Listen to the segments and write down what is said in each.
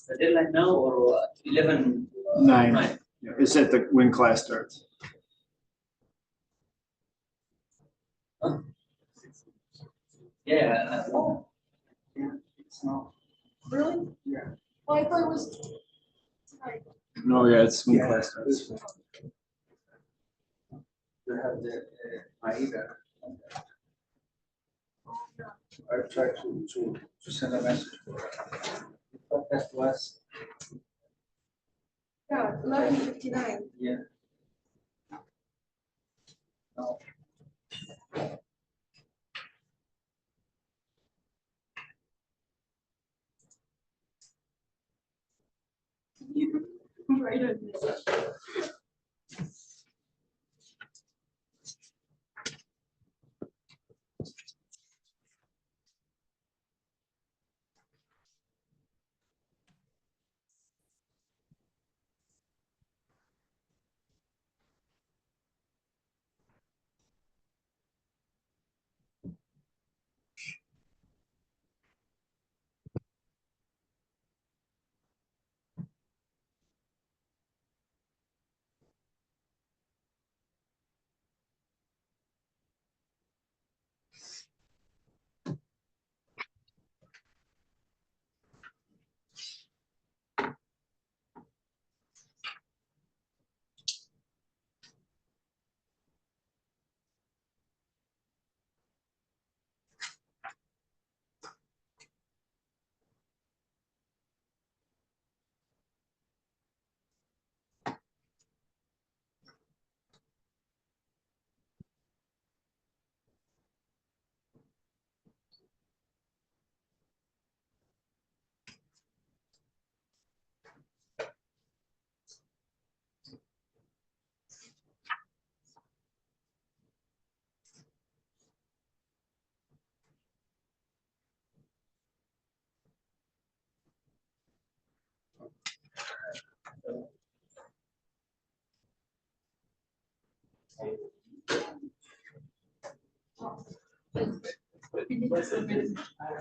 The deadline now or 11? 9. Yeah, it's at the when class starts. Yeah. It's not. Really? Yeah. Well, I thought it was tonight. No, yeah, it's when class starts. They have the AIDA. I tried to send a message for her. But that was, Yeah, 11:59. yeah. No. Right on this.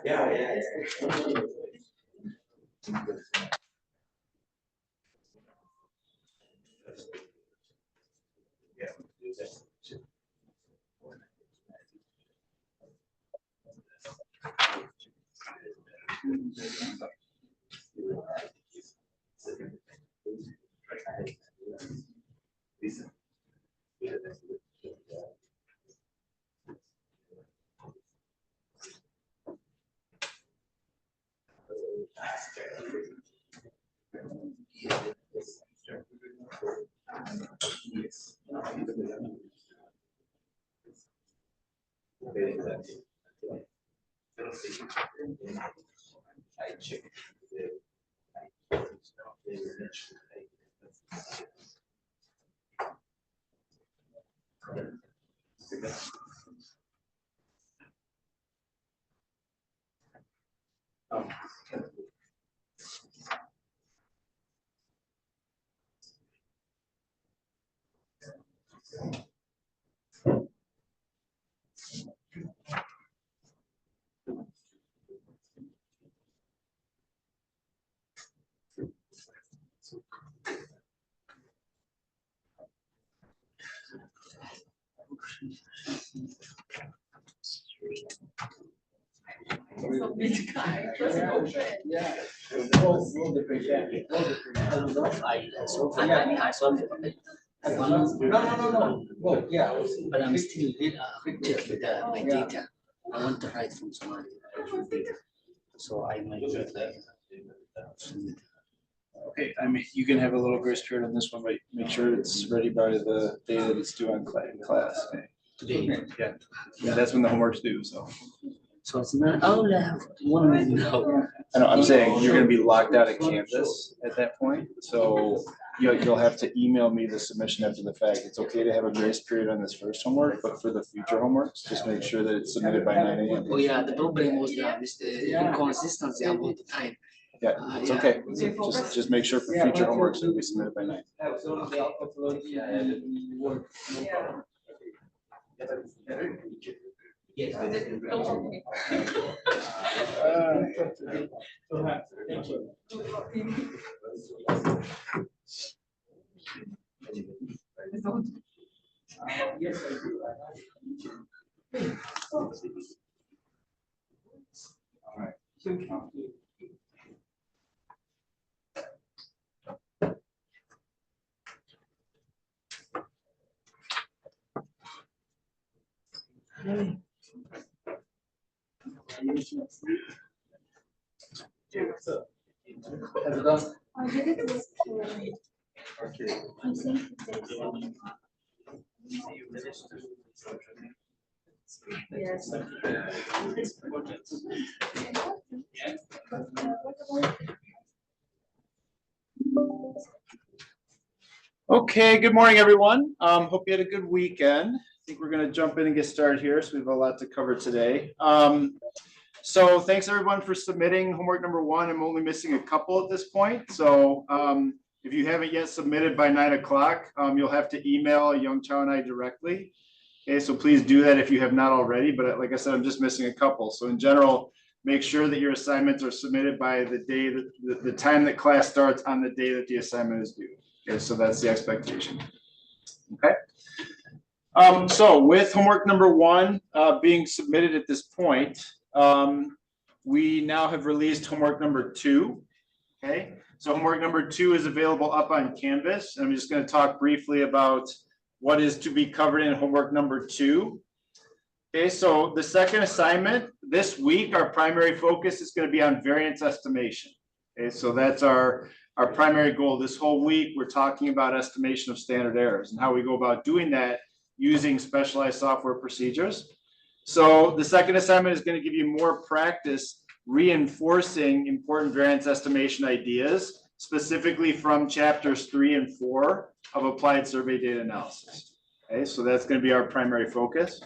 Yeah. So big guy, just open. Yeah. We'll debate that. I solved it. No. Well, yeah. But I'm still check with my data. I want to write from Somali data. So I might get like Okay, I mean, you can have a little grace period on this one, but make sure it's ready by the day that it's due on class. Okay. today. Yeah, that's when the homework's due, so. So it's not, I only have 1 week now. I know, I'm saying you're gonna be locked out of Canvas at that point, so you'll have to email me the submission after the fact. It's okay to have a grace period on this first homework, but for the future homeworks, just make sure that it's submitted by 9 AM. Oh yeah, the problem was the inconsistency about the time. Yeah, it's okay. Just make sure for future homeworks it'll be submitted by 9. Absolutely, I'll upload the work. Yes, I do. All right. Have it done? I did it with, Okay. I think there's some. Yes. Okay, good morning, everyone. Hope you had a good weekend. I think we're going to jump in and get started here. So we have a lot to cover today. So thanks everyone for submitting homework number 1. I'm only missing a couple at this point. So if you haven't yet submitted by 9 o'clock, you'll have to email Young Chow and I directly. Okay, so please do that if you have not already. But like I said, I'm just missing a couple. So in general, make sure that your assignments are submitted by the day that the time that class starts on the day that the assignment is due. Okay, so that's the expectation. Okay. So with homework number 1 being submitted at this point, we now have released homework number 2. Okay, so homework number 2 is available up on Canvas. I'm just going to talk briefly about what is to be covered in homework number 2. Okay, so the second assignment this week, our primary focus is going to be on variance estimation. Okay, so that's our primary goal this whole week. We're talking about estimation of standard errors and how we go about doing that using specialized software procedures. So the second assignment is going to give you more practice reinforcing important variance estimation ideas, specifically from chapters 3 and 4 of applied survey data analysis. Okay, so that's going to be our primary focus.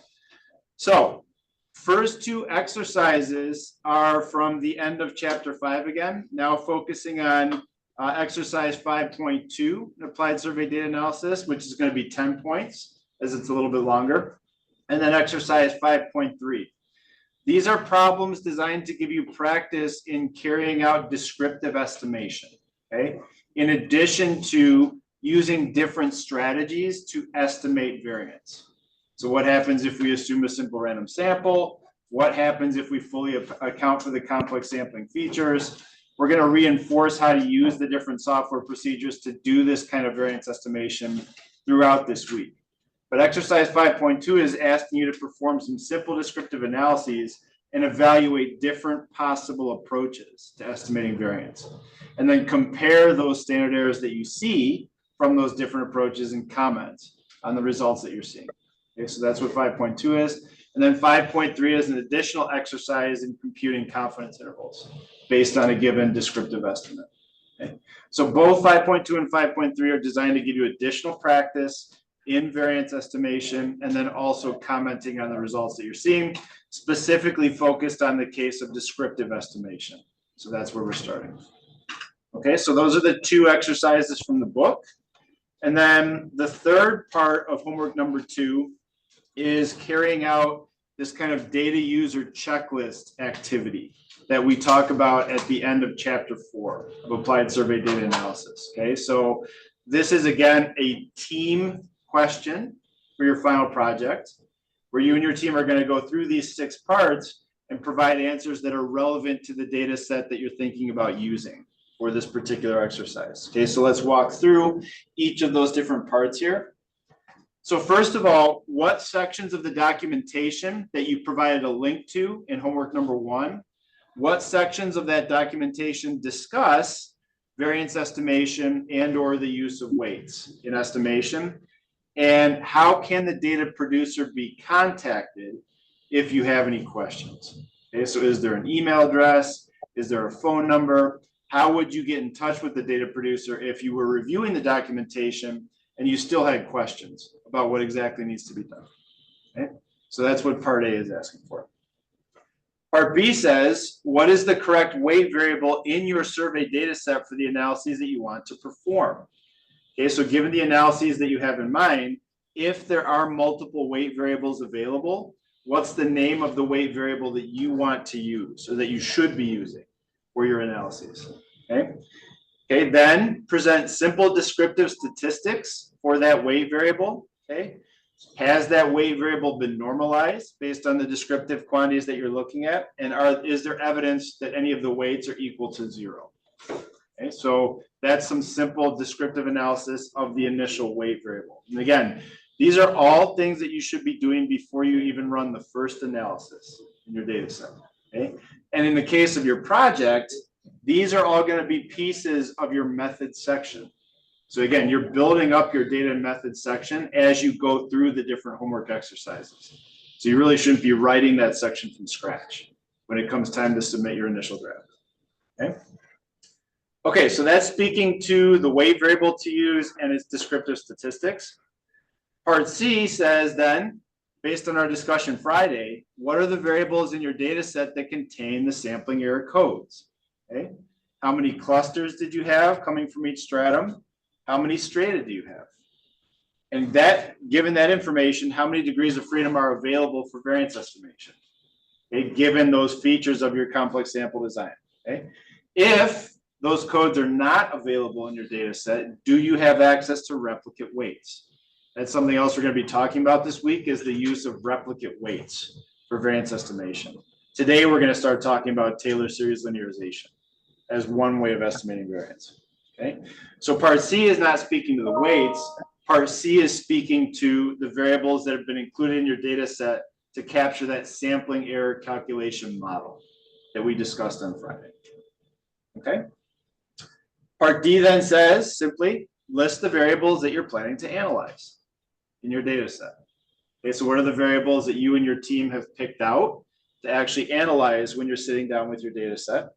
So first 2 exercises are from the end of chapter 5 again, now focusing on exercise 5.2, applied survey data analysis, which is going to be 10 points as it's a little bit longer. And then exercise 5.3. These are problems designed to give you practice in carrying out descriptive estimation, okay? In addition to using different strategies to estimate variance. So what happens if we assume a simple random sample? What happens if we fully account for the complex sampling features? We're going to reinforce how to use the different software procedures to do this kind of variance estimation throughout this week. But exercise 5.2 is asking you to perform some simple descriptive analyses and evaluate different possible approaches to estimating variance. And then compare those standard errors that you see from those different approaches and comment on the results that you're seeing. Okay, so that's what 5.2 is. And then 5.3 is an additional exercise in computing confidence intervals based on a given descriptive estimate. Okay. So both 5.2 and 5.3 are designed to give you additional practice in variance estimation, and then also commenting on the results that you're seeing, specifically focused on the case of descriptive estimation. So that's where we're starting. Okay, so those are the 2 exercises from the book. And then the third part of homework number 2 is carrying out this kind of data user checklist activity that we talk about at the end of chapter 4 of applied survey data analysis. Okay, so this is again a team question for your final project, where you and your team are going to go through these 6 parts and provide answers that are relevant to the data set that you're thinking about using for this particular exercise. Okay, so let's walk through each of those different parts here. So first of all, what sections of the documentation that you provided a link to in homework number 1, what sections of that documentation discuss variance estimation and or the use of weights in estimation? And how can the data producer be contacted if you have any questions? Okay, so is there an email address? Is there a phone number? How would you get in touch with the data producer if you were reviewing the documentation and you still had questions about what exactly needs to be done? Okay, so that's what part A is asking for. Part B says, what is the correct weight variable in your survey data set for the analyses that you want to perform? Okay, so given the analyses that you have in mind, if there are multiple weight variables available, What's the name of the weight variable that you want to use or that you should be using for your analyses? Okay. Okay, then present simple descriptive statistics for that weight variable. Okay. Has that weight variable been normalized based on the descriptive quantities that you're looking at? And is there evidence that any of the weights are equal to 0? Okay, so that's some simple descriptive analysis of the initial weight variable. And again, these are all things that you should be doing before you even run the first analysis in your data set. Okay? And in the case of your project, these are all going to be pieces of your method section. So again, you're building up your data and method section as you go through the different homework exercises. So you really shouldn't be writing that section from scratch when it comes time to submit your initial draft. Okay. Okay, so that's speaking to the weight variable to use and its descriptive statistics. Part C says then, based on our discussion Friday, what are the variables in your data set that contain the sampling error codes? Okay. How many clusters did you have coming from each stratum? How many strata do you have? And that, given that information, how many degrees of freedom are available for variance estimation? Okay, given those features of your complex sample design. Okay. If those codes are not available in your data set, do you have access to replicate weights? That's something else we're going to be talking about this week, is the use of replicate weights for variance estimation. Today, we're going to start talking about Taylor series linearization as one way of estimating variance. Okay, so part C is not speaking to the weights. Part C is speaking to the variables that have been included in your data set to capture that sampling error calculation model that we discussed on Friday. Okay. Part D then says simply list the variables that you're planning to analyze in your data set. Okay, so what are the variables that you and your team have picked out to actually analyze when you're sitting down with your data set?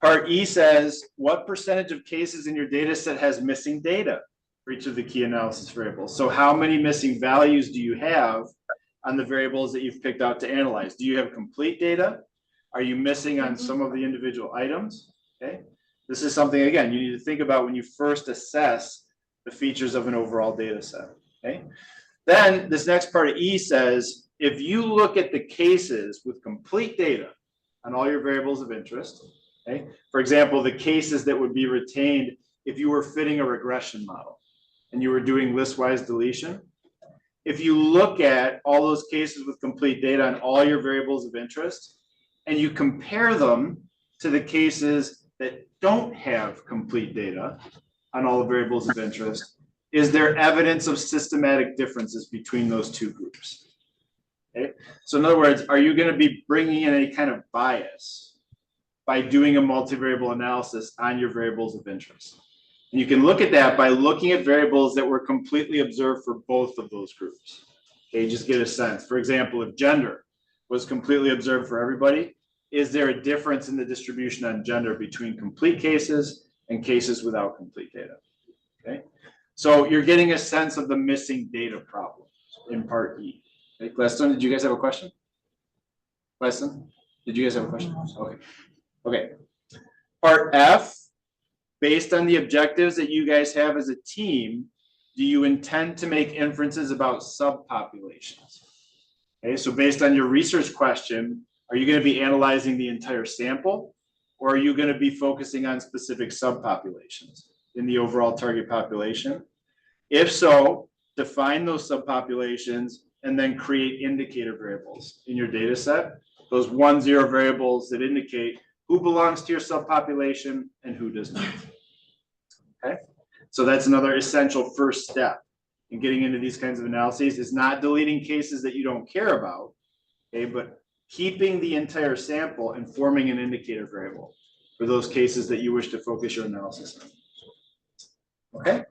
Part E says, what percentage of cases in your data set has missing data for each of the key analysis variables? So how many missing values do you have on the variables that you've picked out to analyze? Do you have complete data? Are you missing on some of the individual items? Okay. This is something, again, you need to think about when you first assess the features of an overall data set. Okay. Then this next part of E says, if you look at the cases with complete data on all your variables of interest, okay, for example, the cases that would be retained if you were fitting a regression model and you were doing list-wise deletion, if you look at all those cases with complete data on all your variables of interest and you compare them to the cases that don't have complete data on all the variables of interest, is there evidence of systematic differences between those two groups? Okay, so in other words, are you going to be bringing in any kind of bias by doing a multivariable analysis on your variables of interest? And you can look at that by looking at variables that were completely observed for both of those groups. Okay, just get a sense. For example, if gender was completely observed for everybody, is there a difference in the distribution on gender between complete cases and cases without complete data? Okay, so you're getting a sense of the missing data problem in part E. Okay, Gladstone, did you guys have a question? Gladstone, did you guys have a question? Okay. Okay. Part F, based on the objectives that you guys have as a team, do you intend to make inferences about subpopulations? Okay, so based on your research question, are you going to be analyzing the entire sample, or are you going to be focusing on specific subpopulations in the overall target population? If so, define those subpopulations and then create indicator variables in your data set, those 1-0 variables that indicate who belongs to your subpopulation and who does not. Okay, so that's another essential first step in getting into these kinds of analyses, is not deleting cases that you don't care about, okay, but keeping the entire sample and forming an indicator variable for those cases that you wish to focus your analysis on. Okay,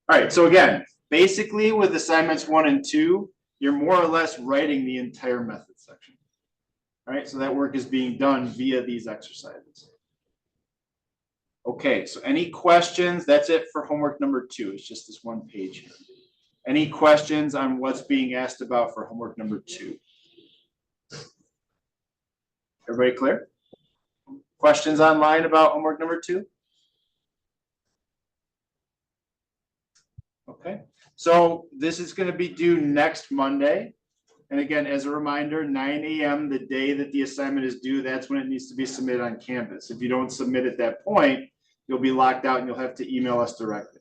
all right, so again, basically with assignments 1 and 2, you're more or less writing the entire method section. All right, so that work is being done via these exercises. Okay, so any questions? That's it for homework number 2. It's just this one page here. Any questions on what's being asked about for homework number 2? Everybody clear? Questions online about homework number 2? Okay, so this is going to be due next Monday. And again, as a reminder, 9 a.m. the day that the assignment is due, that's when it needs to be submitted on Canvas. If you don't submit at that point, you'll be locked out and you'll have to email us directly.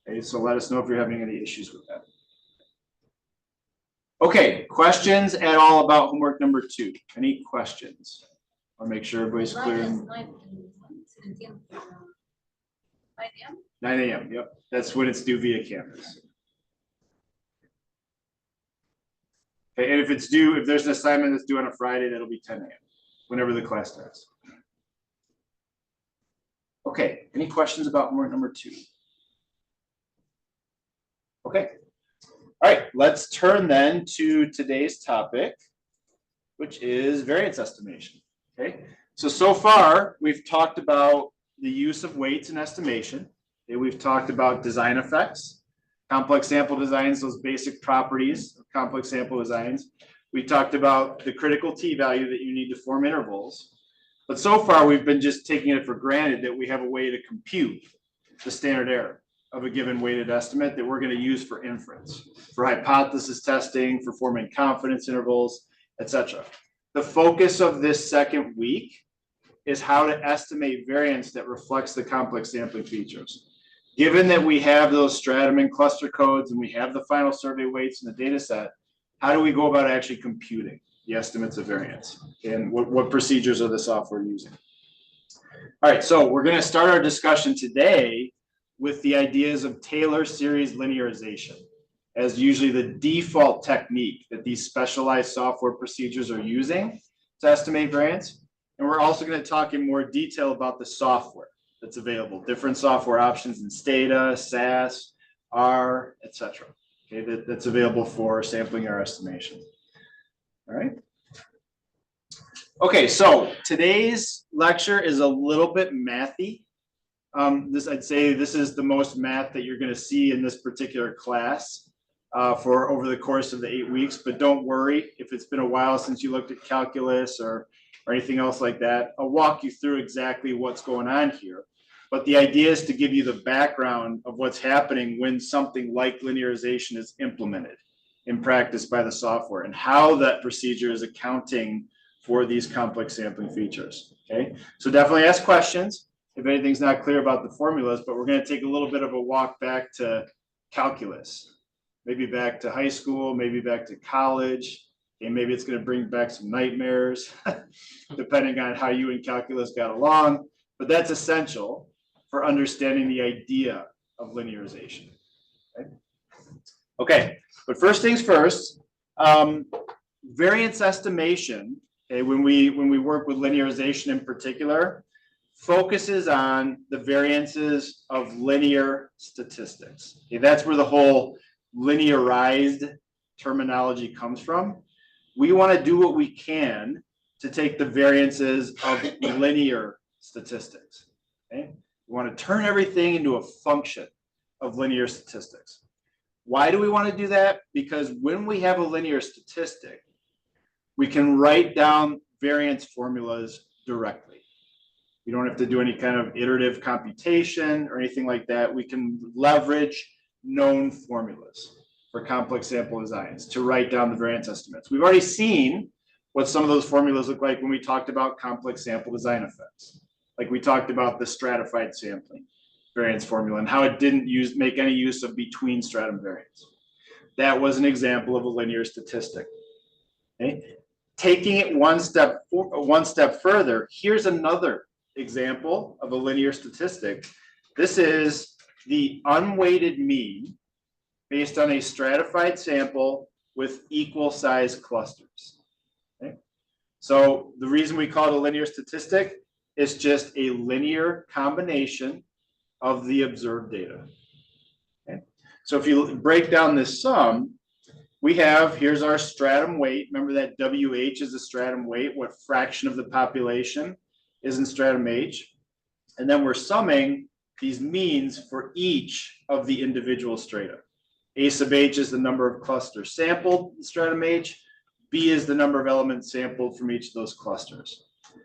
Okay, so let us know if you're having any issues with that. Okay, questions at all about homework number 2? Any questions? I'll make sure everybody's clear. 9 a.m. Yep, that's when it's due via Canvas. Okay, and if there's an assignment that's due on a Friday, that'll be 10 a.m. whenever the class starts. Okay, any questions about homework number 2? Okay. All right, let's turn then to today's topic, which is variance estimation. Okay, so far we've talked about the use of weights in estimation. Okay, we've talked about design effects, complex sample designs, those basic properties of complex sample designs. We talked about the critical t-value that you need to form intervals. But so far we've been just taking it for granted that we have a way to compute the standard error of a given weighted estimate that we're going to use for inference, for hypothesis testing, for forming confidence intervals, etc. The focus of this second week is how to estimate variance that reflects the complex sampling features. Given that we have those stratum and cluster codes and we have the final survey weights in the data set, how do we go about actually computing the estimates of variance? And what procedures are the software using? All right, so we're going to start our discussion today with the ideas of Taylor series linearization as usually the default technique that these specialized software procedures are using to estimate variance. And we're also going to talk in more detail about the software that's available, different software options in Stata, SAS, R, etc. Okay, that's available for sampling error estimation. All right. Okay, so today's lecture is a little bit mathy. I'd say this is the most math that you're going to see in this particular class for over the course of the 8 weeks. But don't worry if it's been a while since you looked at calculus or anything else like that. I'll walk you through exactly what's going on here. But the idea is to give you the background of what's happening when something like linearization is implemented in practice by the software and how that procedure is accounting for these complex sampling features. Okay, so definitely ask questions if anything's not clear about the formulas, but we're going to take a little bit of a walk back to calculus, maybe back to high school, maybe back to college, and maybe it's going to bring back some nightmares, depending on how you and calculus got along, but that's essential for understanding the idea of linearization. Okay, but first things first, variance estimation, okay, when we work with linearization in particular, focuses on the variances of linear statistics. Okay, that's where the whole linearized terminology comes from. We want to do what we can to take the variances of linear statistics. Okay? We want to turn everything into a function of linear statistics. Why do we want to do that? Because when we have a linear statistic, we can write down variance formulas directly. We don't have to do any kind of iterative computation or anything like that. We can leverage known formulas for complex sample designs to write down the variance estimates. We've already seen what some of those formulas look like when we talked about complex sample design effects. Like we talked about the stratified sampling variance formula and how it didn't make any use of between stratum variance. That was an example of a linear statistic. Okay? Taking it one step further, here's another example of a linear statistic. This is the unweighted mean based on a stratified sample with equal size clusters. Okay? So the reason we call it a linear statistic is just a linear combination of the observed data. Okay? So if you break down this sum, here's our stratum weight. Remember that WH is the stratum weight, what fraction of the population is in stratum H. And then we're summing these means for each of the individual strata. A sub H is the number of clusters sampled in stratum H. B is the number of elements sampled from each of those clusters.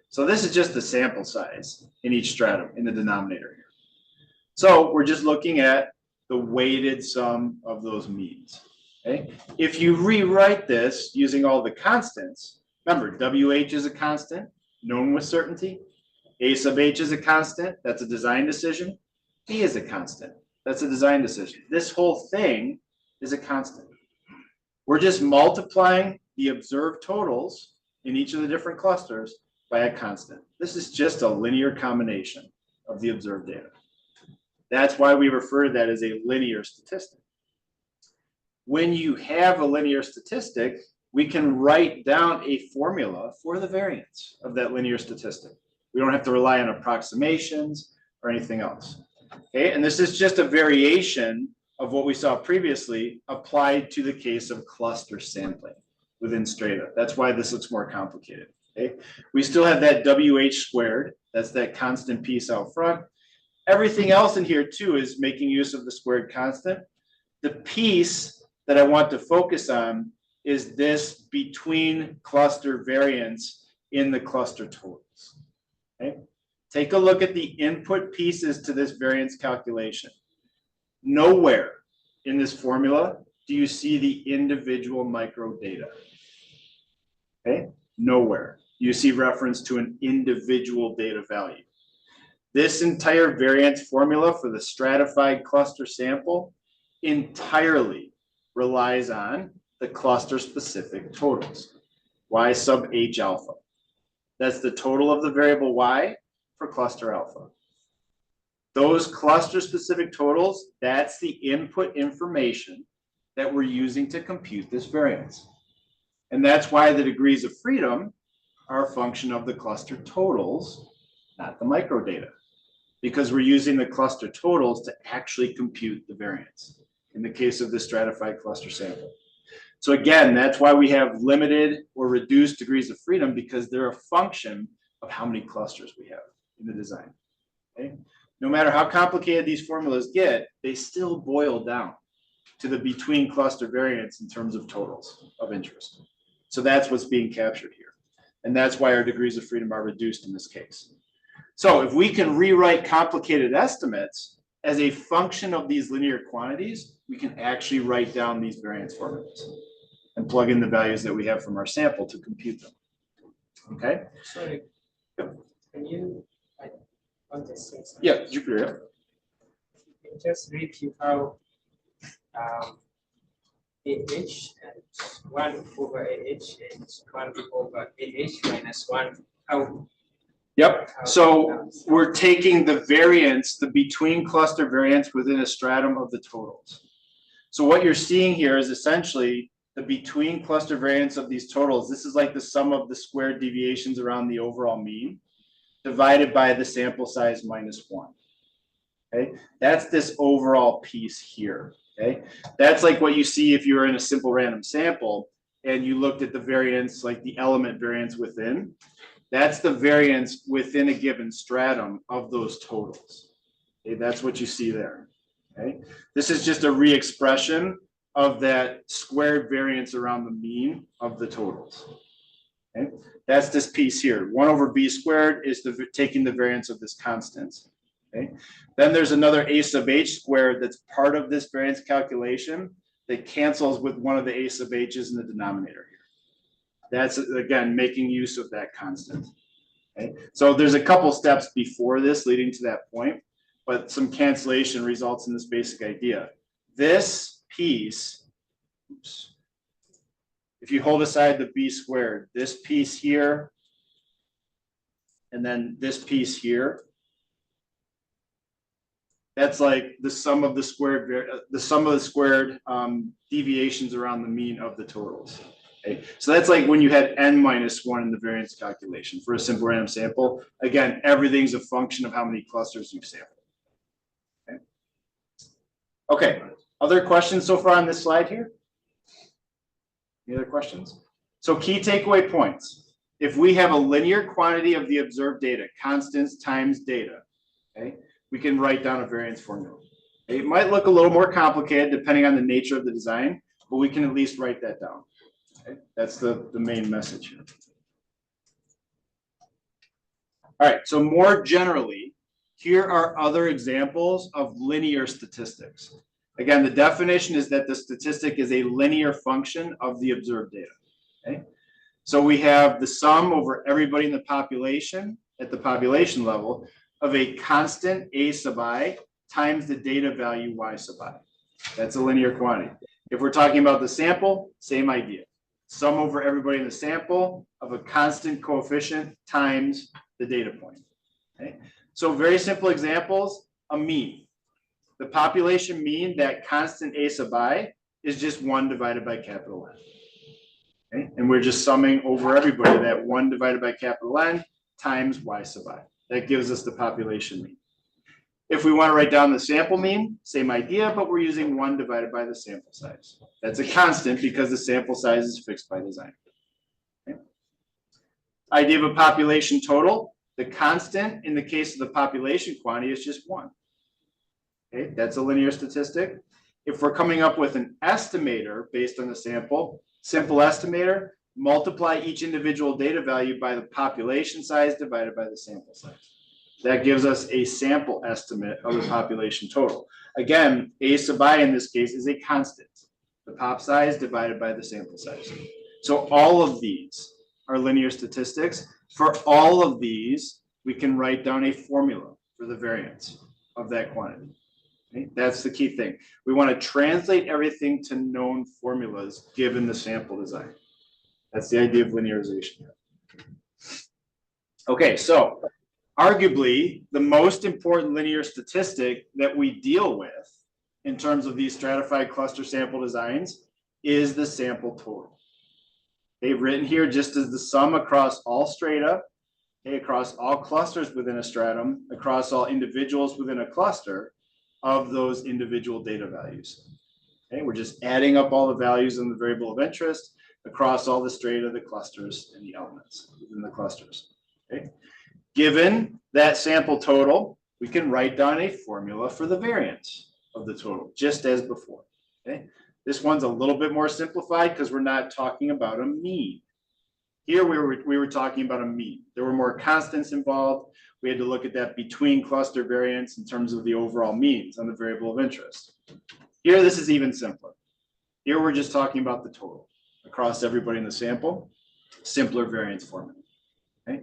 So this is just the sample size in each stratum in the denominator here. So we're just looking at the weighted sum of those means. Okay, if you rewrite this using all the constants, remember WH is a constant, known with certainty. A sub H is a constant, that's a design decision. B is a constant, that's a design decision. This whole thing is a constant. We're just multiplying the observed totals in each of the different clusters by a constant. This is just a linear combination of the observed data. That's why we refer to that as a linear statistic. When you have a linear statistic, we can write down a formula for the variance of that linear statistic. We don't have to rely on approximations or anything else. Okay, and this is just a variation of what we saw previously applied to the case of cluster sampling within Strata. That's why this looks more complicated. Okay, we still have that WH squared, that's that constant piece out front. Everything else in here too is making use of the squared constant. The piece that I want to focus on is this between cluster variance in the cluster totals. Okay, take a look at the input pieces to this variance calculation. Nowhere in this formula do you see the individual micro data. Okay, nowhere you see reference to an individual data value. This entire variance formula for the stratified cluster sample entirely relies on the cluster specific totals, Y sub H alpha. That's the total of the variable Y for cluster alpha. Those cluster specific totals, that's the input information that we're using to compute this variance. And that's why the degrees of freedom are a function of the cluster totals, not the microdata, because we're using the cluster totals to actually compute the variance in the case of the stratified cluster sample. So again, that's why we have limited or reduced degrees of freedom, because they're a function of how many clusters we have in the design. Okay? No matter how complicated these formulas get, they still boil down to the between cluster variance in terms of totals of interest. So that's what's being captured here. And that's why our degrees of freedom are reduced in this case. So if we can rewrite complicated estimates as a function of these linear quantities, we can actually write down these variance formulas and plug in the values that we have from our sample to compute them. Okay? Sorry, can you, I want to say something? Yeah, Jupiter. Can you just review how AH and 1 over AH and 1 over AH minus 1, how? Yep. So we're taking the variance, the between cluster variance within a stratum of the totals. So what you're seeing here is essentially the between cluster variance of these totals. This is like the sum of the squared deviations around the overall mean divided by the sample size minus 1. Okay, that's this overall piece here. Okay, that's like what you see if you were in a simple random sample and you looked at the variance, like the element variance within. That's the variance within a given stratum of those totals. Okay, that's what you see there. Okay, this is just a re-expression of that squared variance around the mean of the totals. Okay, that's this piece here. 1 over b squared is taking the variance of this constant. Okay, then there's another a sub h squared that's part of this variance calculation that cancels with one of the a sub h's in the denominator here. That's, again, making use of that constant. Okay, so there's a couple steps before this leading to that point, but some cancellation results in this basic idea. This piece, oops, if you hold aside the b squared, this piece here, and then this piece here, that's like the sum of the squared deviations around the mean of the totals. Okay, so that's like when you had n minus 1 in the variance calculation for a simple random sample. Again, everything's a function of how many clusters you've sampled. Okay. Okay. Other questions so far on this slide here? Any other questions? So key takeaway points. If we have a linear quantity of the observed data, constants times data, okay, we can write down a variance formula. It might look a little more complicated depending on the nature of the design, but we can at least write that down. Okay, that's the main message here. All right, so more generally, here are other examples of linear statistics. Again, the definition is that the statistic is a linear function of the observed data. Okay? So we have the sum over everybody in the population at the population level of a constant A sub I times the data value Y sub I. That's a linear quantity. If we're talking about the sample, same idea. Sum over everybody in the sample of a constant coefficient times the data point. Okay? So very simple examples, a mean. The population mean, that constant A sub I, is just 1 divided by capital N. Okay? And we're just summing over everybody that 1 divided by capital N times Y sub I. That gives us the population mean. If we want to write down the sample mean, same idea, but we're using 1 divided by the sample size. That's a constant because the sample size is fixed by design. Okay? Idea of a population total, the constant in the case of the population quantity is just 1. Okay, that's a linear statistic. If we're coming up with an estimator based on the sample, simple estimator, multiply each individual data value by the population size divided by the sample size. That gives us a sample estimate of the population total. Again, A sub I in this case is a constant, the pop size divided by the sample size. So all of these are linear statistics. For all of these, we can write down a formula for the variance of that quantity. Okay? That's the key thing. We want to translate everything to known formulas given the sample design. That's the idea of linearization. Okay, so arguably the most important linear statistic that we deal with in terms of these stratified cluster sample designs is the sample total. They've written here just as the sum across all strata, okay, across all clusters within a stratum, across all individuals within a cluster of those individual data values. Okay, we're just adding up all the values in the variable of interest across all the strata, the clusters, and the elements within the clusters. Okay. Given that sample total, we can write down a formula for the variance of the total, just as before. Okay. This one's a little bit more simplified because we're not talking about a mean. Here we were talking about a mean. There were more constants involved. We had to look at that between cluster variance in terms of the overall means on the variable of interest. Here, this is even simpler. Here, we're just talking about the total across everybody in the sample, simpler variance formula. Okay,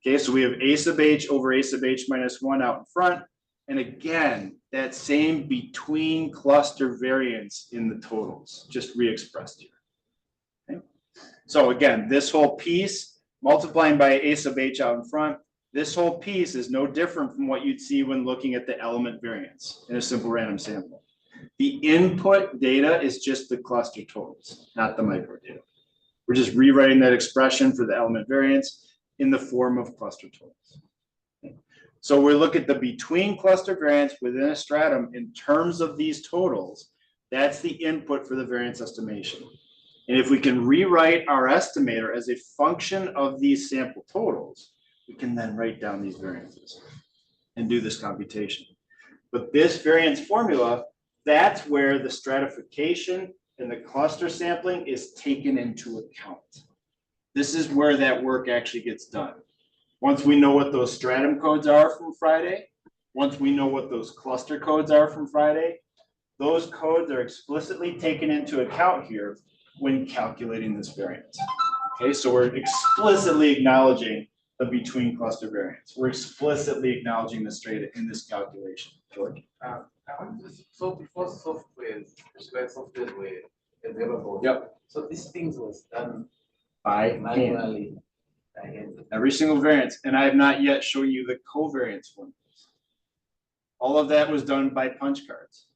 okay, so we have A sub H over A sub H minus 1 out in front. And again, that same between cluster variance in the totals, just re-expressed here. Okay? So again, this whole piece, multiplying by A sub H out in front, this whole piece is no different from what you'd see when looking at the element variance in a simple random sample. The input data is just the cluster totals, not the micro data. We're just rewriting that expression for the element variance in the form of cluster totals. Okay. So we look at the between cluster variance within a stratum in terms of these totals. That's the input for the variance estimation. And if we can rewrite our estimator as a function of these sample totals, we can then write down these variances and do this computation. But this variance formula, that's where the stratification and the cluster sampling is taken into account. This is where that work actually gets done. Once we know what those stratum codes are from Friday, once we know what those cluster codes are from Friday, those codes are explicitly taken into account here when calculating this variance. Okay, so we're explicitly acknowledging the between cluster variance. We're explicitly acknowledging the strata in this calculation. George? So before software were available. Yep. So these things was done By hand. manually. By hand. Every single variance, and I have not yet shown you the covariance formulas. All of that was done by punch cards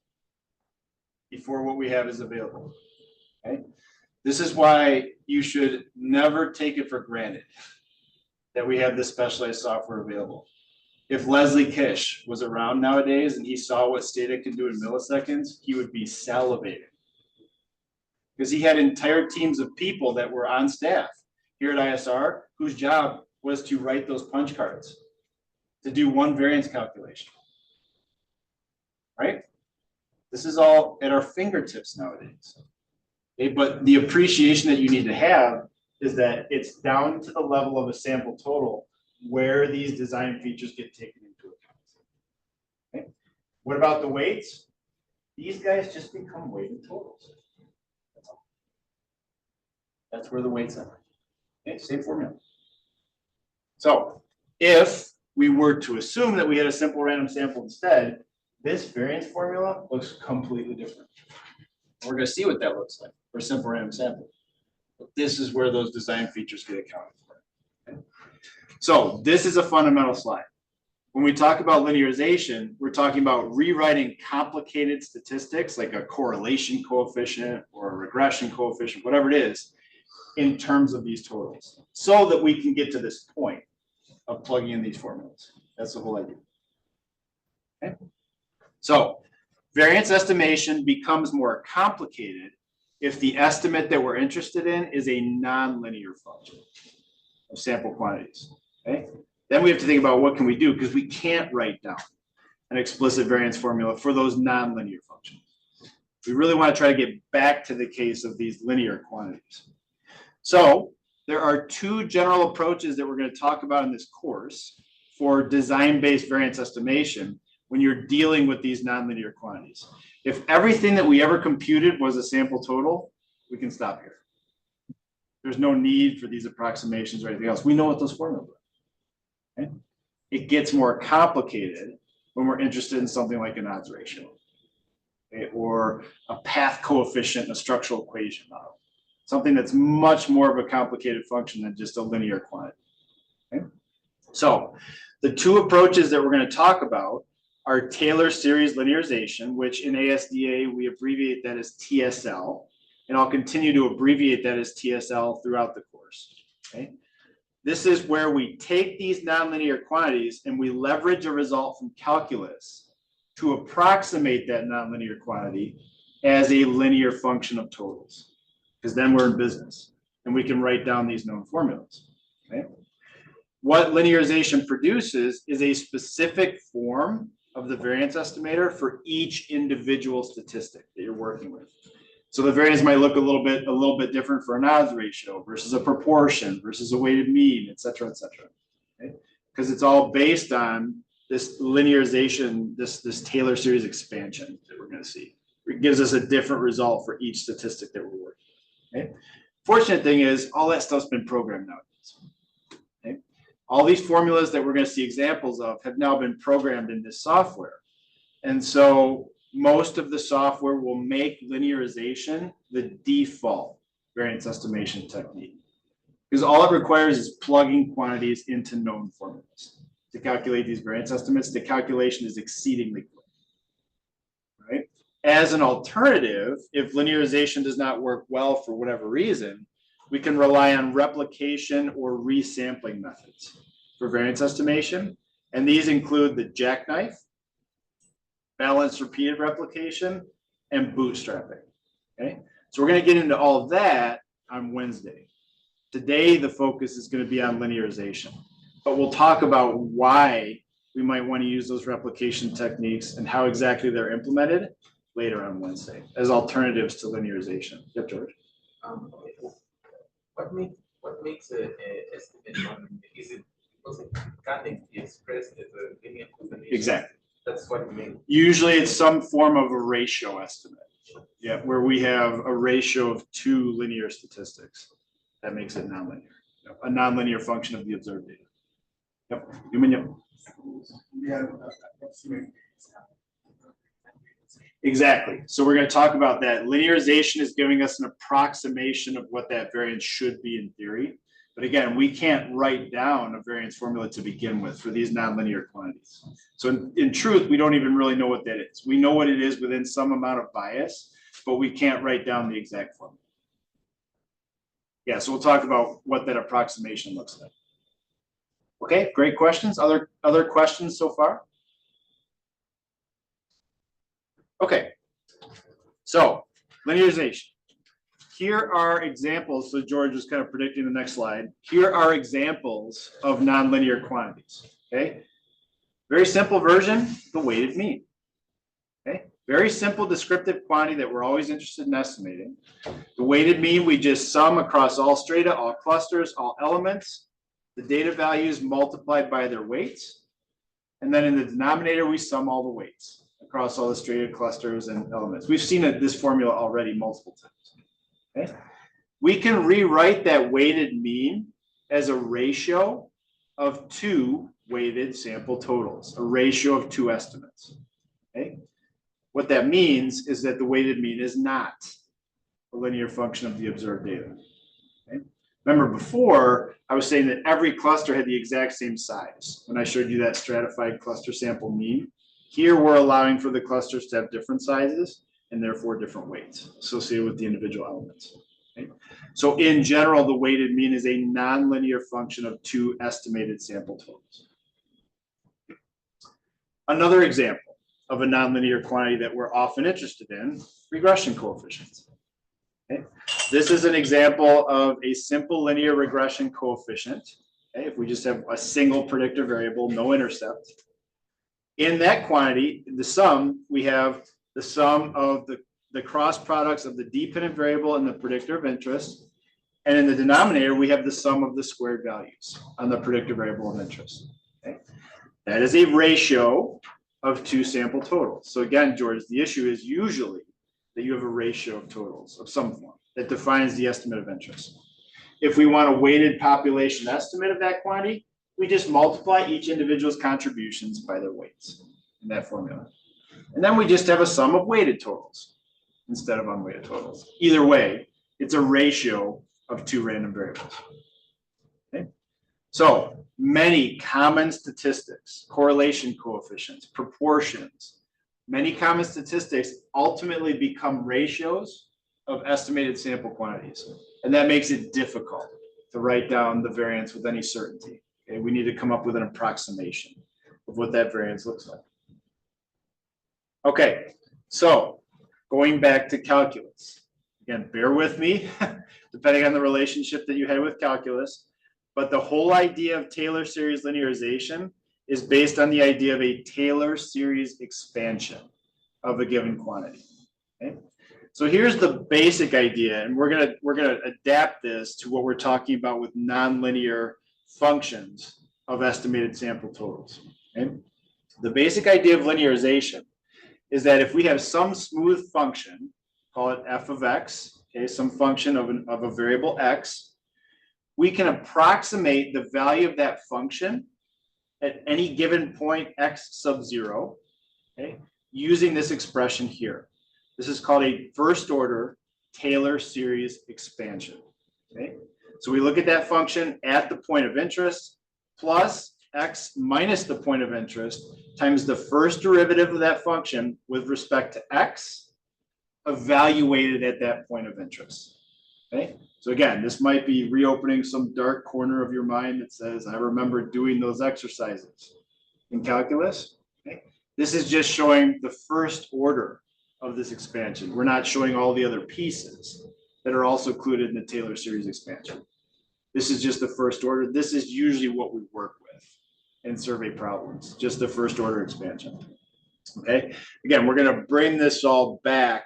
before what we have is available. Okay, this is why you should never take it for granted that we have this specialized software available. If Leslie Kish was around nowadays and he saw what Stata can do in milliseconds, he would be salivating. Because he had entire teams of people that were on staff here at ISR whose job was to write those punch cards to do one variance calculation. Right? This is all at our fingertips nowadays. Okay, but the appreciation that you need to have is that it's down to the level of a sample total where these design features get taken into account. Okay. What about the weights? these guys just become weighted totals. That's all. That's where the weights are. Okay, same formula. So if we were to assume that we had a simple random sample instead, this variance formula looks completely different. We're going to see what that looks like for a simple random sample. But this is where those design features get accounted for. Okay? So this is a fundamental slide. When we talk about linearization, we're talking about rewriting complicated statistics like a correlation coefficient or a regression coefficient, whatever it is, in terms of these totals, so that we can get to this point of plugging in these formulas. That's the whole idea. Okay? So variance estimation becomes more complicated if the estimate that we're interested in is a nonlinear function of sample quantities. Okay? Then we have to think about what can we do, because we can't write down an explicit variance formula for those nonlinear functions. We really want to try to get back to the case of these linear quantities. So there are two general approaches that we're going to talk about in this course for design-based variance estimation when you're dealing with these nonlinear quantities. If everything that we ever computed was a sample total, we can stop here. There's no need for these approximations or anything else. We know what those formulas are. Okay? It gets more complicated when we're interested in something like an odds ratio, okay, or a path coefficient in a structural equation model. Something that's much more of a complicated function than just a linear quantity. Okay? So the two approaches that we're going to talk about are Taylor series linearization, which in ASDA we abbreviate that as TSL, and I'll continue to abbreviate that as TSL throughout the course. Okay? This is where we take these nonlinear quantities and we leverage a result from calculus to approximate that nonlinear quantity as a linear function of totals, because then we're in business and we can write down these known formulas. Okay? What linearization produces is a specific form of the variance estimator for each individual statistic that you're working with. So the variance might look a little bit different for an odds ratio versus a proportion versus a weighted mean, et cetera, okay? Because it's all based on this linearization, this Taylor series expansion that we're going to see. It gives us a different result for each statistic that we're working with. Okay? Fortunate thing is all that stuff's been programmed nowadays. Okay? All these formulas that we're going to see examples of have now been programmed in this software. And so most of the software will make linearization the default variance estimation technique, because all it requires is plugging quantities into known formulas to calculate these variance estimates. The calculation is exceedingly quick. Right? As an alternative, if linearization does not work well for whatever reason, we can rely on replication or resampling methods for variance estimation, and these include the jackknife, balanced repeated replication, and bootstrapping. Okay, so we're going to get into all of that on Wednesday. Today, the focus is going to be on linearization, but we'll talk about why we might want to use those replication techniques and how exactly they're implemented later on Wednesday as alternatives to linearization. Yep, George. What makes a estimate one? Is it because it can't be expressed as a linear combination? Exactly. That's what it means. Usually it's some form of a ratio estimate. Yeah, where we have a ratio of two linear statistics. That makes it nonlinear. A nonlinear function of the observed data. Yep. Yep. Yeah. Exactly. So we're going to talk about that. Linearization is giving us an approximation of what that variance should be in theory. But again, we can't write down a variance formula to begin with for these nonlinear quantities. So in truth, we don't even really know what that is. We know what it is within some amount of bias, but we can't write down the exact formula. Yeah, so we'll talk about what that approximation looks like. Okay, great questions. Other questions so far? Okay, so linearization. Here are examples. So George was kind of predicting the next slide. Here are examples of nonlinear quantities. Okay, very simple version, the weighted mean. Okay, very simple descriptive quantity that we're always interested in estimating. The weighted mean, we just sum across all strata, all clusters, all elements, the data values multiplied by their weights. And then in the denominator, we sum all the weights. across all the striated clusters and elements. We've seen this formula already multiple times. Okay, we can rewrite that weighted mean as a ratio of 2 weighted sample totals, a ratio of 2 estimates. Okay, what that means is that the weighted mean is not a linear function of the observed data. Okay? Remember before, I was saying that every cluster had the exact same size when I showed you that stratified cluster sample mean. Here we're allowing for the clusters to have different sizes and therefore different weights associated with the individual elements. Okay? So in general, the weighted mean is a nonlinear function of 2 estimated sample totals. Another example of a nonlinear quantity that we're often interested in, regression coefficients. Okay? This is an example of a simple linear regression coefficient. Okay? If we just have a single predictor variable, no intercept. In that quantity, the sum, we have the sum of the cross products of the dependent variable and the predictor of interest. And in the denominator, we have the sum of the squared values on the predictor variable of interest. Okay? That is a ratio of 2 sample totals. So again, George, the issue is usually that you have a ratio of totals of some form that defines the estimate of interest. If we want a weighted population estimate of that quantity, we just multiply each individual's contributions by their weights in that formula. And then we just have a sum of weighted totals instead of unweighted totals. Either way, it's a ratio of 2 random variables. Okay? So many common statistics, correlation coefficients, proportions, many common statistics ultimately become ratios of estimated sample quantities. And that makes it difficult to write down the variance with any certainty. Okay? We need to come up with an approximation of what that variance looks like. Okay, so going back to calculus. Again, bear with me, depending on the relationship that you had with calculus. But the whole idea of Taylor series linearization is based on the idea of a Taylor series expansion of a given quantity. Okay? So here's the basic idea, and we're gonna adapt this to what we're talking about with nonlinear functions of estimated sample totals. Okay? The basic idea of linearization is that if we have some smooth function, call it f of x, okay, some function of a variable x, we can approximate the value of that function at any given point x sub 0, okay, using this expression here. This is called a first order Taylor series expansion. Okay? So we look at that function at the point of interest plus x minus the point of interest times the first derivative of that function with respect to x evaluated at that point of interest. Okay? So again, this might be reopening some dark corner of your mind that says, I remember doing those exercises in calculus. Okay? This is just showing the first order of this expansion. We're not showing all the other pieces that are also included in the Taylor series expansion. This is just the first order. This is usually what we work with in survey problems, just the first order expansion. Okay, again, we're going to bring this all back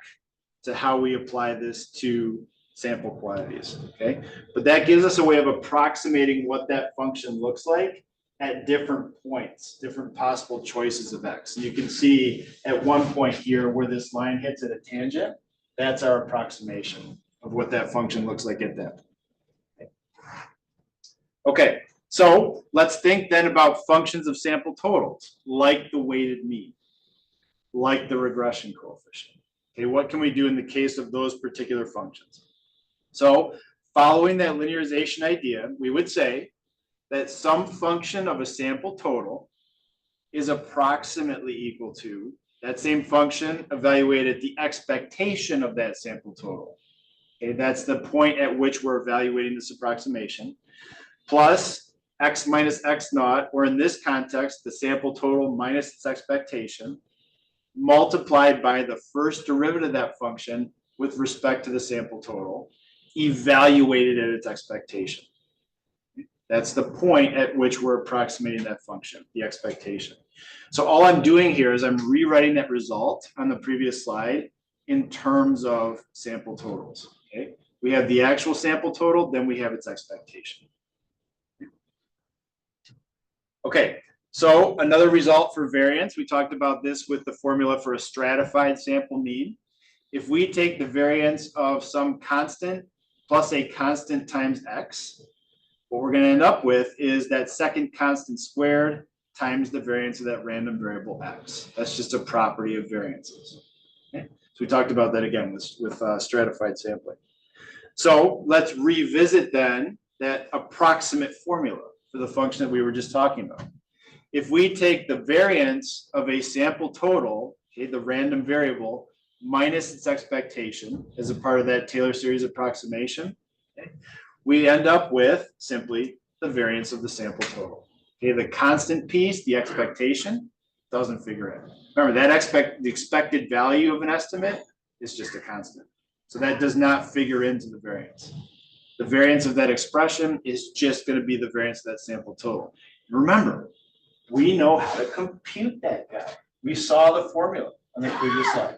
to how we apply this to sample quantities. Okay, but that gives us a way of approximating what that function looks like at different points, different possible choices of x. And you can see at one point here where this line hits at a tangent, that's our approximation of what that function looks like at that point. Okay, so let's think then about functions of sample totals, like the weighted mean, like the regression coefficient. Okay, what can we do in the case of those particular functions? So following that linearization idea, we would say that some function of a sample total is approximately equal to that same function evaluated at the expectation of that sample total. Okay, that's the point at which we're evaluating this approximation, plus x minus x naught, or in this context, the sample total minus its expectation, multiplied by the first derivative of that function with respect to the sample total, evaluated at its expectation. That's the point at which we're approximating that function, the expectation. So all I'm doing here is I'm rewriting that result on the previous slide in terms of sample totals. Okay, we have the actual sample total, then we have its expectation. Okay, So another result for variance, we talked about this with the formula for a stratified sample mean. If we take the variance of some constant plus a constant times x, what we're going to end up with is that second constant squared times the variance of that random variable x. That's just a property of variances. Okay? So we talked about that again with stratified sampling. So let's revisit then that approximate formula for the function that we were just talking about. If we take the variance of a sample total, okay, the random variable, minus its expectation as a part of that Taylor series approximation, okay, we end up with simply the variance of the sample total. Okay, the constant piece, the expectation, doesn't figure in. Remember, the expected value of an estimate is just a constant. So that does not figure into the variance. The variance of that expression is just going to be the variance of that sample total. Remember, we know how to compute that guy. We saw the formula on the previous slide.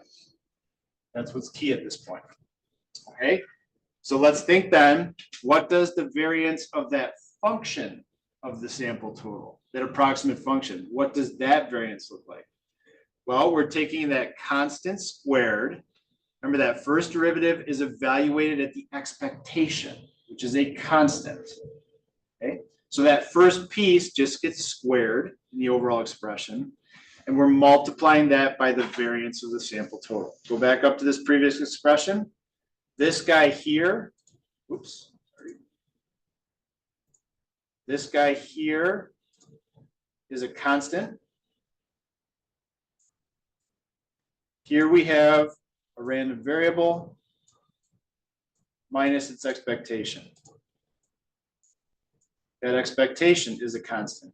That's what's key at this point. Okay, so let's think then, what does the variance of that function of the sample total, that approximate function, what does that variance look like? Well, we're taking that constant squared. Remember, that first derivative is evaluated at the expectation, which is a constant. Okay, so that first piece just gets squared in the overall expression, and we're multiplying that by the variance of the sample total. Go back up to this previous expression. This guy here, oops, sorry. This guy here is a constant. Here we have a random variable minus its expectation. That expectation is a constant.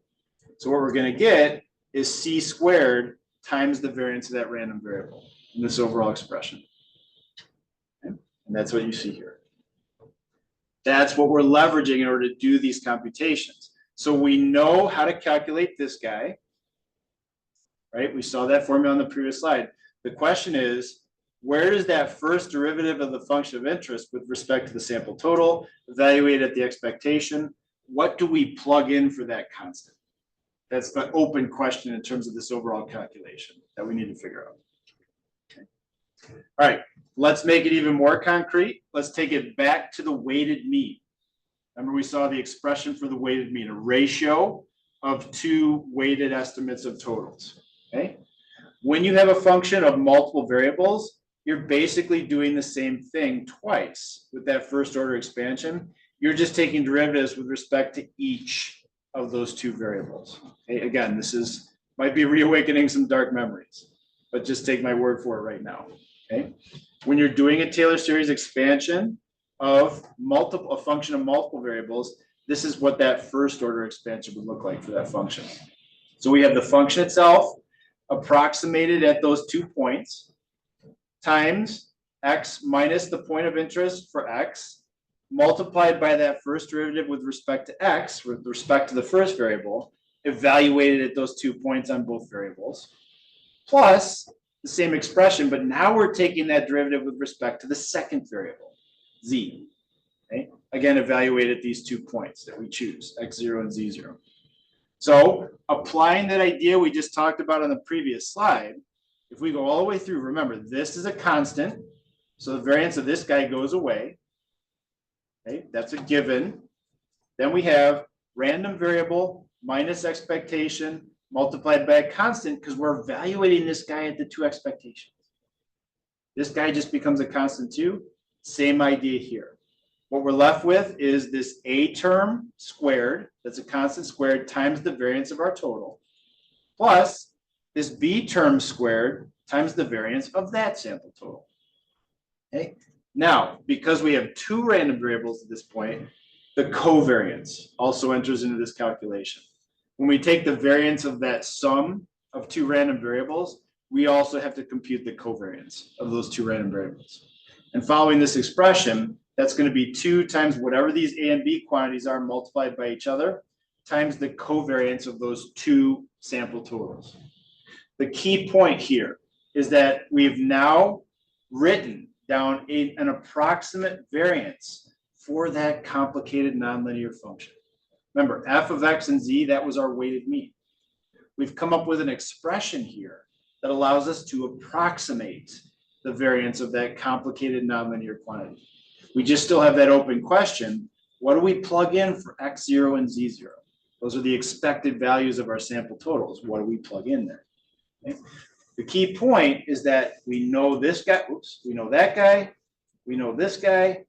So what we're going to get is c squared times the variance of that random variable in this overall expression. Okay? And that's what you see here. That's what we're leveraging in order to do these computations. So we know how to calculate this guy, right? We saw that formula on the previous slide. The question is, where does that first derivative of the function of interest with respect to the sample total evaluated at the expectation? What do we plug in for that constant? That's the open question in terms of this overall calculation that we need to figure out. Okay. All right, let's make it even more concrete. Let's take it back to the weighted mean. Remember, we saw the expression for the weighted mean, a ratio of two weighted estimates of totals. Okay. When you have a function of multiple variables, you're basically doing the same thing twice with that first order expansion. You're just taking derivatives with respect to each of those two variables. Okay, again, this might be reawakening some dark memories, but just take my word for it right now. Okay, when you're doing a Taylor series expansion of a function of multiple variables, this is what that first order expansion would look like for that function. So we have the function itself approximated at those 2 points times x minus the point of interest for x multiplied by that first derivative with respect to x, with respect to the first variable, evaluated at those 2 points on both variables, plus the same expression, but now we're taking that derivative with respect to the second variable, z. Okay? Again, evaluated at these 2 points that we choose, x0 and z0. So applying that idea we just talked about on the previous slide, if we go all the way through, remember, this is a constant, so the variance of this guy goes away. Okay, that's a given. Then we have random variable minus expectation multiplied by a constant because we're evaluating this guy at the two expectations. This guy just becomes a constant too. Same idea here. What we're left with is this a term squared, that's a constant squared, times the variance of our total, plus this b term squared times the variance of that sample total. Okay. Now, because we have two random variables at this point, the covariance also enters into this calculation. When we take the variance of that sum of two random variables, we also have to compute the covariance of those two random variables. And following this expression, that's going to be 2 times whatever these a and b quantities are multiplied by each other, times the covariance of those two sample totals. The key point here is that we've now written down an approximate variance for that complicated nonlinear function. Remember, f of x and z, that was our weighted mean. we've come up with an expression here that allows us to approximate the variance of that complicated nonlinear quantity. We just still have that open question. What do we plug in for x0 and z0? Those are the expected values of our sample totals. What do we plug in there? Okay. The key point is that we know this guy, oops, we know that guy, we know this guy,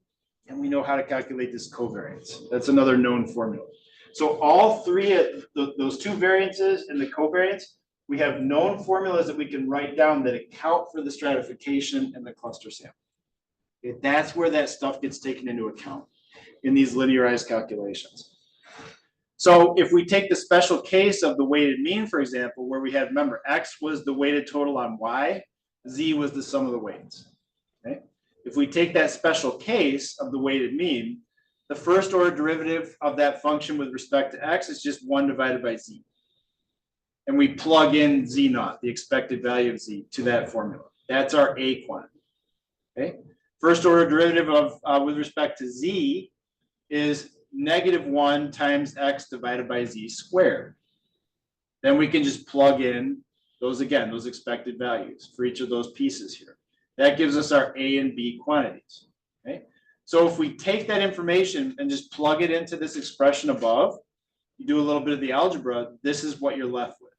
and we know how to calculate this covariance. That's another known formula. So all three of those two variances and the covariance, we have known formulas that we can write down that account for the stratification and the cluster sample. Okay, that's where that stuff gets taken into account in these linearized calculations. So if we take the special case of the weighted mean, for example, where we had, remember, X was the weighted total on Y, Z was the sum of the weights. Okay? If we take that special case of the weighted mean, the first order derivative of that function with respect to X is just 1 divided by Z. And we plug in Z naught, the expected value of Z, to that formula. That's our A quantity. Okay? First order derivative of with respect to Z is -1 times X divided by Z squared. Then we can just plug in those, again, those expected values for each of those pieces here. That gives us our A and B quantities. Okay? So if we take that information and just plug it into this expression above, you do a little bit of the algebra, this is what you're left with.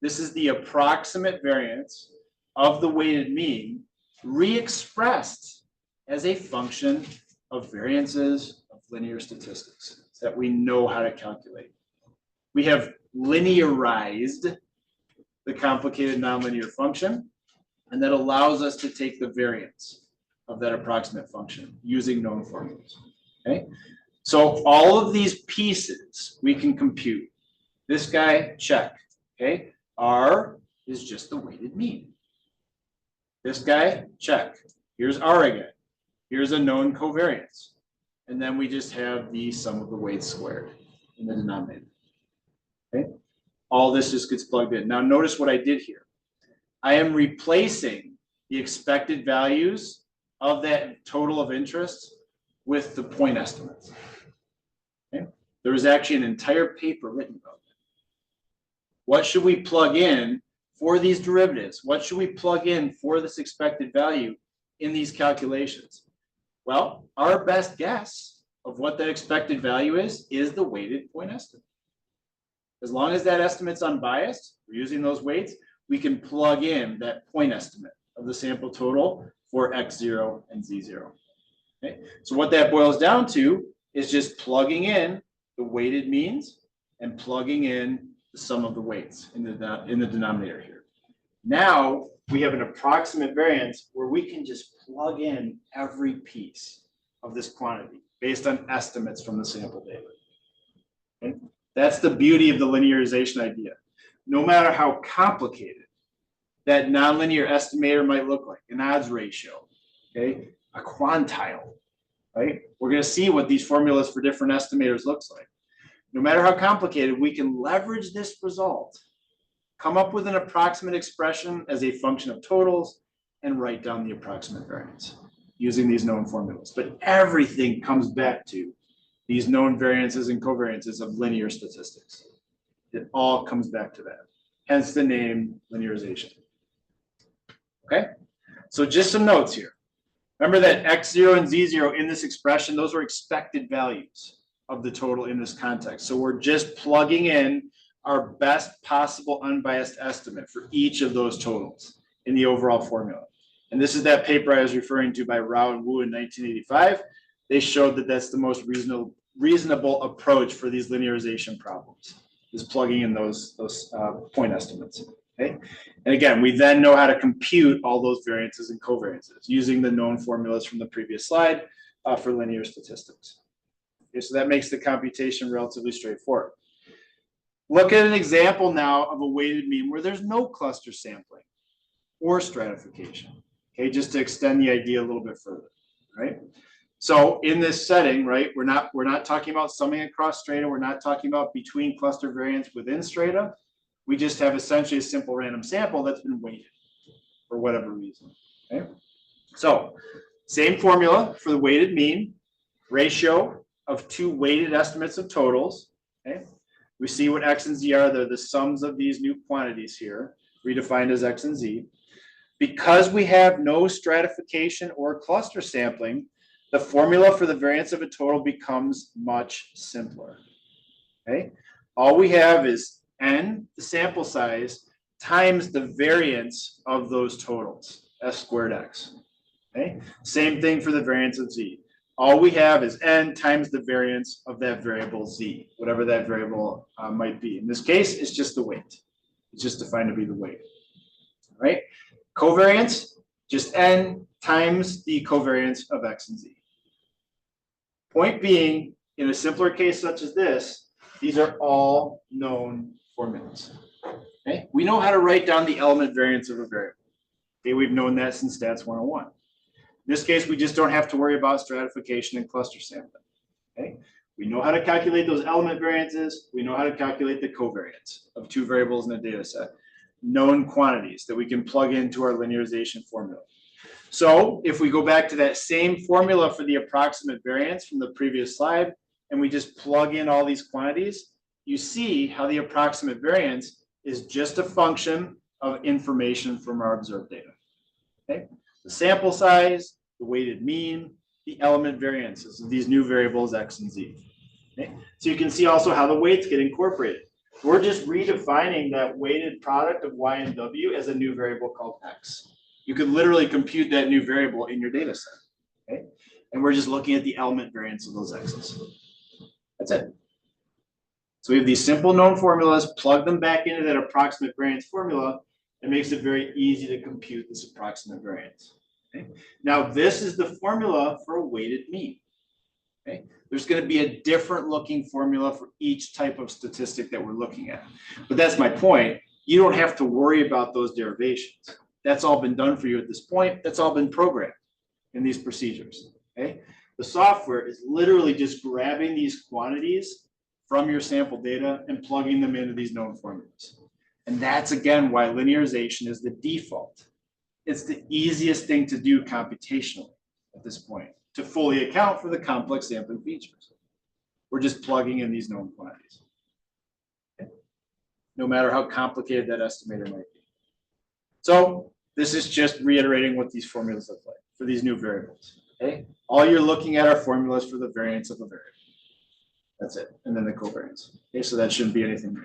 This is the approximate variance of the weighted mean re-expressed as a function of variances of linear statistics that we know how to calculate. We have linearized the complicated nonlinear function, and that allows us to take the variance of that approximate function using known formulas. Okay? So all of these pieces we can compute. This guy, check. Okay? R is just the weighted mean. This guy, check. Here's R again. Here's a known covariance. And then we just have the sum of the weights squared in the denominator. Okay? All this just gets plugged in. Now notice what I did here. I am replacing the expected values of that total of interest with the point estimates. Okay? There was actually an entire paper written about that. What should we plug in for these derivatives? What should we plug in for this expected value in these calculations? Well, our best guess of what that expected value is the weighted point estimate. As long as that estimate's unbiased, we're using those weights, we can plug in that point estimate of the sample total for X0 and Z0. Okay? So what that boils down to is just plugging in the weighted means and plugging in the sum of the weights in the denominator here. Now we have an approximate variance where we can just plug in every piece of this quantity based on estimates from the sample data. Okay? That's the beauty of the linearization idea. No matter how complicated that nonlinear estimator might look like, an odds ratio, okay, a quantile, right? We're going to see what these formulas for different estimators looks like. No matter how complicated, we can leverage this result, come up with an approximate expression as a function of totals, and write down the approximate variance using these known formulas. But everything comes back to these known variances and covariances of linear statistics. It all comes back to that. Hence the name linearization. Okay, so just some notes here. Remember that X0 and Z0 in this expression, those are expected values of the total in this context. So we're just plugging in our best possible unbiased estimate for each of those totals in the overall formula. And this is that paper I was referring to by Rao and Wu in 1985. They showed that that's the most reasonable approach for these linearization problems, is plugging in those point estimates. Okay? And again, we then know how to compute all those variances and covariances using the known formulas from the previous slide for linear statistics. Okay, so that makes the computation relatively straightforward. Look at an example now of a weighted mean where there's no cluster sampling or stratification. Okay, just to extend the idea a little bit further, right? So in this setting, right, we're not talking about summing across strata. We're not talking about between cluster variance within strata. We just have essentially a simple random sample that's been weighted for whatever reason. Okay, so same formula for the weighted mean, ratio of two weighted estimates of totals. Okay, We see what X and Z are. They're the sums of these new quantities here, redefined as X and Z. Because we have no stratification or cluster sampling, the formula for the variance of a total becomes much simpler. Okay, all we have is n, the sample size, times the variance of those totals, S squared X. Okay, same thing for the variance of Z. All we have is n times the variance of that variable Z, whatever that variable might be. In this case, it's just the weight. It's just defined to be the weight. All right, covariance, just n times the covariance of X and Z. Point being, in a simpler case such as this, these are all known formulas. Okay, we know how to write down the element variance of a variable. Okay, we've known that since Stats 101. In this case, we just don't have to worry about stratification and cluster sampling. Okay, we know how to calculate those element variances. We know how to calculate the covariance of two variables in a data set. Known quantities that we can plug into our linearization formula. So if we go back to that same formula for the approximate variance from the previous slide, and we just plug in all these quantities, you see how the approximate variance is just a function of information from our observed data. Okay, the sample size, the weighted mean, the element variances of these new variables X and Z. Okay, so you can see also how the weights get incorporated. We're just redefining that weighted product of Y and W as a new variable called X. You could literally compute that new variable in your data set. Okay, and we're just looking at the element variance of those X's. That's it. So we have these simple known formulas, plug them back into that approximate variance formula. It makes it very easy to compute this approximate variance. Okay? Now this is the formula for a weighted mean. Okay? There's going to be a different looking formula for each type of statistic that we're looking at. But that's my point. You don't have to worry about those derivations. That's all been done for you at this point. That's all been programmed in these procedures. Okay? The software is literally just grabbing these quantities from your sample data and plugging them into these known formulas. And that's again why linearization is the default. It's the easiest thing to do computationally at this point to fully account for the complex sampling features. We're just plugging in these known quantities. Okay? No matter how complicated that estimator might be. So this is just reiterating what these formulas look like for these new variables. Okay? All you're looking at are formulas for the variance of a variable. That's it. And then the covariance. Okay, so that shouldn't be anything new.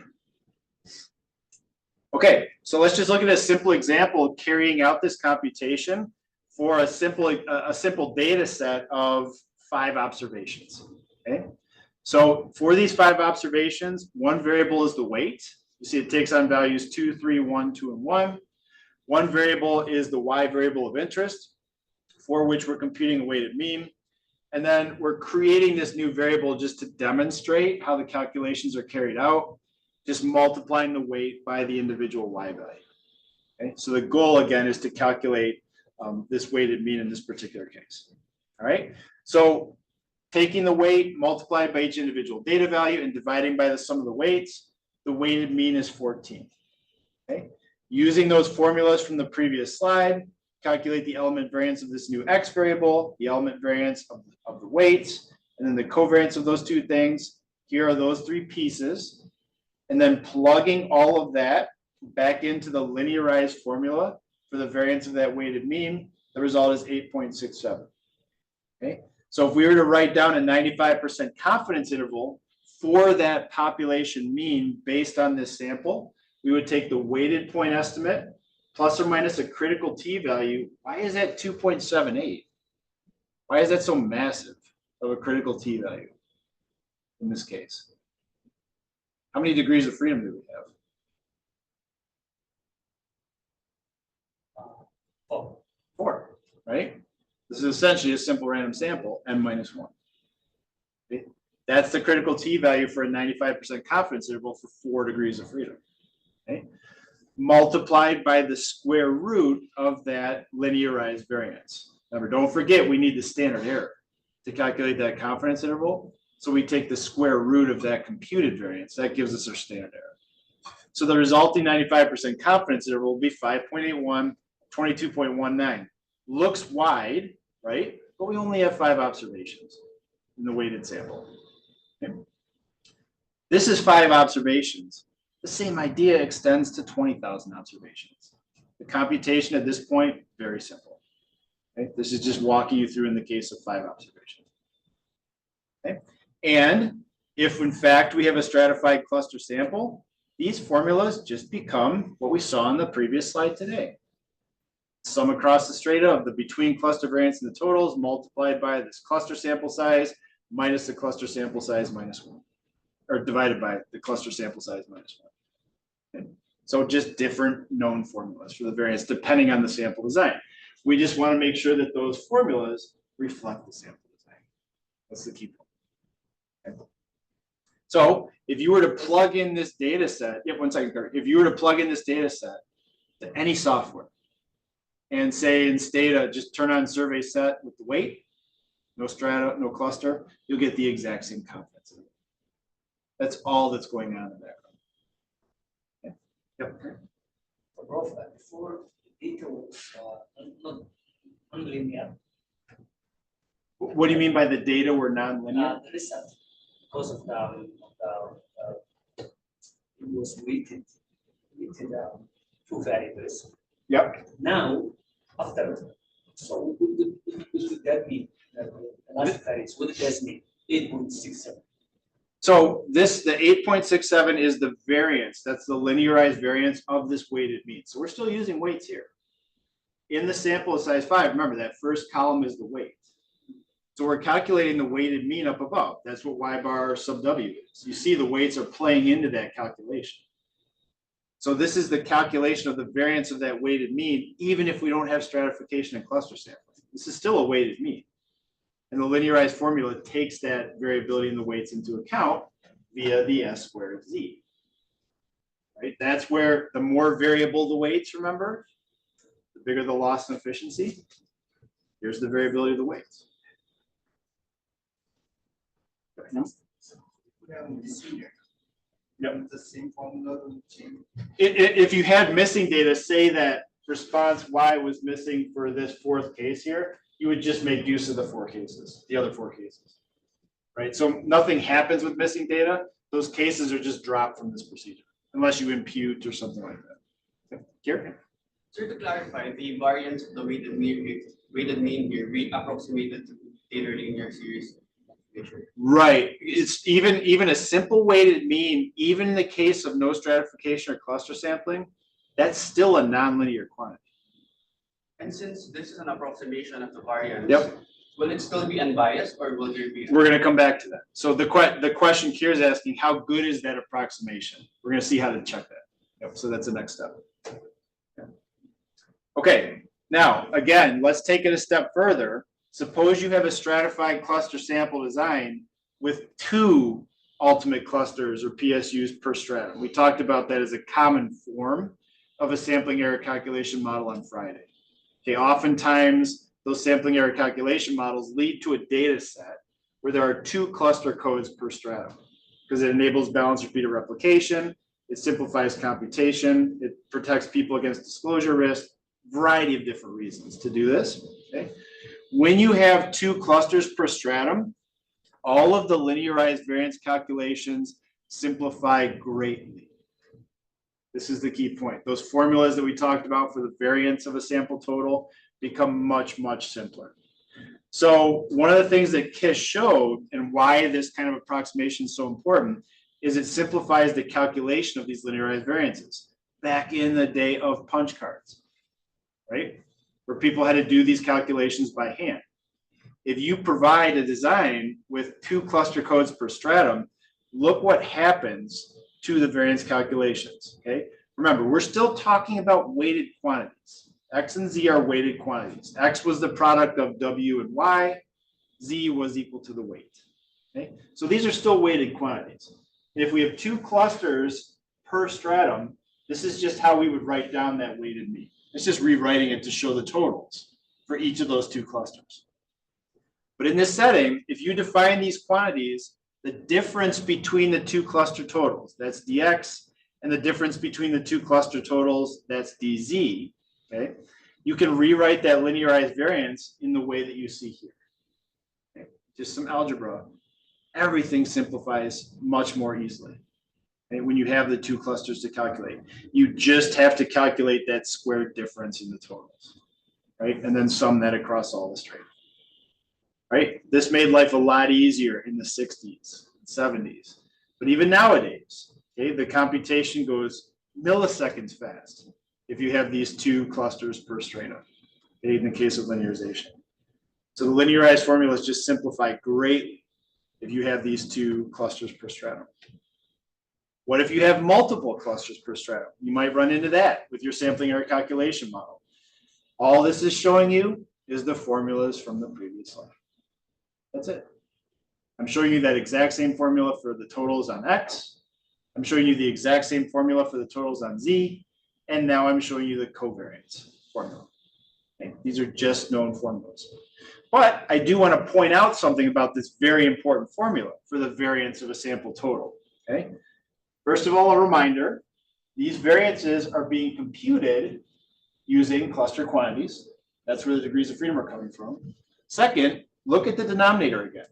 Okay, so let's just look at a simple example of carrying out this computation for a simple data set of 5 observations. Okay, so for these 5 observations, one variable is the weight. You see it takes on values 2, 3, 1, 2, and 1. One variable is the Y variable of interest, for which we're computing a weighted mean. And then we're creating this new variable just to demonstrate how the calculations are carried out, just multiplying the weight by the individual Y value. Okay, so the goal again is to calculate this weighted mean in this particular case. All right, so taking the weight multiplied by each individual data value and dividing by the sum of the weights, the weighted mean is 14. Okay, using those formulas from the previous slide, calculate the element variance of this new X variable, the element variance of the weights, and then the covariance of those two things. Here are those 3 pieces. And then plugging all of that back into the linearized formula for the variance of that weighted mean, the result is 8.67. Okay, so if we were to write down a 95% confidence interval for that population mean based on this sample, we would take the weighted point estimate plus or minus a critical t value. Why is that 2.78? Why is that so massive of a critical t value in this case? How many degrees of freedom do we have? 4, right? This is essentially a simple random sample, n minus 1. Okay? That's the critical t value for a 95% confidence interval for 4 degrees of freedom. Okay? Multiplied by the square root of that linearized variance. Remember, don't forget we need the standard error to calculate that confidence interval. So we take the square root of that computed variance. That gives us our standard error. So the resulting 95% confidence interval will be 5.81, 22.19. Looks wide, right? But we only have 5 observations in the weighted sample. Okay. This is 5 observations. The same idea extends to 20,000 observations. The computation at this point, very simple. Okay? This is just walking you through in the case of 5 observations. Okay? And if in fact we have a stratified cluster sample, these formulas just become what we saw in the previous slide today. Sum across the strata of the between cluster variance and the totals multiplied by this cluster sample size minus the cluster sample size minus 1, or divided by the cluster sample size minus 1. Okay. So just different known formulas for the variance depending on the sample design. We just want to make sure that those formulas reflect the sample design. That's the key point. Okay. So if you were to plug in this data set, if you were to plug in this data set to any software and say in Stata, just turn on survey set with the weight, no strata, no cluster, you'll get the exact same confidence interval. That's all that's going on in the background. Okay. Yep. Prof, before data was not nonlinear. What do you mean by the data were non-linear? The result, because of the it was weighted two variables. Yep. Now, after, so what would that mean? The last variance, what does that mean? 8.67. So the 8.67 is the variance. That's the linearized variance of this weighted mean. So we're still using weights here. In the sample of size 5, remember that first column is the weight. So we're calculating the weighted mean up above. That's what y bar sub w is. You see the weights are playing into that calculation. So this is the calculation of the variance of that weighted mean, even if we don't have stratification and cluster sampling. This is still a weighted mean. And the linearized formula takes that variability in the weights into account via the S squared Z. Right? That's where the more variable the weights, remember, the bigger the loss in efficiency. Here's the variability of the weights. Yep. The same formula will change. If you had missing data, say that response Y was missing for this 4th case here, you would just make use of the 4 cases, the other 4 cases, right? So nothing happens with missing data. Those cases are just dropped from this procedure, unless you impute or something like that. Okay. Here? So to clarify, the variance of the weighted mean here, we approximated to Taylor linear series. Right. It's even a simple weighted mean, even in the case of no stratification or cluster sampling, that's still a nonlinear quantity. And since this is an approximation of the variance, Yep. will it still be unbiased or will there be? We're going to come back to that. So the question here is asking, how good is that approximation? We're going to see how to check that. Yep. So that's the next step. Okay. Now, again, let's take it a step further. Suppose you have a stratified cluster sample design with 2 ultimate clusters or PSUs per stratum. We talked about that as a common form of a sampling error calculation model on Friday. Okay, oftentimes those sampling error calculation models lead to a data set where there are 2 cluster codes per stratum because it enables balanced repeated replication, it simplifies computation, it protects people against disclosure risk, variety of different reasons to do this. Okay. When you have 2 clusters per stratum, all of the linearized variance calculations simplify greatly. This is the key point. Those formulas that we talked about for the variance of a sample total become much, much simpler. So one of the things that Kish showed and why this kind of approximation is so important is it simplifies the calculation of these linearized variances back in the day of punch cards, right? Where people had to do these calculations by hand. If you provide a design with 2 cluster codes per stratum, look what happens to the variance calculations, okay? Remember, we're still talking about weighted quantities. X and Z are weighted quantities. X was the product of W and Y. Z was equal to the weight, okay? So these are still weighted quantities. If we have 2 clusters per stratum, this is just how we would write down that weighted mean. It's just rewriting it to show the totals for each of those 2 clusters. But in this setting, if you define these quantities, the difference between the 2 cluster totals, that's dx, and the difference between the 2 cluster totals, that's dz, okay? You can rewrite that linearized variance in the way that you see here. Okay? Just some algebra. everything simplifies much more easily. And when you have the two clusters to calculate, you just have to calculate that squared difference in the totals, right? And then sum that across all the strata, right? This made life a lot easier in the 60s, 70s. But even nowadays, okay, the computation goes milliseconds fast if you have these two clusters per strata, okay, in the case of linearization. So the linearized formulas just simplify greatly if you have these two clusters per stratum. What if you have multiple clusters per stratum? You might run into that with your sampling error calculation model. All this is showing you is the formulas from the previous slide. That's it. I'm showing you that exact same formula for the totals on X. I'm showing you the exact same formula for the totals on Z. And now I'm showing you the covariance formula. Okay? These are just known formulas. But I do want to point out something about this very important formula for the variance of a sample total. Okay? First of all, a reminder, these variances are being computed using cluster quantities. That's where the degrees of freedom are coming from. Second, look at the denominator again.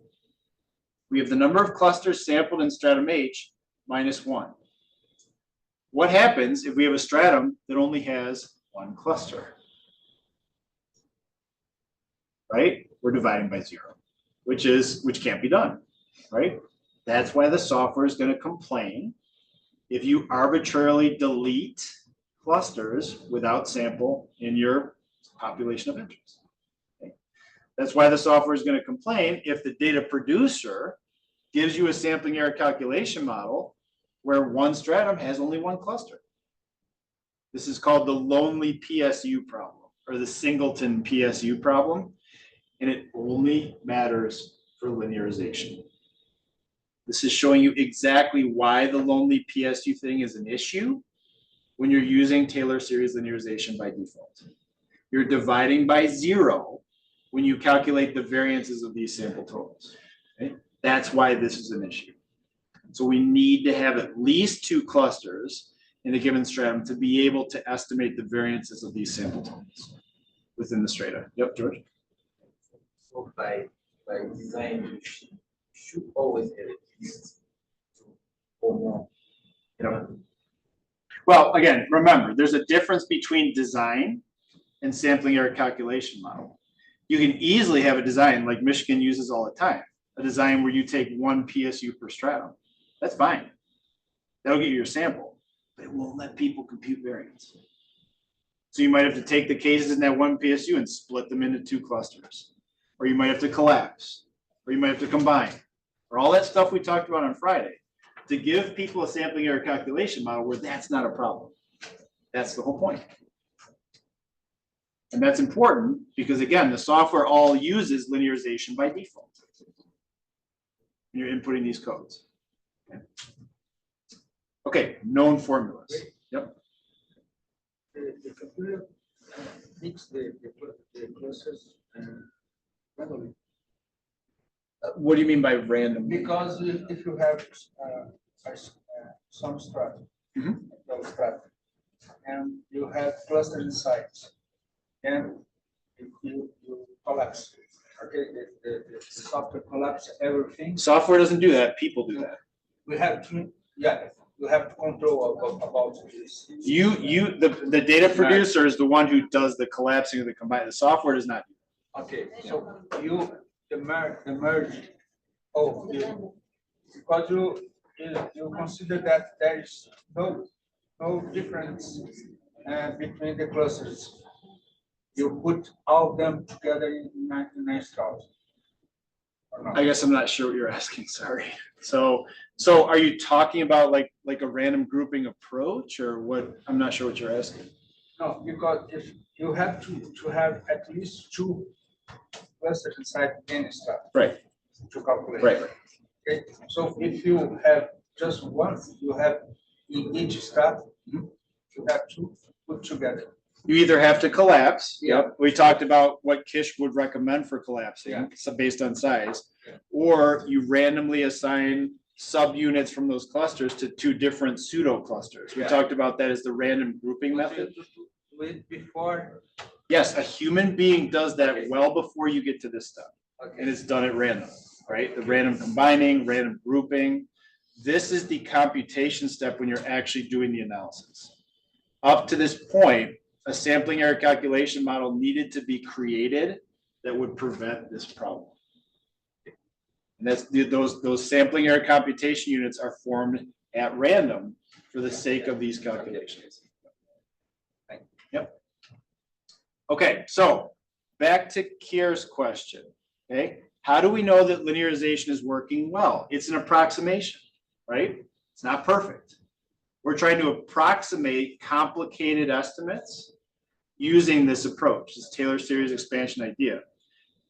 We have the number of clusters sampled in stratum H minus 1. What happens if we have a stratum that only has one cluster? Right? We're dividing by 0, which can't be done, right? That's why the software is going to complain if you arbitrarily delete clusters without sample in your population of interest. Okay? That's why the software is going to complain if the data producer gives you a sampling error calculation model where one stratum has only one cluster. This is called the lonely PSU problem, or the singleton PSU problem, and it only matters for linearization. This is showing you exactly why the lonely PSU thing is an issue when you're using Taylor series linearization by default. You're dividing by 0 when you calculate the variances of these sample totals. Okay? That's why this is an issue. So we need to have at least 2 clusters in a given stratum to be able to estimate the variances of these sample totals within the strata. Yep, George? So by design, you should always have at least 2 or more. Yep. Well, again, remember, there's a difference between design and sampling error calculation model. You can easily have a design like Michigan uses all the time, a design where you take 1 PSU per stratum. That's fine. That'll get you your sample, but it won't let people compute variance. So you might have to take the cases in that 1 PSU and split them into 2 clusters. Or you might have to collapse, or you might have to combine, or all that stuff we talked about on Friday, to give people a sampling error calculation model where that's not a problem. That's the whole point. And that's important because, again, the software all uses linearization by default. You're inputting these codes. Okay, known formulas. Yep. The computer mix the clusters randomly. What do you mean by random? Because if you have some stratum, and you have clusters inside, and you collapse. Okay, the software collapse everything. Software doesn't do that. People do that. We have to, you have to control about this. The data producer is the one who does the collapsing of the combine. The software does not do that. Okay, so the merge. Oh, because you consider that there is no difference between the clusters. You put all of them together in 99 stratum. I guess I'm not sure what you're asking. Sorry. So are you talking about like a random grouping approach, or what? I'm not sure what you're asking. No, because if you have to have at least 2 clusters inside any stratum. Right. To calculate. Right. Okay. So if you have just one, you have in each stratum, you have to put together. You either have to collapse. Yeah. Yep. We talked about what Kish would recommend for collapsing, Yeah. so based on size, Yeah. or you randomly assign subunits from those clusters to 2 different pseudo clusters. We Yeah. talked about that as the random grouping method. Wait before. Yes, a human being does that Okay. well before you get to this stuff, Okay. and it's done at random. right? The random combining, random grouping. This is the computation step when you're actually doing the analysis. Up to this point, a sampling error calculation model needed to be created that would prevent this problem. And that's those sampling error computation units are formed at random for the sake of these calculations. Yep. Okay, so back to Kier's question. Okay, how do we know that linearization is working well? It's an approximation, right? It's not perfect. We're trying to approximate complicated estimates using this approach, this Taylor series expansion idea.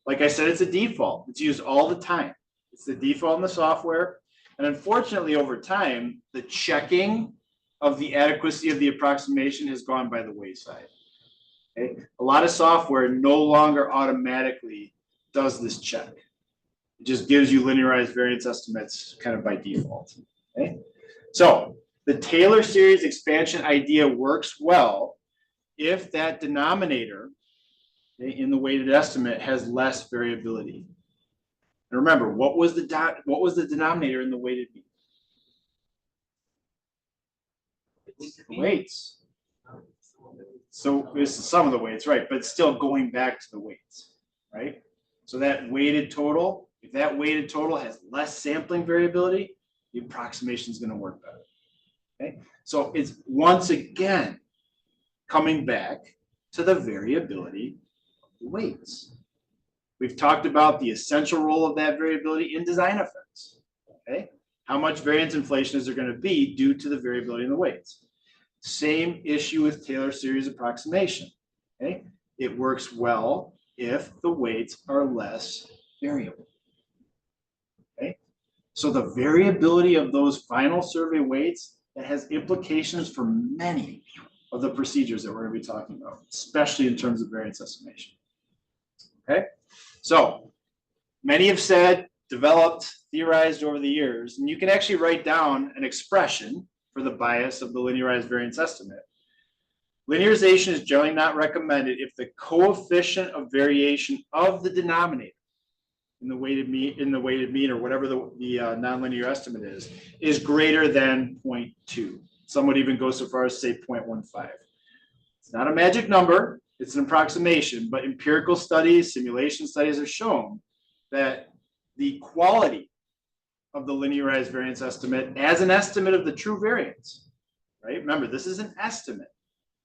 Like I said, it's a default. It's used all the time. It's the default in the software. And unfortunately, over time, the checking of the adequacy of the approximation has gone by the wayside. Okay? A lot of software no longer automatically does this check. It just gives you linearized variance estimates kind of by default. Okay? So the Taylor series expansion idea works well if that denominator in the weighted estimate has less variability. And remember, what was the denominator in the weighted mean? The weights. So this is some of the weights, right? But still going back to the weights, right? So that weighted total, if that weighted total has less sampling variability, the approximation is going to work better. Okay, so it's once again coming back to the variability of the weights. We've talked about the essential role of that variability in design effects. Okay, how much variance inflation is there going to be due to the variability in the weights? Same issue with Taylor series approximation. Okay, it works well if the weights are less variable. Okay, so the variability of those final survey weights that has implications for many of the procedures that we're going to be talking about, especially in terms of variance estimation. Okay, so many have said, developed, theorized over the years, and you can actually write down an expression for the bias of the linearized variance estimate. Linearization is generally not recommended if the coefficient of variation of the denominator in the weighted mean or whatever the nonlinear estimate is greater than 0.2. Some would even go so far as to say 0.15. It's not a magic number, it's an approximation, but empirical studies, simulation studies have shown that the quality of the linearized variance estimate as an estimate of the true variance, right? Remember, this is an estimate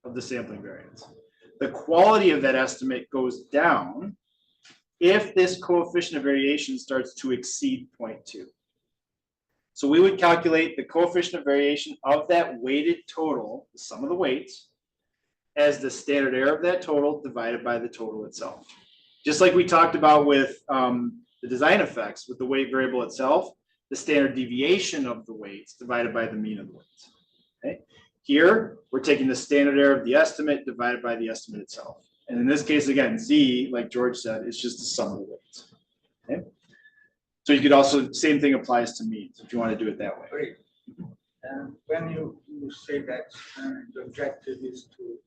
of the sampling variance. The quality of that estimate goes down if this coefficient of variation starts to exceed 0.2. So we would calculate the coefficient of variation of that weighted total, the sum of the weights, as the standard error of that total divided by the total itself. Just like we talked about with the design effects with the weight variable itself, the standard deviation of the weights divided by the mean of the weights. Okay? Here, we're taking the standard error of the estimate divided by the estimate itself. And in this case, again, Z, like George said, is just the sum of the weights. Okay? So you could also, same thing applies to means if you want to do it that way. Great. When you say that the objective is to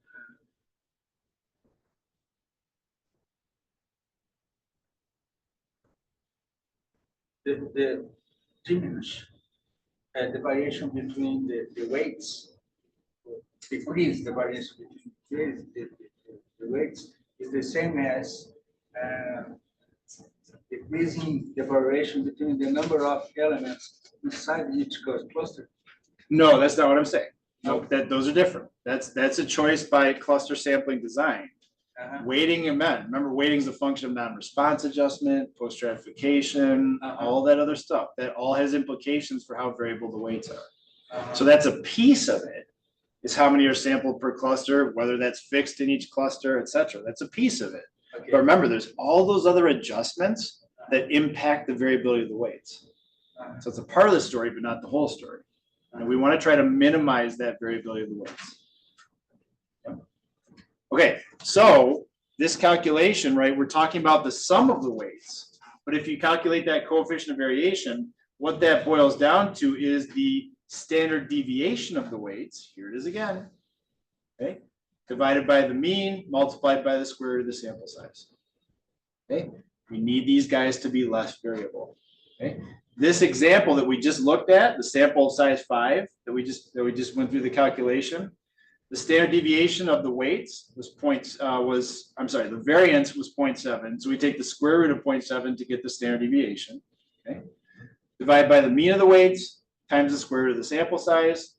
diminish the variation between the weights, decrease the variation between the weights, is the same as decreasing the variation between the number of elements inside each cluster. No, that's not what I'm saying. No, those are different. That's a choice by cluster sampling design. Weighting amend. Remember, weighting is a function of non-response adjustment, post-stratification, all that other stuff. That all has implications for how variable the weights are. So that's a piece of it, is how many are sampled per cluster, whether that's fixed in each cluster, etc. That's a piece of it. Okay. But remember, there's all those other adjustments that impact the variability of the weights. So it's a part of the story, but not the whole story. And we want to try to minimize that variability of the weights. Okay, so this calculation, right, we're talking about the sum of the weights. But if you calculate that coefficient of variation, what that boils down to is the standard deviation of the weights. Here it is again. Okay, divided by the mean, multiplied by the square root of the sample size. Okay, we need these guys to be less variable. Okay. This example that we just looked at, the sample size 5 that we just went through the calculation, the standard deviation of the weights was the variance was 0.7. So we take the square root of 0.7 to get the standard deviation. Okay. Divide by the mean of the weights times the square root of the sample size.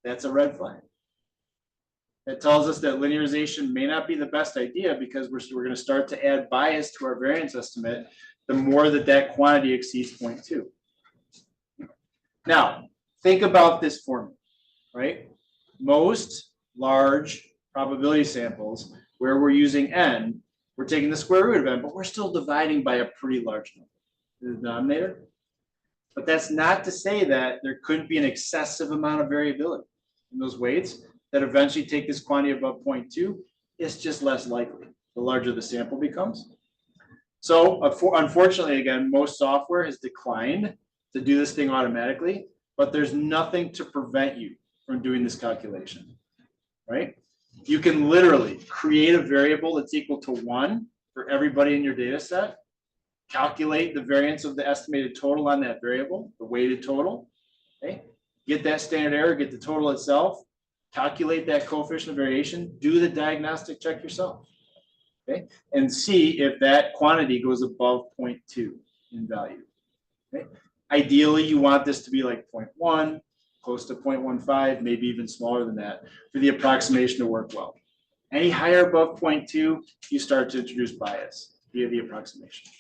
That's a red flag. That tells us that linearization may not be the best idea because we're going to start to add bias to our variance estimate the more that quantity exceeds 0.2. Now, think about this formula, right? Most large probability samples where we're using n, we're taking the square root of n, but we're still dividing by a pretty large number in the denominator. But that's not to say that there couldn't be an excessive amount of variability in those weights that eventually take this quantity above 0.2. It's just less likely the larger the sample becomes. So unfortunately, again, most software has declined to do this thing automatically, but there's nothing to prevent you from doing this calculation, right? You can literally create a variable that's equal to 1 for everybody in your data set, calculate the variance of the estimated total on that variable, the weighted total, okay? Get that standard error, get the total itself, calculate that coefficient of variation, do the diagnostic check yourself, okay? And see if that quantity goes above 0.2 in value, okay? Ideally, you want this to be like 0.1, close to 0.15, maybe even smaller than that for the approximation to work well. Any higher above 0.2, you start to introduce bias via the approximation.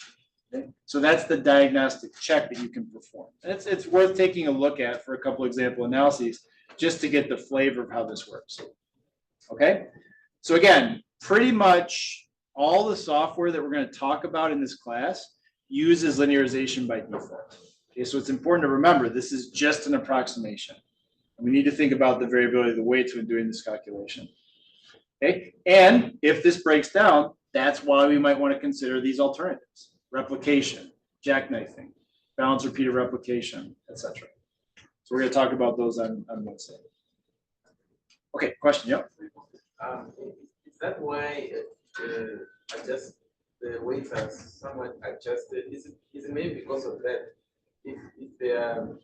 Okay? So that's the diagnostic check that you can perform. And it's worth taking a look at for a couple example analyses just to get the flavor of how this works. Okay, so again, pretty much all the software that we're going to talk about in this class uses linearization by default. Okay, so it's important to remember this is just an approximation. And we need to think about the variability of the weights when doing this calculation. Okay, and if this breaks down, that's why we might want to consider these alternatives: replication, jackknifing, balanced repeated replication, etc. So we're going to talk about those on Wednesday. Okay, question, yep. Is that why adjust the weights are somewhat adjusted? Is it maybe because of that? If the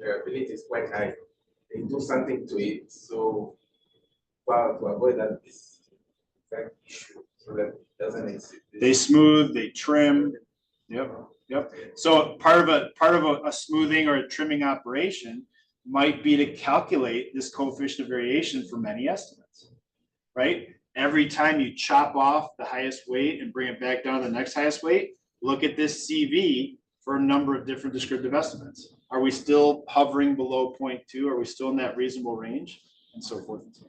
variability is quite high, they do something to it, so well, to avoid that this issue, so that it doesn't exist. They smooth, they trim. Yep. So part of a smoothing or a trimming operation might be to calculate this coefficient of variation for many estimates, right? Every time you chop off the highest weight and bring it back down to the next highest weight, look at this CV for a number of different descriptive estimates. Are we still hovering below 0.2? Are we still in that reasonable range? And so forth and so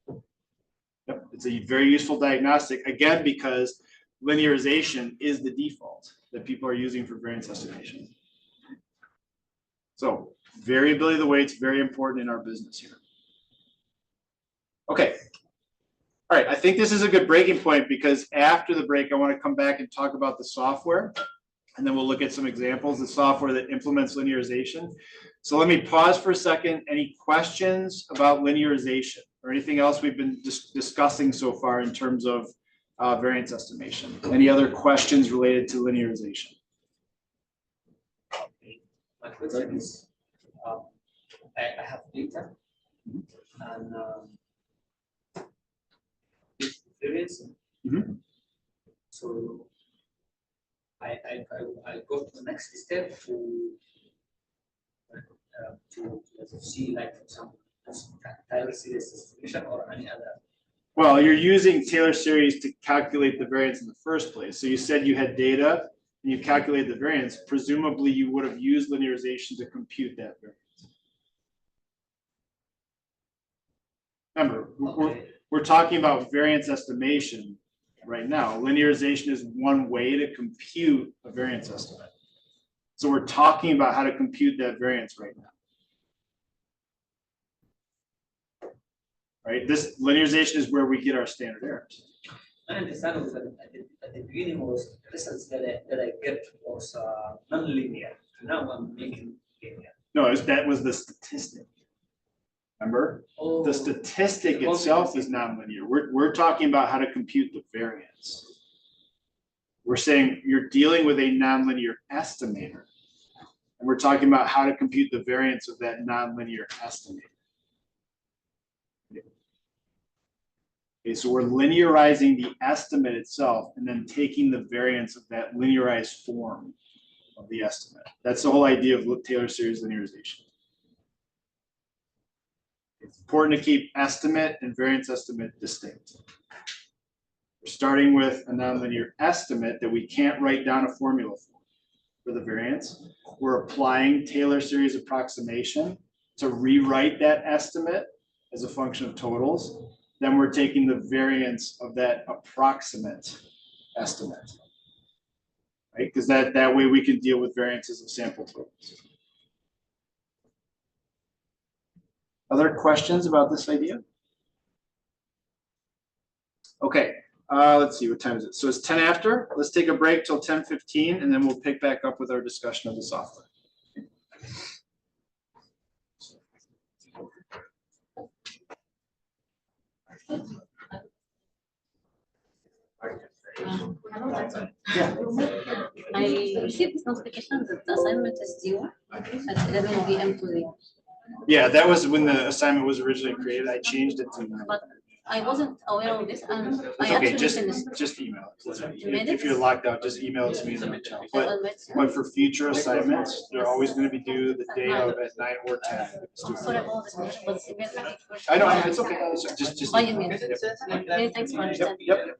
on. Yep. It's a very useful diagnostic, again, because linearization is the default that people are using for variance estimation. So variability of the weights, very important in our business here. Okay. All right, I think this is a good breaking point because after the break, I want to come back and talk about the software, and then we'll look at some examples of software that implements linearization. So let me pause for a second. Any questions about linearization or anything else we've been discussing so far in terms of variance estimation? Any other questions related to linearization? My question is, I have data and variance. So I go to the next step to see, like, for example, Taylor series distribution or any other. Well, you're using Taylor series to calculate the variance in the first place. So you said you had data and you calculated the variance. Presumably you would have used linearization to compute that variance. Remember, we're talking about variance estimation right now. Linearization is one way to compute a variance estimate. So we're talking about how to compute that variance right now. Right? This linearization is where we get our standard errors. I understand that at the beginning was results that I get was non-linear. Now I'm making linear. No, that was the statistic. Remember? Oh, the statistic itself is nonlinear. We're talking about how to compute the variance. We're saying you're dealing with a nonlinear estimator. And we're talking about how to compute the variance of that nonlinear estimate. Okay, so we're linearizing the estimate itself and then taking the variance of that linearized form of the estimate. That's the whole idea of Taylor series linearization. It's important to keep estimate and variance estimate distinct. We're starting with a nonlinear estimate that we can't write down a formula for the variance. We're applying Taylor series approximation to rewrite that estimate as a function of totals. Then we're taking the variance of that approximate estimate, right? Because that way we can deal with variances of sample totals. Other questions about this idea? Okay, let's see, what time is it? So it's 10 after. Let's take a break till 10:15, and then we'll pick back up with our discussion of the software. Yeah. I received this notification that the assignment is due at 11 p.m. today. Yeah, that was when the assignment was originally created. I changed it to. But I wasn't aware of this, and It's I okay, actually finished. just email it. You made If it? you're locked out, just email it to me. But I'll wait. But for future assignments, they're always going to be due the day of at 9 or 10. Sorry about this, but it's email. I know, it's okay. Just. By email. Yep. Okay, thanks for understanding. Yep.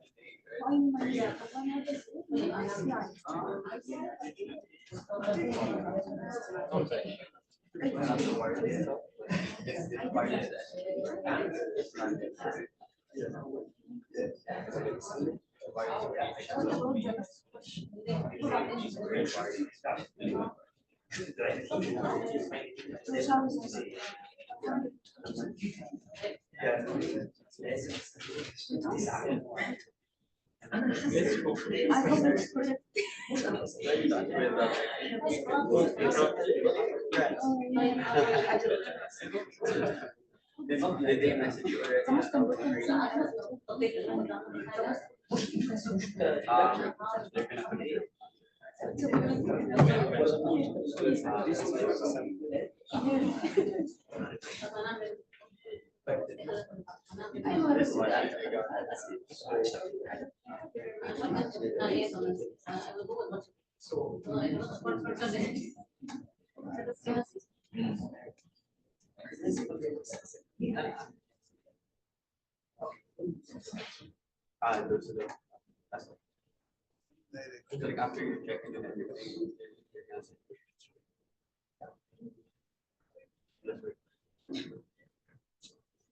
Like after you're checking and everything.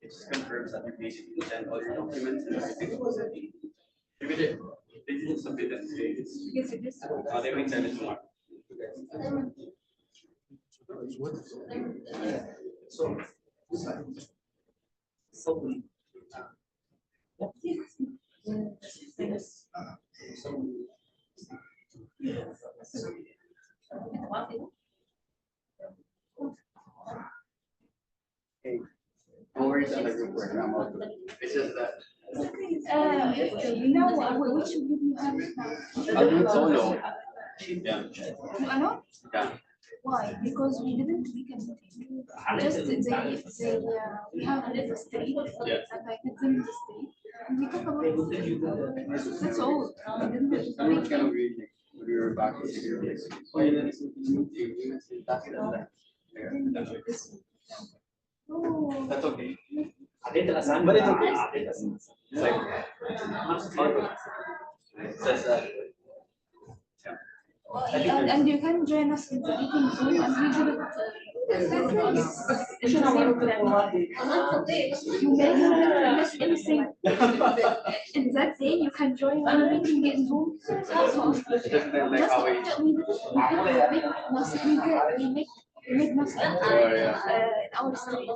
It just confirms that you basically sent all your documents and everything. Maybe they didn't submit that today. Yes, it is. They will send it tomorrow. No worries on the group work. I'm all good. It's just that Which should you have now? I'll do it solo. Yeah. Ano? Yeah. Why? Because we didn't make anything. Just we have a state, Yeah. and I did them the state, and we talk about it. That's all. We didn't I'm make not kind of reading. When we were back with your place. Oh. That's okay. But it's okay. It's like, says that. And you can join us in the meeting room, and we did it. You make anything. In that day, you can join our meeting in Zoom. That's all. It doesn't like how we. We make nothing. In our study,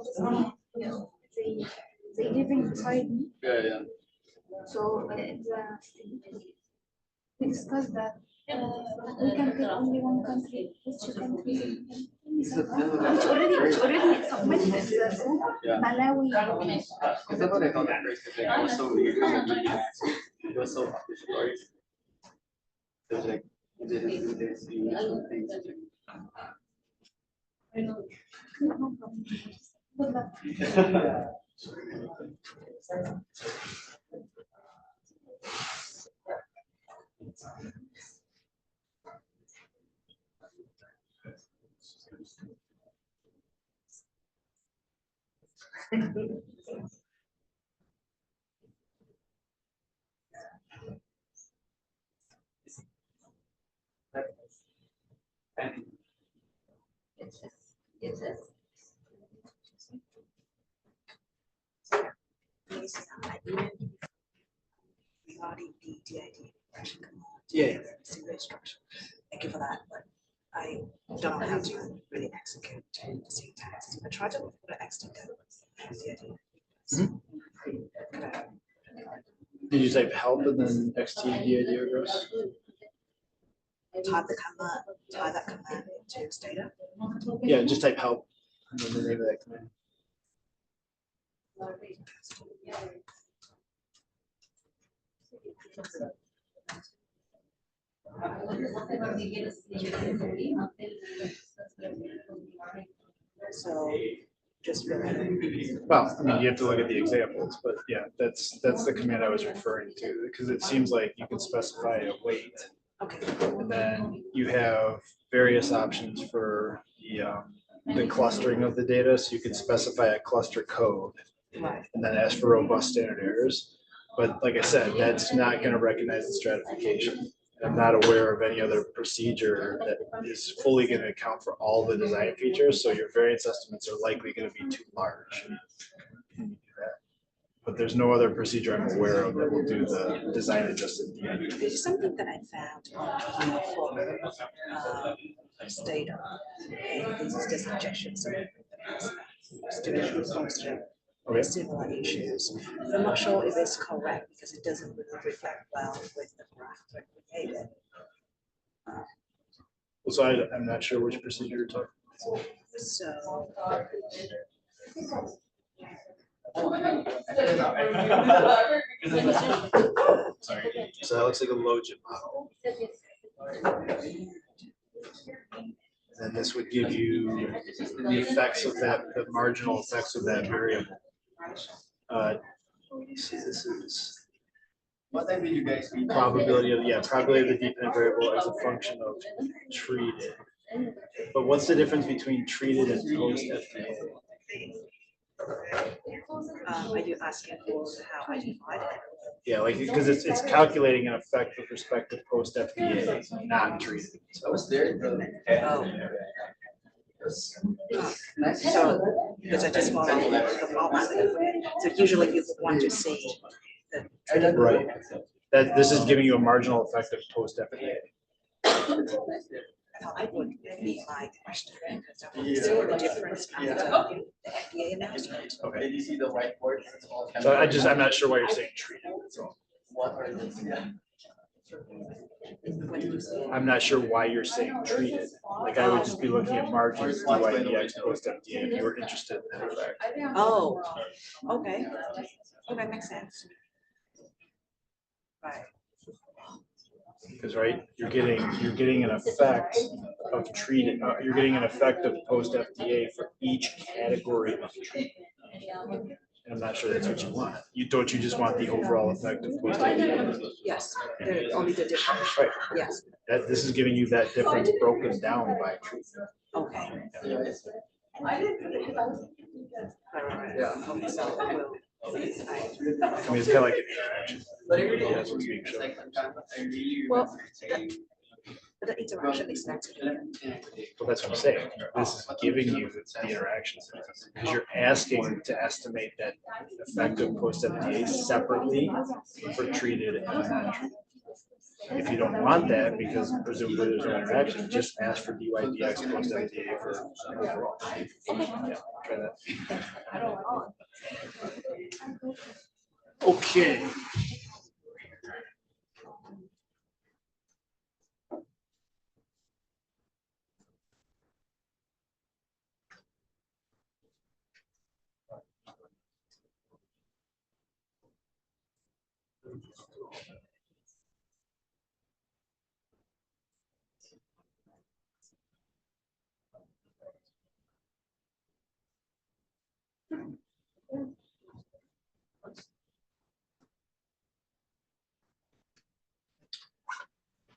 they living beside me. Yeah. So we discussed that we can pick only one country, which country, which already submitted in the Zoom. Yeah. Malawi. Because that's what I thought at first. Because it was so weird. It was so official. It was like, you didn't do this, you did something. No problem. Good luck. Regarding the DID expression command. Yeah. Single structure. Thank you for that, but I don't know how to really execute the syntax. I tried to look for the extended DID. Did you type help and then XTDID address? Type the command, type that command into Stata. Yeah, just type help and then the name of that command. So just really, Well, I mean, you have to look at the examples, but yeah, that's the command I was referring to, because it seems like you can specify a weight. okay, And then you have various options for the clustering of the data. So you can specify a cluster code right, and then ask for robust standard errors. But like I said, that's not going to recognize the stratification. I'm not aware of any other procedure that is fully going to account for all the design features. So your variance estimates are likely going to be too large. But there's no other procedure I'm aware of that will do the design adjusted DID. this is something that I found on for Stata. And this is just suggestions. Students posted Okay. similar issues. But I'm not sure if it's correct because it doesn't really reflect well with the graph that we created. So I'm not sure which procedure you're talking about. So Sorry. So that looks like a logit model. And this would give you the effects of that, the marginal effects of that variable. See, this is probability of, yeah, probability of the dependent variable as a function of treated. But what's the difference between treated and post FDA? are you asking for how I divide it? Yeah, like, because it's calculating an effect with respect to post FDA, not treated. So Oh. So, because I just follow the format. So usually you want to see the. right, that this is giving you a marginal effect of post FDA. I thought that would be my question, because I want to see the difference after the FDA announcement. Okay. Did you see the whiteboard? So I'm not sure why you're saying treated. That's all. What are these? Yeah. What did you say? I'm not sure why you're saying treated. Like I would just be looking at margins, DYDX post FDA if you were interested in that effect. Oh, okay. Okay, makes sense. Right. Because right, you're getting an effect of treated, you're getting an effect of post FDA for each category of treatment. And I'm not sure that's what you want. You just want the overall effect of post FDA. Yes, only the difference. Right. Yes, That this is giving you that difference broken down by treatment. okay. Yeah. Okay, so we'll. I mean, it's kind of like an interaction. That's what's being shown. Well, but the interaction is not together. Well, that's what I'm saying. This is giving you the interactions because you're asking to estimate that effect of post FDA separately for treated and non-treated. If you don't want that, because presumably there's no interaction, just ask for DYDX post FDA for overall. Yeah, try that. Okay.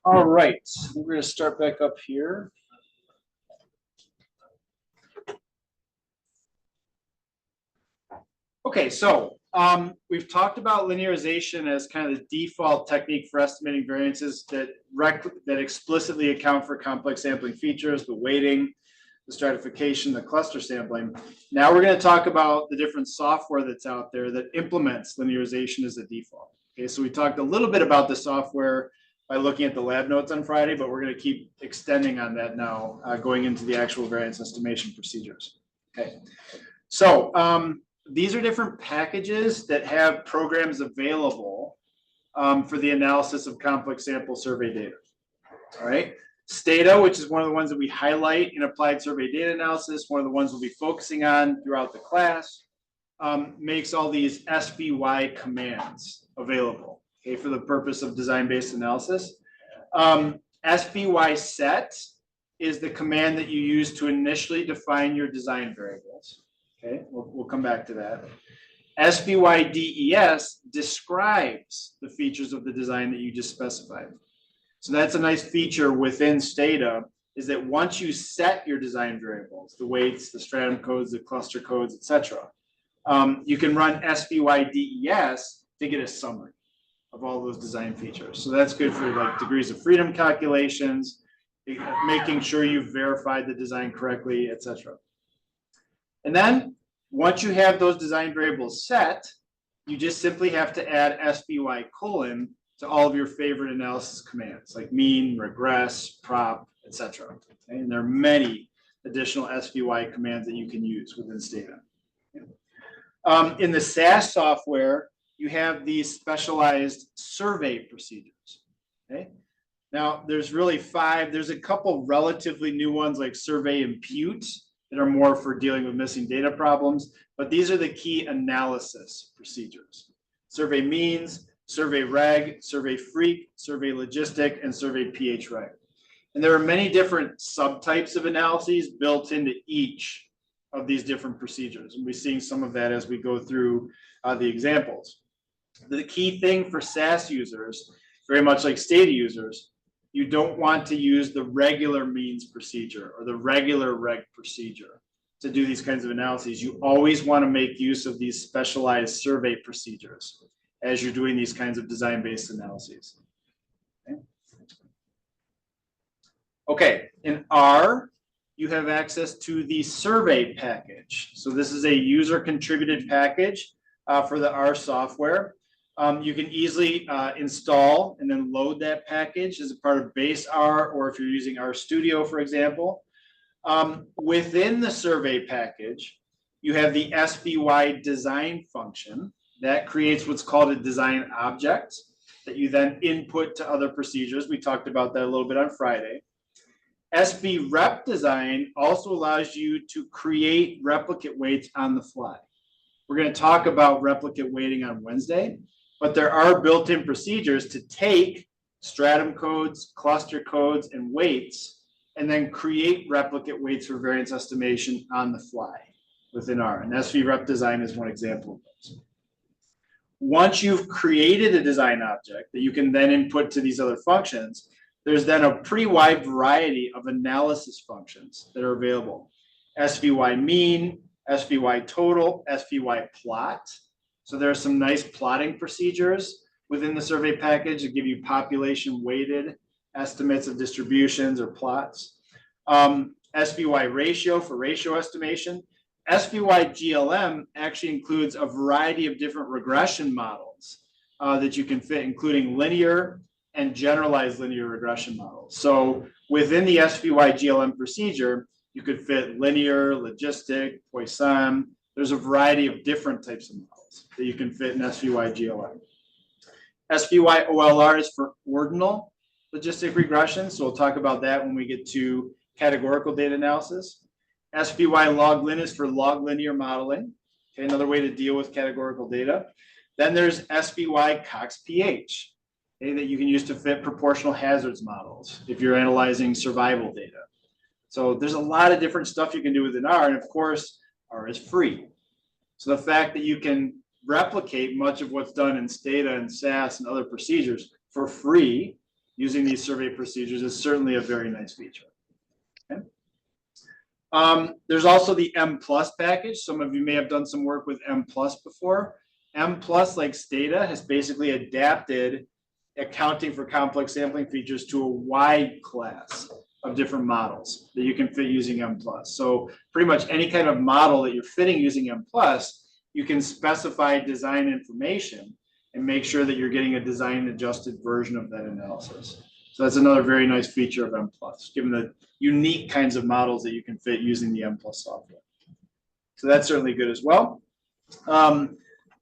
All right, we're going to start back up here. Okay, so we've talked about linearization as kind of the default technique for estimating variances that explicitly account for complex sampling features, the weighting, the stratification, the cluster sampling. Now we're going to talk about the different software that's out there that implements linearization as a default. Okay, so we talked a little bit about the software by looking at the lab notes on Friday, but we're going to keep extending on that now, going into the actual variance estimation procedures. Okay, so these are different packages that have programs available for the analysis of complex sample survey data. All right. Stata, which is one of the ones that we highlight in applied survey data analysis, one of the ones we'll be focusing on throughout the class, makes all these SVY commands available, okay, for the purpose of design-based analysis. SVY set is the command that you use to initially define your design variables. Okay, we'll come back to that. SVY DES describes the features of the design that you just specified. So that's a nice feature within Stata, is that once you set your design variables, the weights, the stratum codes, the cluster codes, etc., you can run SVY DES to get a summary of all those design features. So that's good for like degrees of freedom calculations, making sure you've verified the design correctly, etc. And then once you have those design variables set, you just simply have to add SVY : to all of your favorite analysis commands like mean, regress, prop, etc. Okay? And there are many additional SVY commands that you can use within Stata. In the SAS software, you have these specialized survey procedures. Okay? Now, there's really 5. There's a couple relatively new ones like survey impute that are more for dealing with missing data problems, but these are the key analysis procedures. Survey means, survey reg, survey freak, survey logistic, and survey pH reg. And there are many different subtypes of analyses built into each of these different procedures. And we're seeing some of that as we go through the examples. The key thing for SAS users, very much like Stata users, you don't want to use the regular means procedure or the regular reg procedure to do these kinds of analyses. You always want to make use of these specialized survey procedures as you're doing these kinds of design-based analyses. Okay, in R, you have access to the survey package. So this is a user-contributed package for the R software. You can easily install and then load that package as a part of base R, or if you're using R Studio, for example. Within the survey package, you have the SVY design function that creates what's called a design object that you then input to other procedures. We talked about that a little bit on Friday. SV rep design also allows you to create replicate weights on the fly. We're going to talk about replicate weighting on Wednesday, but there are built-in procedures to take stratum codes, cluster codes, and weights, and then create replicate weights for variance estimation on the fly within R. And SV rep design is one example of those. Once you've created a design object that you can then input to these other functions, there's then a pretty wide variety of analysis functions that are available. SVY mean, SVY total, SVY plot. So there are some nice plotting procedures within the survey package that give you population weighted estimates of distributions or plots. SVY ratio for ratio estimation. SVY GLM actually includes a variety of different regression models that you can fit, including linear and generalized linear regression models. So within the SVY GLM procedure, you could fit linear, logistic, Poisson. There's a variety of different types of models that you can fit in SVY GLM. SVY OLR is for ordinal logistic regression. So we'll talk about that when we get to categorical data analysis. SVY log lin is for log linear modeling. Okay, another way to deal with categorical data. Then there's SVY Cox pH. Okay, that you can use to fit proportional hazards models if you're analyzing survival data. So there's a lot of different stuff you can do within R, and of course, R is free. So the fact that you can replicate much of what's done in Stata and SAS and other procedures for free using these survey procedures is certainly a very nice feature. Okay. There's also the M+ package. Some of you may have done some work with M+ before. M+, like Stata, has basically adapted accounting for complex sampling features to a wide class of different models that you can fit using M+. So pretty much any kind of model that you're fitting using M+, you can specify design information and make sure that you're getting a design adjusted version of that analysis. So that's another very nice feature of M+, given the unique kinds of models that you can fit using the M+ software. So that's certainly good as well.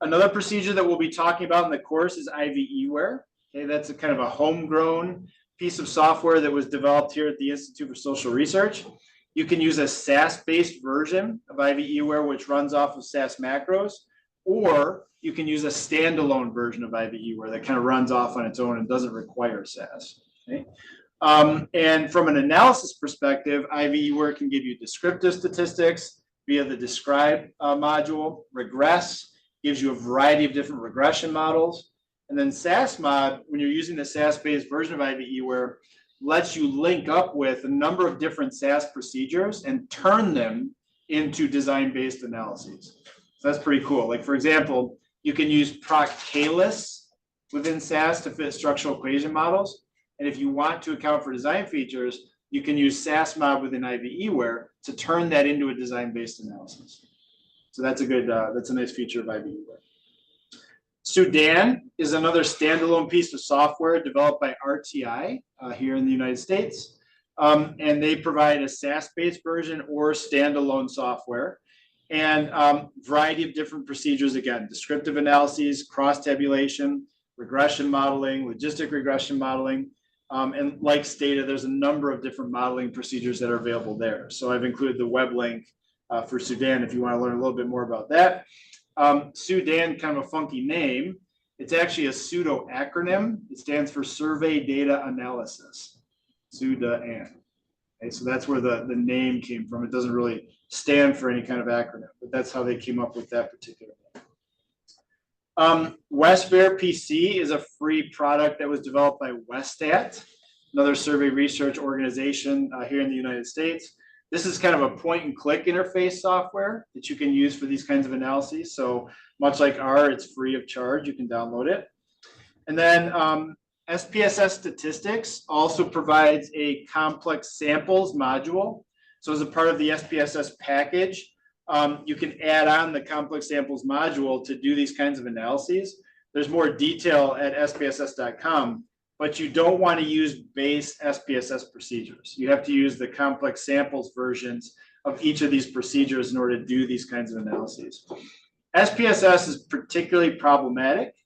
Another procedure that we'll be talking about in the course is IVEware. Okay, that's a kind of a homegrown piece of software that was developed here at the Institute for Social Research. You can use a SAS-based version of IVEware, which runs off of SAS macros, or you can use a standalone version of IVEware that kind of runs off on its own and doesn't require SAS. Okay? And from an analysis perspective, IVEware can give you descriptive statistics via the describe module. Regress gives you a variety of different regression models. And then SASMod, when you're using the SAS-based version of IVEware, lets you link up with a number of different SAS procedures and turn them into design-based analyses. So that's pretty cool. Like, for example, you can use Proctalis within SAS to fit structural equation models. And if you want to account for design features, you can use SASMod within IVEware to turn that into a design-based analysis. So that's a good, that's a nice feature of IVEware. Sudan is another standalone piece of software developed by RTI here in the United States. And they provide a SAS-based version or standalone software. And variety of different procedures, again, descriptive analyses, cross-tabulation, regression modeling, logistic regression modeling. And like Stata, there's a number of different modeling procedures that are available there. So I've included the web link for Sudan if you want to learn a little bit more about that. Sudan, kind of a funky name. It's actually a pseudo acronym. It stands for Survey Data Analysis, SUDAN. Okay, so that's where the name came from. It doesn't really stand for any kind of acronym, but that's how they came up with that particular name. WestVer PC is a free product that was developed by Westat, another survey research organization here in the United States. This is kind of a point and click interface software that you can use for these kinds of analyses. So much like R, it's free of charge. You can download it. And then SPSS Statistics also provides a complex samples module. So as a part of the SPSS package, you can add on the complex samples module to do these kinds of analyses. There's more detail at spss.com. But you don't want to use base SPSS procedures. You have to use the complex samples versions of each of these procedures in order to do these kinds of analyses. SPSS is particularly problematic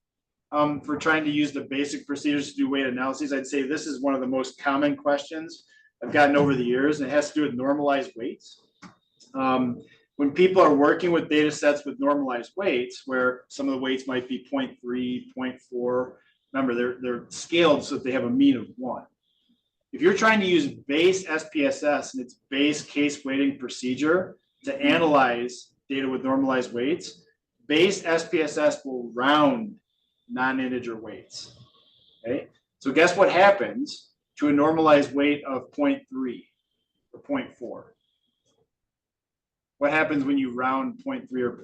for trying to use the basic procedures to do weight analyses. I'd say this is one of the most common questions I've gotten over the years, and it has to do with normalized weights. When people are working with data sets with normalized weights, where some of the weights might be 0.3, 0.4, remember, they're scaled so that they have a mean of 1. If you're trying to use base SPSS and its base case weighting procedure to analyze data with normalized weights, base SPSS will round non-integer weights. Okay? So guess what happens to a normalized weight of 0.3 or 0.4? What happens when you round 0.3 or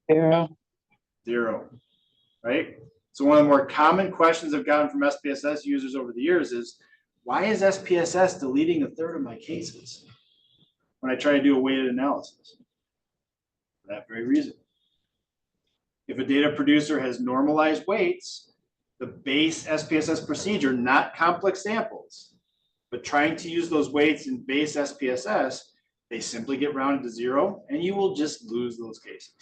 0.4? 0, right? So one of the more common questions I've gotten from SPSS users over the years is, why is SPSS deleting a third of my cases when I try to do a weighted analysis? For that very reason. If a data producer has normalized weights, the base SPSS procedure, not complex samples, but trying to use those weights in base SPSS, they simply get rounded to 0, and you will just lose those cases.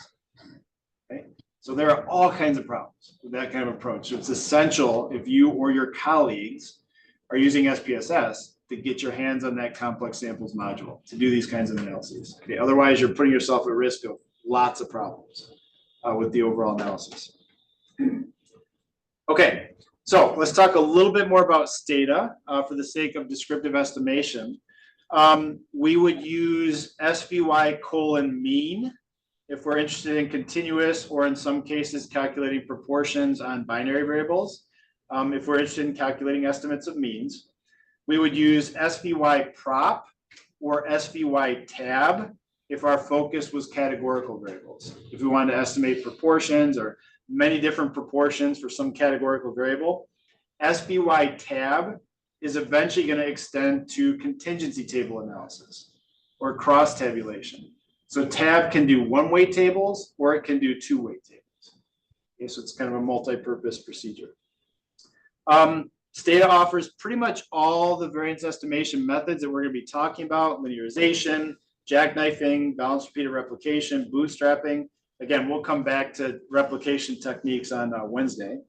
Okay? So there are all kinds of problems with that kind of approach. So it's essential if you or your colleagues are using SPSS to get your hands on that complex samples module to do these kinds of analyses. Okay? Otherwise, you're putting yourself at risk of lots of problems with the overall analysis. Okay, so let's talk a little bit more about Stata for the sake of descriptive estimation. We would use SVY:mean if we're interested in continuous, or in some cases calculating proportions on binary variables. If we're interested in calculating estimates of means, we would use SVY prop or SVY tab if our focus was categorical variables. If we wanted to estimate proportions or many different proportions for some categorical variable, SVY tab is eventually going to extend to contingency table analysis or cross tabulation. So tab can do one-way tables or it can do two-way tables. Okay, so it's kind of a multi-purpose procedure. Stata offers pretty much all the variance estimation methods that we're going to be talking about: linearization, jackknifing, balanced repeated replication, bootstrapping. Again, we'll come back to replication techniques on Wednesday.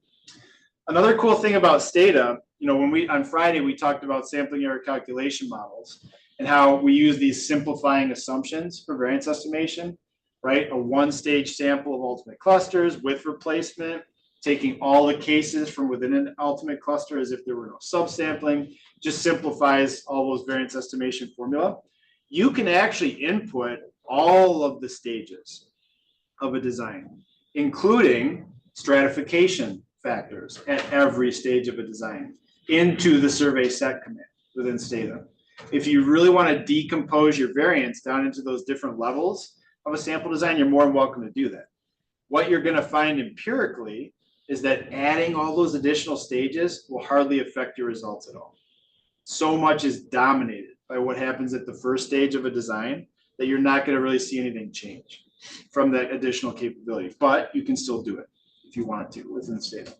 Another cool thing about Stata, you know, when on Friday, we talked about sampling error calculation models and how we use these simplifying assumptions for variance estimation, right? A one-stage sample of ultimate clusters with replacement, taking all the cases from within an ultimate cluster as if there were no subsampling, just simplifies all those variance estimation formula. You can actually input all of the stages of a design, including stratification factors at every stage of a design into the survey set command within Stata. If you really want to decompose your variance down into those different levels of a sample design, you're more than welcome to do that. What you're going to find empirically is that adding all those additional stages will hardly affect your results at all. So much is dominated by what happens at the first stage of a design that you're not going to really see anything change from that additional capability, but you can still do it if you want to within Stata.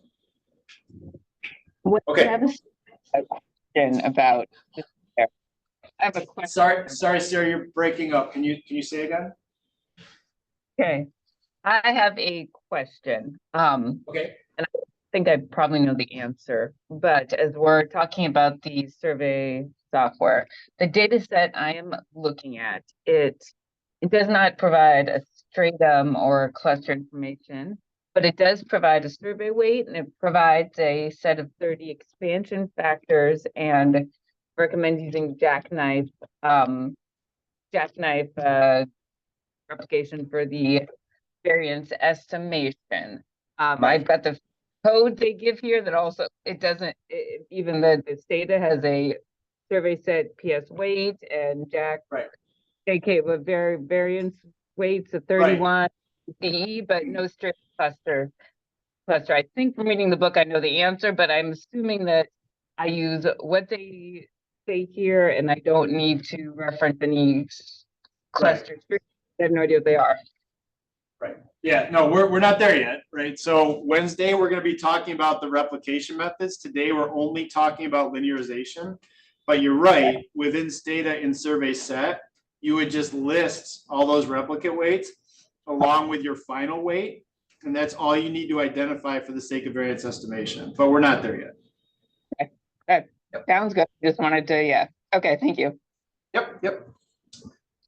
Okay. I have a question about this. I have a question. Sorry, Sarah, you're breaking up. Can you say again? Okay. I have a question. Okay. And I think I probably know the answer, but as we're talking about the survey software, the data set I am looking at, it does not provide a stratum or cluster information, but it does provide a survey weight, and it provides a set of 30 expansion factors, and recommends using jackknife replication for the variance estimation. I've got the code they give here that also, it doesn't, even the Stata has a survey set PS weight and JK with variance weights of 31 DE, but no strict cluster. I think from reading the book, I know the answer, but I'm assuming that I use what they say here, and I don't need to reference any clusters. I have no idea what they are. Right. Yeah, no, we're not there yet, right? So Wednesday, we're going to be talking about the replication methods. Today, we're only talking about linearization. But you're right, within Stata in survey set, you would just list all those replicate weights along with your final weight. And that's all you need to identify for the sake of variance estimation. But we're not there yet. Okay, sounds good. Just wanted to, yeah. Okay, thank you. Yep.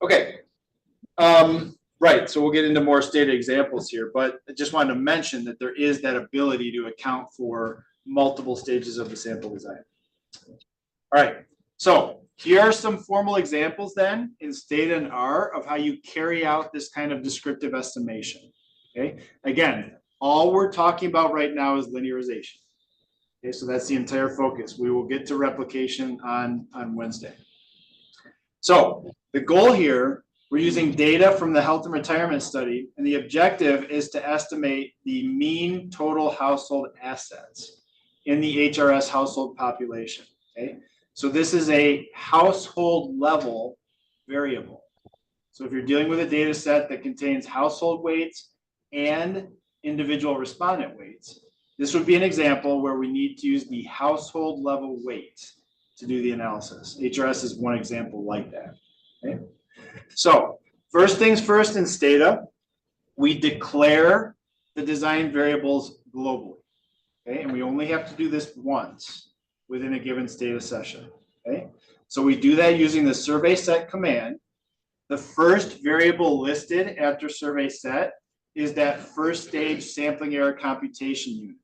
Okay. Right, so we'll get into more Stata examples here, but I just wanted to mention that there is that ability to account for multiple stages of the sample design. All right, so here are some formal examples then in Stata and R of how you carry out this kind of descriptive estimation. Okay, again, all we're talking about right now is linearization. Okay, so that's the entire focus. We will get to replication on Wednesday. So the goal here, we're using data from the health and retirement study, and the objective is to estimate the mean total household assets in the HRS household population. Okay, so this is a household level variable. So if you're dealing with a data set that contains household weights and individual respondent weights, this would be an example where we need to use the household level weight to do the analysis. HRS is one example like that. Okay. So first things first in Stata, we declare the design variables globally. Okay, and we only have to do this once within a given Stata session. Okay, so we do that using the survey set command. The first variable listed after survey set is that first stage sampling error computation unit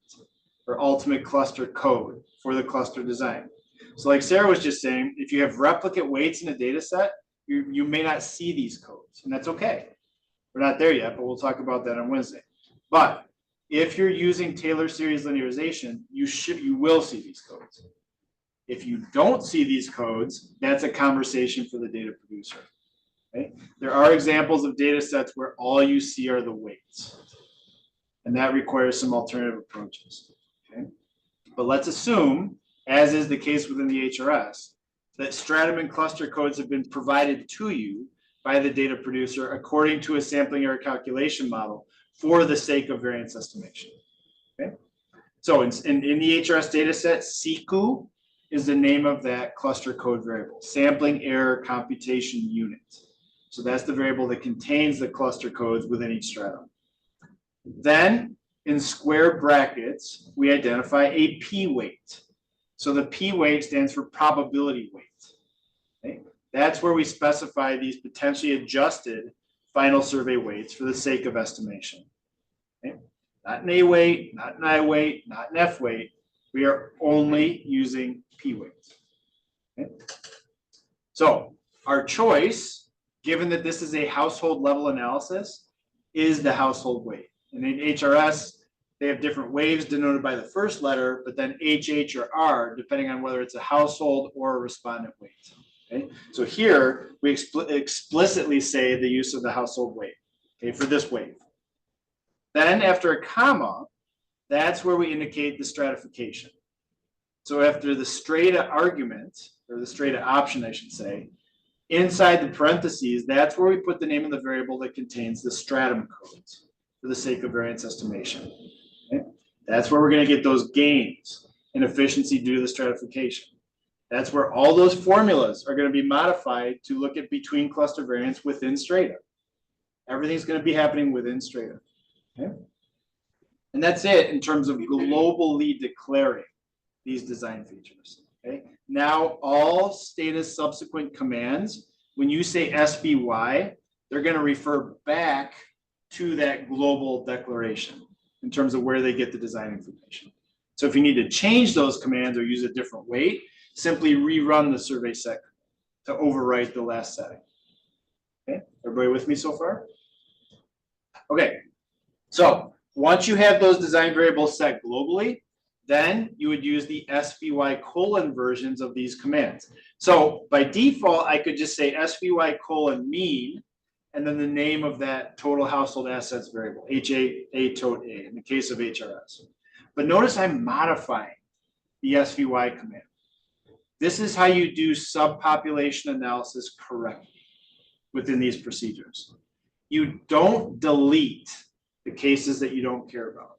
or ultimate cluster code for the cluster design. So like Sarah was just saying, if you have replicate weights in a data set, you may not see these codes, and that's okay. We're not there yet, but we'll talk about that on Wednesday. But if you're using Taylor series linearization, you will see these codes. If you don't see these codes, that's a conversation for the data producer. Okay? There are examples of data sets where all you see are the weights, and that requires some alternative approaches. Okay? But let's assume, as is the case within the HRS, that stratum and cluster codes have been provided to you by the data producer according to a sampling error calculation model for the sake of variance estimation. Okay? So in the HRS data set, SICU is the name of that cluster code variable, sampling error computation unit. So that's the variable that contains the cluster codes within each stratum. Then in square brackets, we identify a P weight. So the P weight stands for probability weight. Okay? That's where we specify these potentially adjusted final survey weights for the sake of estimation. Okay? Not an A weight, not an I weight, not an F weight. We are only using P weights. Okay? So our choice, given that this is a household level analysis, is the household weight. And in HRS, they have different waves denoted by the first letter, but then HH or R, depending on whether it's a household or a respondent weight. Okay? So here, we explicitly say the use of the household weight, okay, for this wave. Then after a comma, that's where we indicate the stratification. So after the strata argument, or the strata option, I should say, inside the parentheses, that's where we put the name of the variable that contains the stratum codes for the sake of variance estimation. Okay? That's where we're going to get those gains in efficiency due to the stratification. That's where all those formulas are going to be modified to look at between cluster variance within strata. Everything's going to be happening within strata. Okay? And that's it in terms of globally declaring these design features. Okay? Now, all Stata's subsequent commands, when you say SBY, they're going to refer back to that global declaration in terms of where they get the design information. So if you need to change those commands or use a different weight, simply rerun the survey set to overwrite the last setting. Okay, everybody with me so far? Okay, so once you have those design variables set globally, then you would use the SVY colon versions of these commands. So by default, I could just say SVY colon mean, and then the name of that total household assets variable, HA tote A, in the case of HRS. But notice I'm modifying the SVY command. This is how you do subpopulation analysis correctly within these procedures. You don't delete the cases that you don't care about.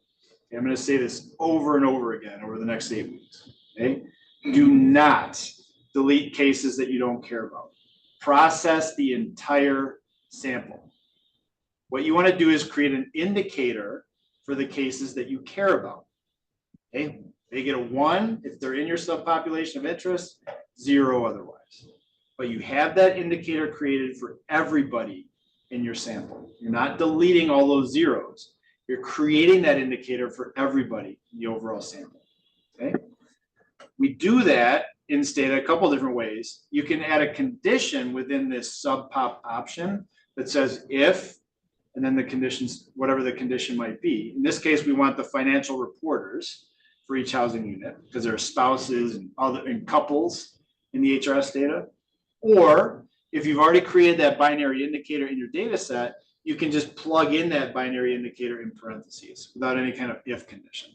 Okay, I'm going to say this over and over again over the next 8 weeks. Okay? Do not delete cases that you don't care about. Process the entire sample. What you want to do is create an indicator for the cases that you care about. Okay? They get a 1 if they're in your subpopulation of interest, 0 otherwise. But you have that indicator created for everybody in your sample. You're not deleting all those zeros. You're creating that indicator for everybody in the overall sample. Okay? We do that in Stata a couple different ways. You can add a condition within this subpop option that says if, and then the conditions, whatever the condition might be. In this case, we want the financial reporters for each housing unit because there are spouses and other and couples in the HRS data. Or if you've already created that binary indicator in your data set, you can just plug in that binary indicator in parentheses without any kind of if condition.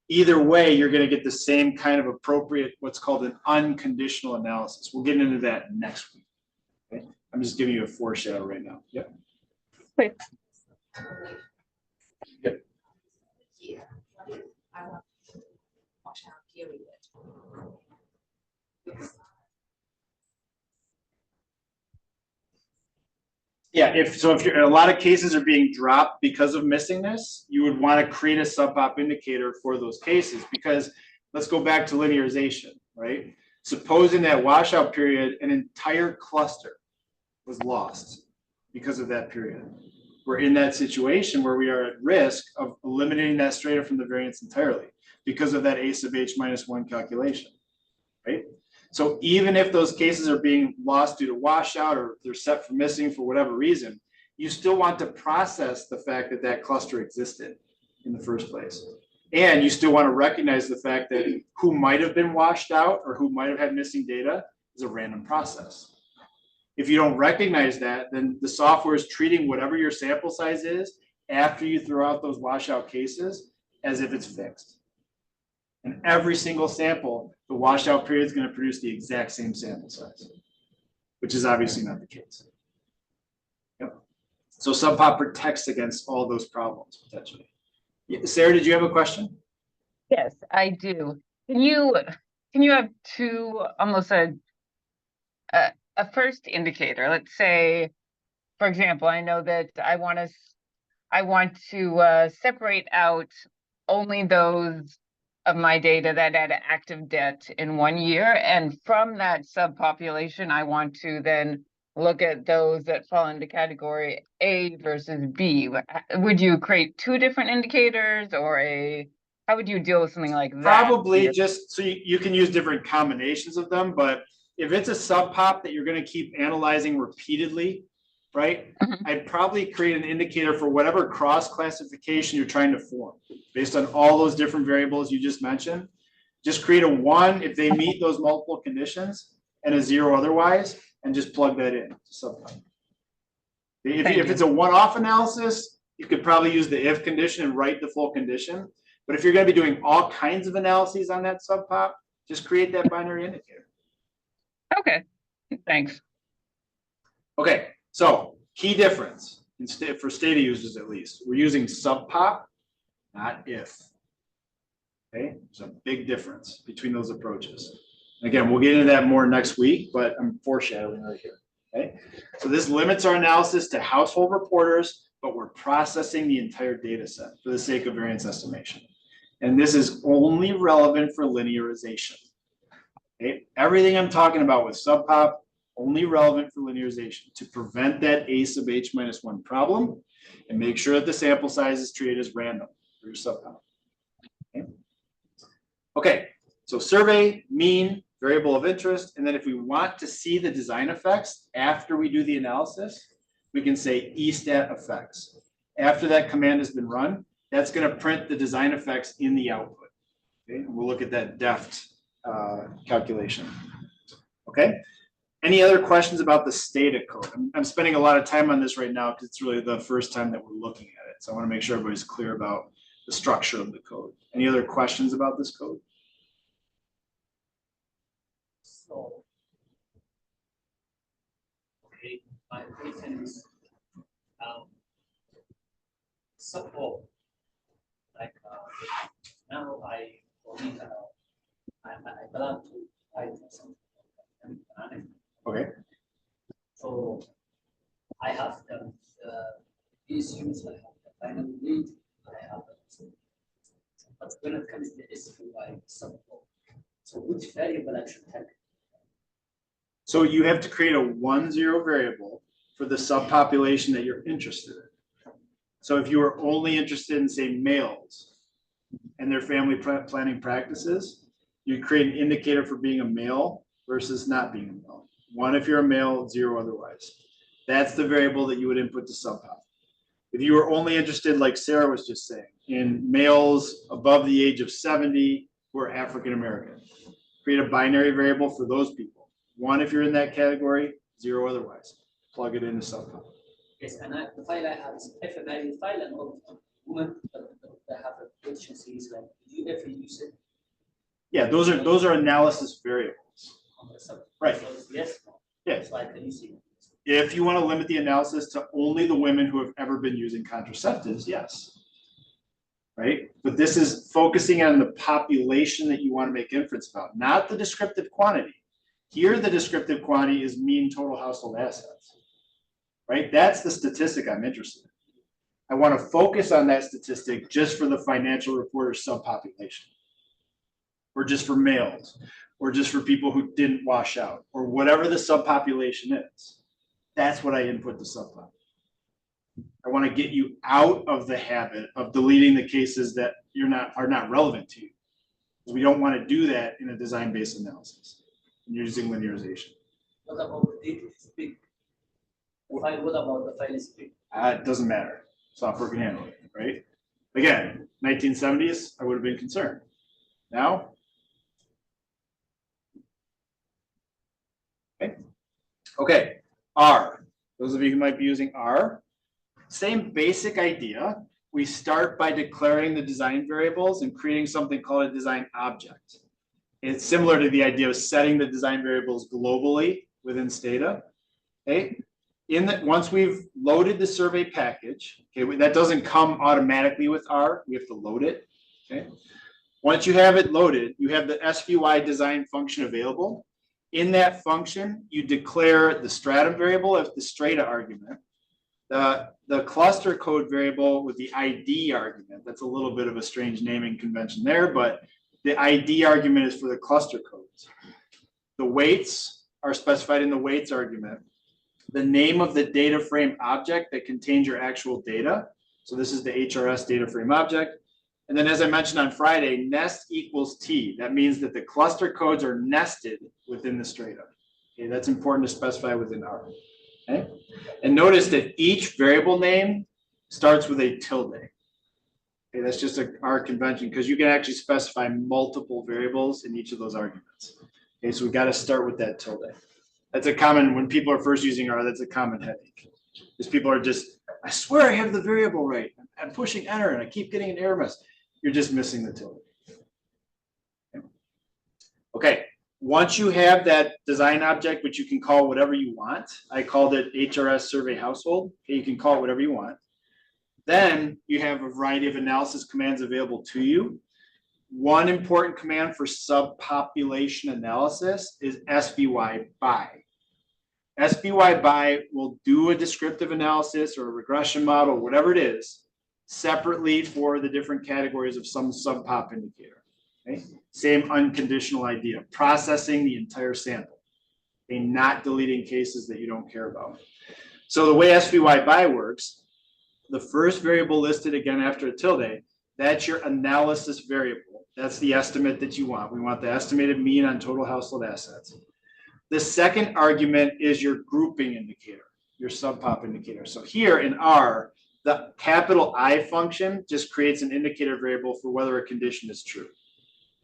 Either way, you're going to get the same kind of appropriate, what's called an unconditional analysis. We'll get into that next week. Okay? I'm just giving you a foreshadow right now. Yep. Quick. Yep. I want to watch out, period. Yeah, if you're a lot of cases are being dropped because of missing this, you would want to create a subpop indicator for those cases because let's go back to linearization, right? Suppose in that washout period, an entire cluster was lost because of that period. We're in that situation where we are at risk of eliminating that strata from the variance entirely because of that A sub H minus 1 calculation, right? So even if those cases are being lost due to washout or they're set for missing for whatever reason, you still want to process the fact that that cluster existed in the first place. And you still want to recognize the fact that who might have been washed out or who might have had missing data is a random process. If you don't recognize that, then the software is treating whatever your sample size is after you throw out those washout cases as if it's fixed. And every single sample, the washout period is going to produce the exact same sample size, which is obviously not the case. Yep. So subpop protects against all those problems potentially. Sarah, did you have a question? Yes, I do. Can you have two, almost a first indicator? Let's say, for example, I know that I want to separate out only those of my data that had active debt in 1 year, and from that subpopulation, I want to then look at those that fall into category A versus B. Would you create two different indicators, or how would you deal with something like that? Probably just so you can use different combinations of them, but if it's a subpop that you're going to keep analyzing repeatedly, right? I'd probably create an indicator for whatever cross classification you're trying to form based on all those different variables you just mentioned. Just create a 1 if they meet those multiple conditions and a 0 otherwise, and just plug that in to subpop. If it's a one-off analysis, you could probably use the if condition and write the full condition. But if you're going to be doing all kinds of analyses on that subpop, just create that binary indicator. Okay, thanks. Okay, so key difference instead for Stata users at least, we're using subpop, not if. Okay, there's a big difference between those approaches. Again, we'll get into that more next week, but I'm foreshadowing right here. Okay, so this limits our analysis to household reporters, but we're processing the entire data set for the sake of variance estimation. And this is only relevant for linearization. Okay, everything I'm talking about with subpop, only relevant for linearization to prevent that A sub H minus 1 problem and make sure that the sample size is treated as random for your subpop. Okay, so survey, mean, variable of interest, and then if we want to see the design effects after we do the analysis, we can say estat effects. After that command has been run, that's going to print the design effects in the output. Okay, and we'll look at that deft calculation. Okay, any other questions about the Stata code? I'm spending a lot of time on this right now because it's really the first time that we're looking at it. So I want to make sure everybody's clear about the structure of the code. Any other questions about this code? So, okay, my question is, support, like now I plan to write something. Okay. So I have the issues, I have the final need, I have the, but when it comes to the issue like support, so which variable I should take? So you have to create a 1-0 variable for the subpopulation that you're interested in. So if you are only interested in, say, males and their family planning practices, you create an indicator for being a male versus not being a male. 1 if you're a male, 0 otherwise. That's the variable that you would input to subpop. If you were only interested, like Sarah was just saying, in males above the age of 70 who are African American, create a binary variable for those people. 1 if you're in that category, 0 otherwise. Plug it into subpop. Yes, and the file I have is if a value file and all women that have a deficiencies like you if you use it. Yeah, those are analysis variables. On the sub. Right. So it's yes. No. Yes. So I can use it. If you want to limit the analysis to only the women who have ever been using contraceptives, yes. Right? But this is focusing on the population that you want to make inference about, not the descriptive quantity. Here, the descriptive quantity is mean total household assets. Right? That's the statistic I'm interested in. I want to focus on that statistic just for the financial reporter subpopulation, or just for males, or just for people who didn't wash out, or whatever the subpopulation is. That's what I input the subpop. I want to get you out of the habit of deleting the cases that are not relevant to you. We don't want to do that in a design-based analysis. You're using linearization. What about the data is big? What about the file split? It doesn't matter. Software can handle it, right? Again, 1970s, I would have been concerned. Now, okay, R. Those of you who might be using R, same basic idea. We start by declaring the design variables and creating something called a design object. It's similar to the idea of setting the design variables globally within Stata. Okay, once we've loaded the survey package, okay, that doesn't come automatically with R. We have to load it. Okay, once you have it loaded, you have the SVY design function available. In that function, you declare the stratum variable as the strata argument, the cluster code variable with the ID argument. That's a little bit of a strange naming convention there, but the ID argument is for the cluster codes. The weights are specified in the weights argument. The name of the data frame object that contains your actual data. So this is the HRS data frame object. And then as I mentioned on Friday, nest equals T. That means that the cluster codes are nested within the strata. Okay, that's important to specify within R. Okay? And notice that each variable name starts with a tilde. Okay, that's just our convention because you can actually specify multiple variables in each of those arguments. Okay, so we got to start with that tilde. That's a common, when people are first using R, that's a common headache. Because people are just, I swear I have the variable right. I'm pushing enter and I keep getting an error message. You're just missing the tilde. Okay, once you have that design object, which you can call whatever you want, I called it HRS survey household. Okay, you can call it whatever you want. Then you have a variety of analysis commands available to you. One important command for subpopulation analysis is SVY by. SVY by will do a descriptive analysis or a regression model, whatever it is, separately for the different categories of some subpop indicator. Okay? Same unconditional idea, processing the entire sample, okay? Not deleting cases that you don't care about. So the way SVY by works, the first variable listed again after a tilde, that's your analysis variable. That's the estimate that you want. We want the estimated mean on total household assets. The second argument is your grouping indicator, your subpop indicator. So here in R, the capital I function just creates an indicator variable for whether a condition is true.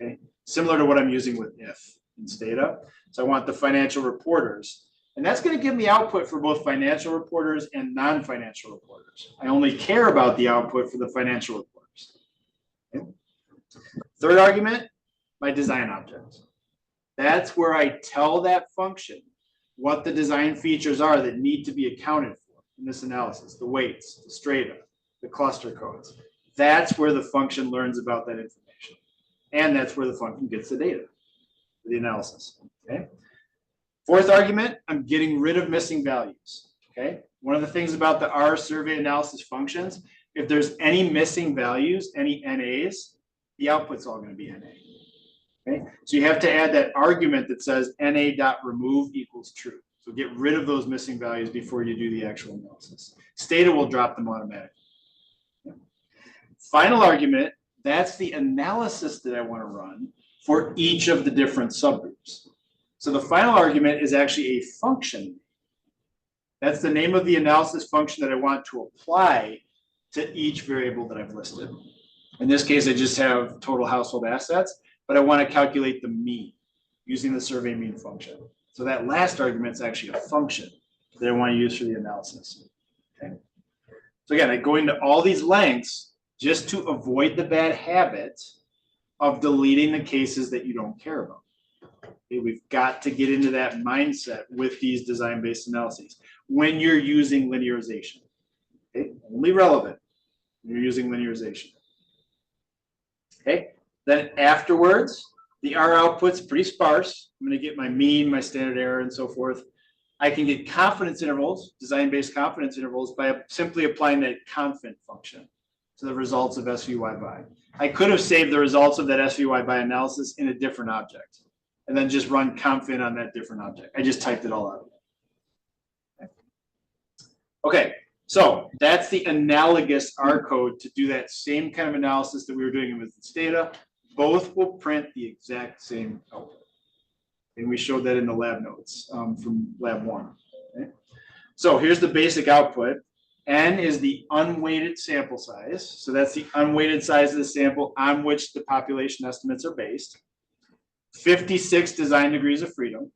Okay, similar to what I'm using with if in Stata. So I want the financial reporters, and that's going to give me output for both financial reporters and non-financial reporters. I only care about the output for the financial reporters. Okay. Third argument, my design object. That's where I tell that function what the design features are that need to be accounted for in this analysis, the weights, the strata, the cluster codes. That's where the function learns about that information. And that's where the function gets the data for the analysis, okay? Fourth argument, I'm getting rid of missing values, okay? One of the things about the R survey analysis functions, if there's any missing values, any NAs, the output's all gonna be NA, okay? So you have to add that argument that says NA.remove equals true. So get rid of those missing values before you do the actual analysis. Stata will drop them automatically. Okay. Final argument, that's the analysis that I want to run for each of the different subgroups. So the final argument is actually a function. That's the name of the analysis function that I want to apply to each variable that I've listed. In this case, I just have total household assets, but I want to calculate the mean using the survey mean function. So that last argument is actually a function that I want to use for the analysis. Okay. So again, I go into all these lengths just to avoid the bad habit of deleting the cases that you don't care about. Okay, we've got to get into that mindset with these design-based analyses when you're using linearization. Okay, only relevant when you're using linearization. Okay, then afterwards, the R output's pretty sparse. I'm going to get my mean, my standard error, and so forth. I can get confidence intervals, design-based confidence intervals, by simply applying that confident function to the results of SVY by. I could have saved the results of that SVY by analysis in a different object and then just run confident on that different object. I just typed it all out. Okay, so that's the analogous R code to do that same kind of analysis that we were doing with Stata. Both will print the exact same output. And we showed that in the lab notes from lab 1. Okay? So here's the basic output. N is the unweighted sample size. So that's the unweighted size of the sample on which the population estimates are based. 56 design degrees of freedom.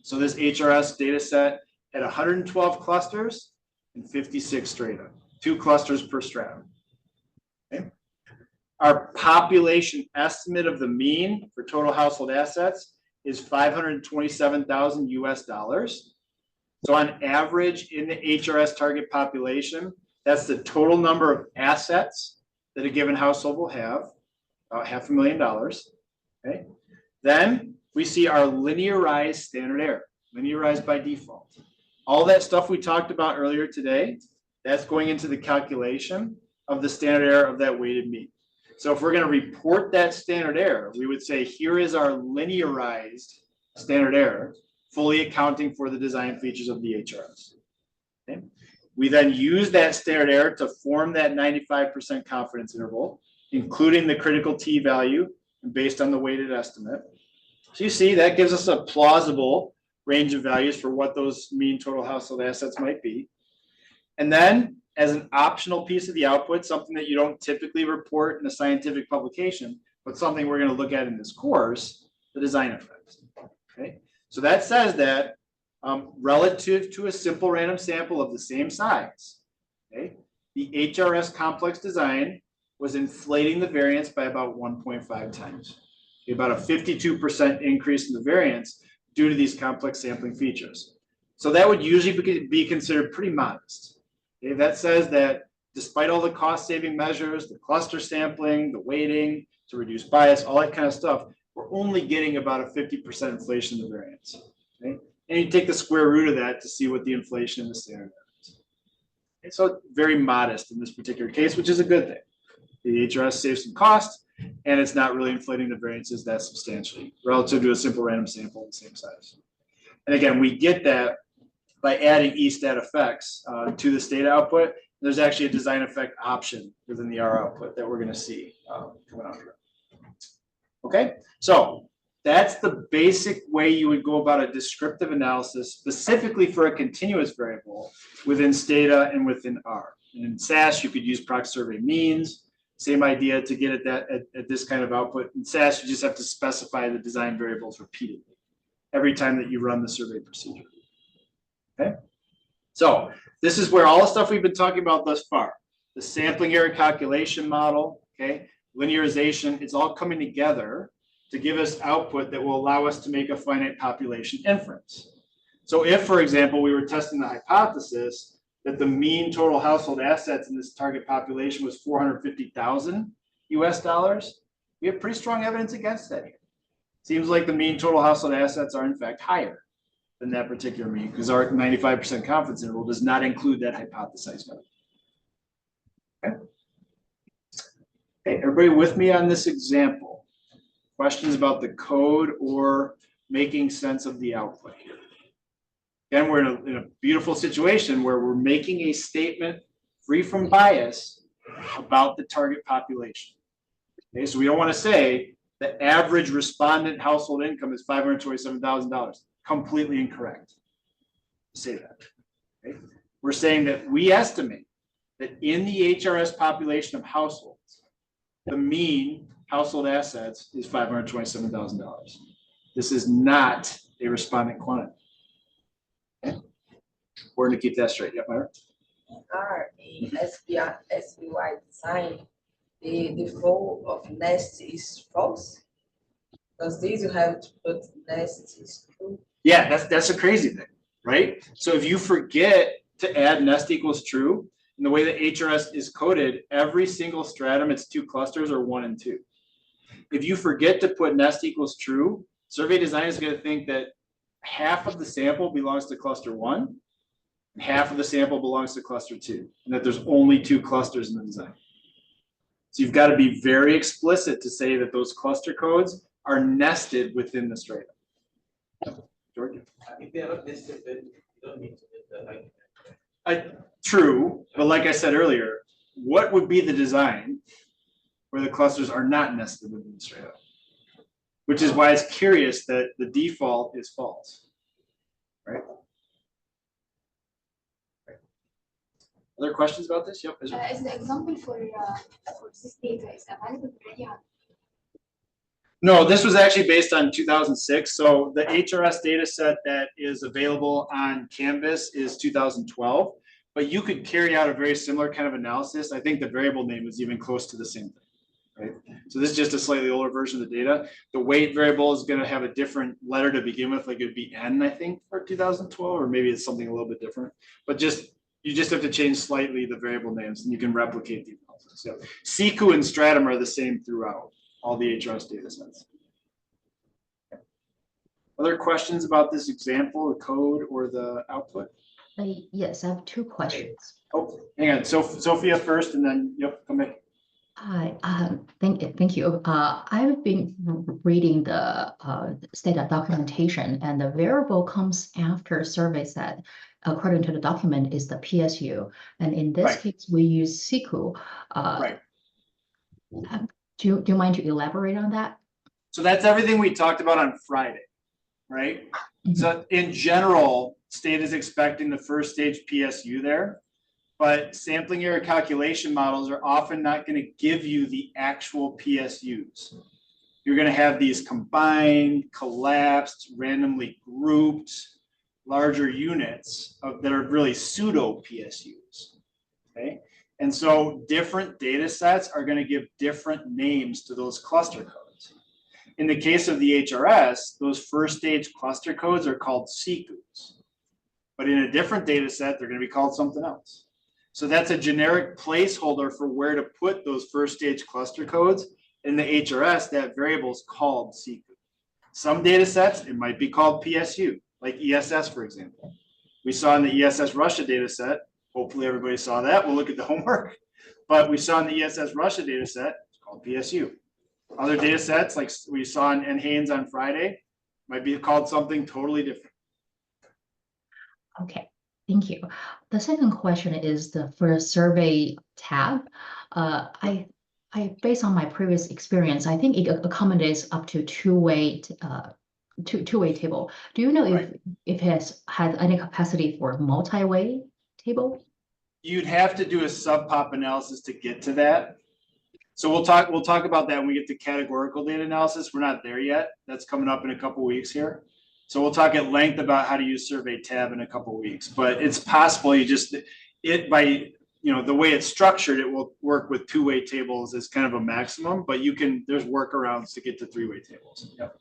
So this HRS data set had 112 clusters and 56 strata, 2 clusters per stratum. Okay. Our population estimate of the mean for total household assets is 527,000 US dollars. So on average in the HRS target population, that's the total number of assets that a given household will have, about $500,000. Okay. Then we see our linearized standard error, linearized by default. All that stuff we talked about earlier today, that's going into the calculation of the standard error of that weighted mean. So if we're going to report that standard error, we would say here is our linearized standard error, fully accounting for the design features of the HRS. Okay. We then use that standard error to form that 95% confidence interval, including the critical t value based on the weighted estimate. So you see that gives us a plausible range of values for what those mean total household assets might be. And then as an optional piece of the output, something that you don't typically report in a scientific publication, but something we're going to look at in this course, the design effects. Okay. So that says that relative to a simple random sample of the same size, okay, the HRS complex design was inflating the variance by about 1.5 times. Okay, about a 52% increase in the variance due to these complex sampling features. So that would usually be considered pretty modest. Okay, that says that despite all the cost-saving measures, the cluster sampling, the weighting to reduce bias, all that kind of stuff, we're only getting about a 50% inflation in the variance. Okay? And you take the square root of that to see what the inflation in the standard is. Okay, so very modest in this particular case, which is a good thing. The HRS saves some cost, and it's not really inflating the variances that substantially relative to a simple random sample of the same size. And again, we get that by adding E-stat effects to the state output. There's actually a design effect option within the R output that we're going to see coming out here. Okay, so that's the basic way you would go about a descriptive analysis specifically for a continuous variable within Stata and within R. And in SAS, you could use proc survey means. Same idea to get at this kind of output. In SAS, you just have to specify the design variables repeatedly every time that you run the survey procedure. Okay, so this is where all the stuff we've been talking about thus far, the sampling error calculation model, okay, linearization, it's all coming together to give us output that will allow us to make a finite population inference. So if, for example, we were testing the hypothesis that the mean total household assets in this target population was 450,000 US dollars, we have pretty strong evidence against that here. Seems like the mean total household assets are in fact higher than that particular mean because our 95% confidence interval does not include that hypothesized value. Okay. Okay, everybody with me on this example? Questions about the code or making sense of the output here? Again, we're in a beautiful situation where we're making a statement free from bias about the target population. Okay, so we don't want to say the average respondent household income is $527,000. Completely incorrect to say that. Okay? We're saying that we estimate that in the HRS population of households, the mean household assets is $527,000. This is not a respondent quantity. Okay? We're going to keep that straight. Yep, Myra? R in SBY design, the default of nest is false. Because these you have to put nest is true. Yeah, that's a crazy thing, right? So if you forget to add nest equals true, in the way that HRS is coded, every single stratum, its 2 clusters are 1 and 2. If you forget to put nest equals true, survey design is going to think that half of the sample belongs to cluster 1, and half of the sample belongs to cluster 2, and that there's only 2 clusters in the design. So you've got to be very explicit to say that those cluster codes are nested within the stratum. George? If they are not nested, then you don't need to make the like. True, but like I said earlier, what would be the design where the clusters are not nested within the stratum? Which is why it's curious that the default is false, right? Other questions about this? Yep. Is there- Is the example for this data is available already on? No, this was actually based on 2006. So the HRS data set that is available on Canvas is 2012, but you could carry out a very similar kind of analysis. I think the variable name is even close to the same thing, right? So this is just a slightly older version of the data. The weight variable is going to have a different letter to begin with, like it would be N, I think, for 2012, or maybe it's something a little bit different, but you just have to change slightly the variable names and you can replicate the analysis. So SIKU and Stratum are the same throughout all the HRS data sets. Other questions about this example, the code, or the output? Yes, I have two questions. Oh, hang on. So Sophia first, and then yep, come back. Hi, thank you. I've been reading the data documentation, and the variable comes after survey set. According to the document, is the PSU, and in this Right. case, we use SIKU. Right. Do you mind to elaborate on that? So that's everything we talked about on Friday, right? So in general, state is expecting the first stage PSU there, but sampling error calculation models are often not going to give you the actual PSUs. You're going to have these combined, collapsed, randomly grouped, larger units that are really pseudo PSUs, okay? And so different data sets are going to give different names to those cluster codes. In the case of the HRS, those first stage cluster codes are called SIKUs. But in a different data set, they're going to be called something else. So that's a generic placeholder for where to put those first stage cluster codes. In the HRS, that variable is called SIKU. Some data sets, it might be called PSU, like ESS, for example. We saw in the ESS Russia data set, hopefully everybody saw that. We'll look at the homework. But we saw in the ESS Russia data set, it's called PSU. Other data sets, like we saw in Haynes on Friday, might be called something totally different. Okay, thank you. The second question is the first survey tab. I based on my previous experience, I think it accommodates up to two-way table. Do you know if it has any capacity for multi-way table? You'd have to do a subpop analysis to get to that. So we'll talk about that when we get to categorical data analysis. We're not there yet. That's coming up in a couple weeks here. So we'll talk at length about how to use survey tab in a couple weeks. But it's possible by the way it's structured, it will work with two-way tables as kind of a maximum. But there's workarounds to get to three-way tables. Yep.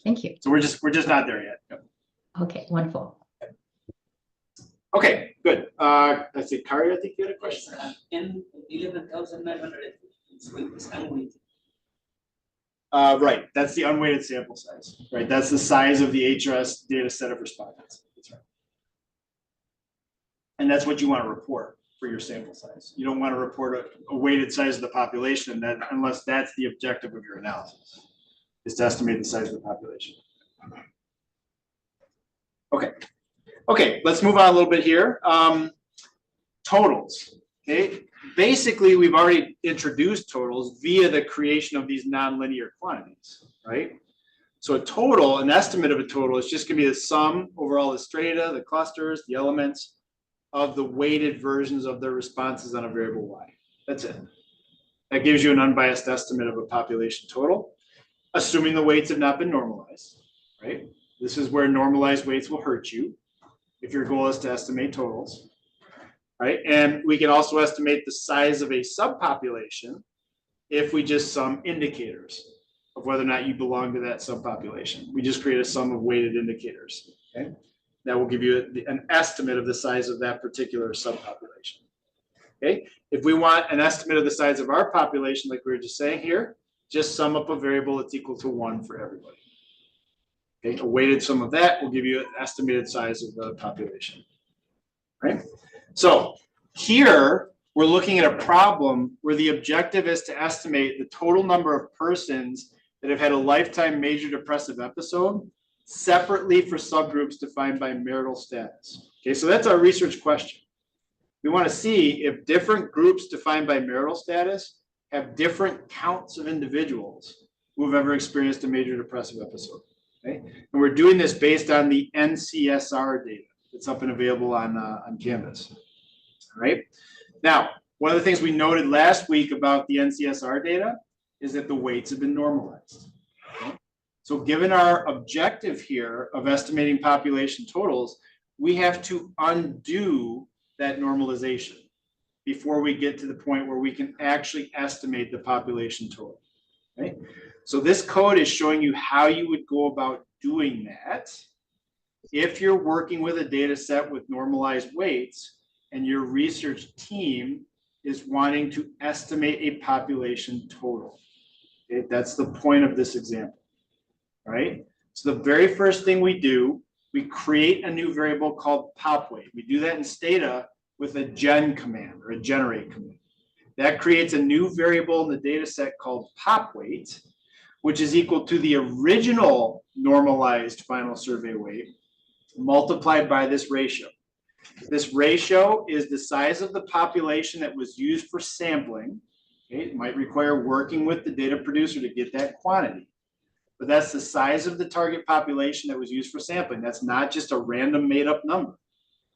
Thank you. So we're just not there yet. Yep. Okay, wonderful. Okay, good. Let's see, Kari, I think you had a question. In 11,900, it's unweighted. Right, that's the unweighted sample size, right? That's the size of the HRS data set of respondents. That's right. And that's what you want to report for your sample size. You don't want to report a weighted size of the population unless that's the objective of your analysis, is to estimate the size of the population. Okay, let's move on a little bit here. Totals, okay? Basically, we've already introduced totals via the creation of these nonlinear quantities, right? So an estimate of a total is just gonna be the sum over all the strata, the clusters, the elements of the weighted versions of their responses on a variable Y. That's it. That gives you an unbiased estimate of a population total, assuming the weights have not been normalized, right? This is where normalized weights will hurt you if your goal is to estimate totals. Right, and we can also estimate the size of a subpopulation if we just sum indicators of whether or not you belong to that subpopulation. We just create a sum of weighted indicators. Okay, that will give you an estimate of the size of that particular subpopulation. Okay, if we want an estimate of the size of our population, like we were just saying here, just sum up a variable that's equal to 1 for everybody. Okay, a weighted sum of that will give you an estimated size of the population. Right. So here we're looking at a problem where the objective is to estimate the total number of persons that have had a lifetime major depressive episode separately for subgroups defined by marital status. Okay, so that's our research question. We want to see if different groups defined by marital status have different counts of individuals who have ever experienced a major depressive episode. Okay, and we're doing this based on the NCSR data. It's up and available on Canvas. All right. Now, one of the things we noted last week about the NCSR data is that the weights have been normalized. Okay? So given our objective here of estimating population totals, we have to undo that normalization before we get to the point where we can actually estimate the population total. Okay? So this code is showing you how you would go about doing that if you're working with a data set with normalized weights and your research team is wanting to estimate a population total. Okay? That's the point of this example, right? So the very first thing we do, we create a new variable called pop weight. We do that in Stata with a gen command or a generate command. That creates a new variable in the data set called pop weight, which is equal to the original normalized final survey weight multiplied by this ratio. This ratio is the size of the population that was used for sampling. Okay? It might require working with the data producer to get that quantity, but that's the size of the target population that was used for sampling. That's not just a random made up number.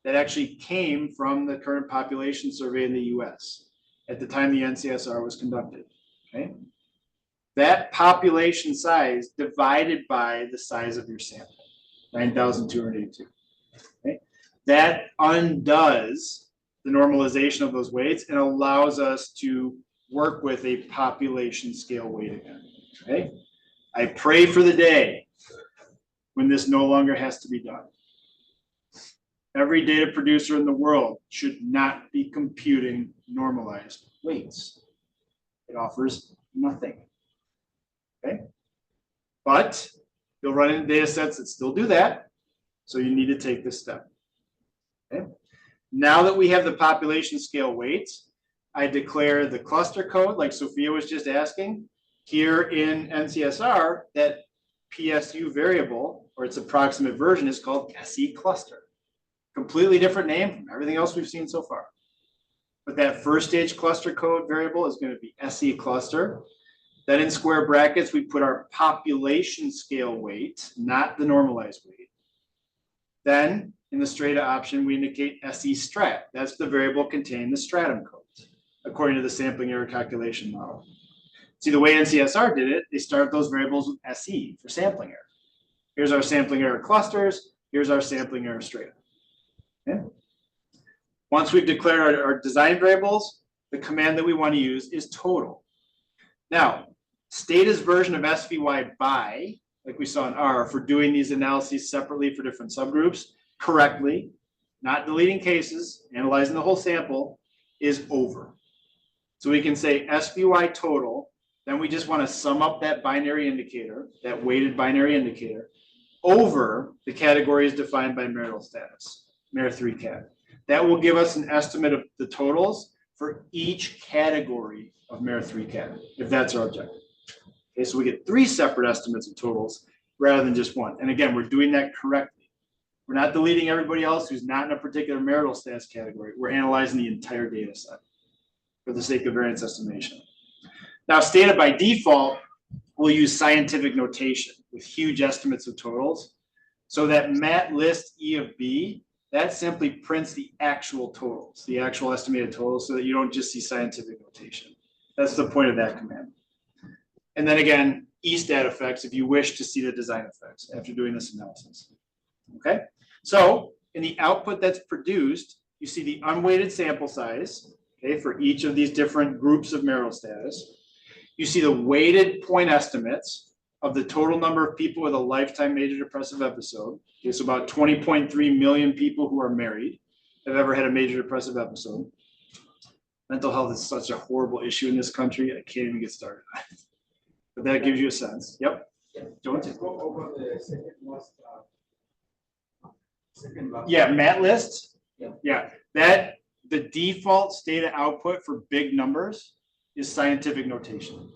That actually came from the current population survey in the US at the time the NCSR was conducted. Okay? That population size divided by the size of your sample, 9,282. Okay? That undoes the normalization of those weights and allows us to work with a population scale weight again. Okay? I pray for the day when this no longer has to be done. Every data producer in the world should not be computing normalized weights. It offers nothing. Okay? But you'll run into data sets that still do that, so you need to take this step. Okay? Now that we have the population scale weights, I declare the cluster code, like Sophia was just asking. Here in NCSR, that PSU variable, or its approximate version, is called SE cluster. Completely different name from everything else we've seen so far. But that first stage cluster code variable is going to be SE cluster. Then in square brackets, we put our population scale weight, not the normalized weight. Then in the strata option, we indicate SE strat. That's the variable containing the stratum codes, according to the sampling error calculation model. See, the way NCSR did it, they start those variables with SE for sampling error. Here's our sampling error clusters. Here's our sampling error strata. Okay. Once we've declared our design variables, the command that we want to use is total. Now, Stata's version of SVY by, like we saw in R, for doing these analyses separately for different subgroups correctly, not deleting cases, analyzing the whole sample, is over. So we can say SVY total, then we just want to sum up that binary indicator, that weighted binary indicator, over the categories defined by marital status. MER3 cat. That will give us an estimate of the totals for each category of MER3 cat, if that's our objective. Okay, so we get 3 separate estimates of totals rather than just one. And again, we're doing that correctly. We're not deleting everybody else who's not in a particular marital status category. We're analyzing the entire data set for the sake of variance estimation. Now, Stata by default will use scientific notation with huge estimates of totals. So that mat list E of B, that simply prints the actual totals, the actual estimated totals, so that you don't just see scientific notation. That's the point of that command. And then again, EStat effects if you wish to see the design effects after doing this analysis. Okay, so in the output that's produced, you see the unweighted sample size, okay, for each of these different groups of marital status. You see the weighted point estimates of the total number of people with a lifetime major depressive episode. Okay, so about 20.3 million people who are married have ever had a major depressive episode. Mental health is such a horrible issue in this country. I can't even get started on it. But that gives you a sense. Yep. Don't you go over the second last. Yeah, mat list. Yeah, that the default Stata output for big numbers is scientific notation.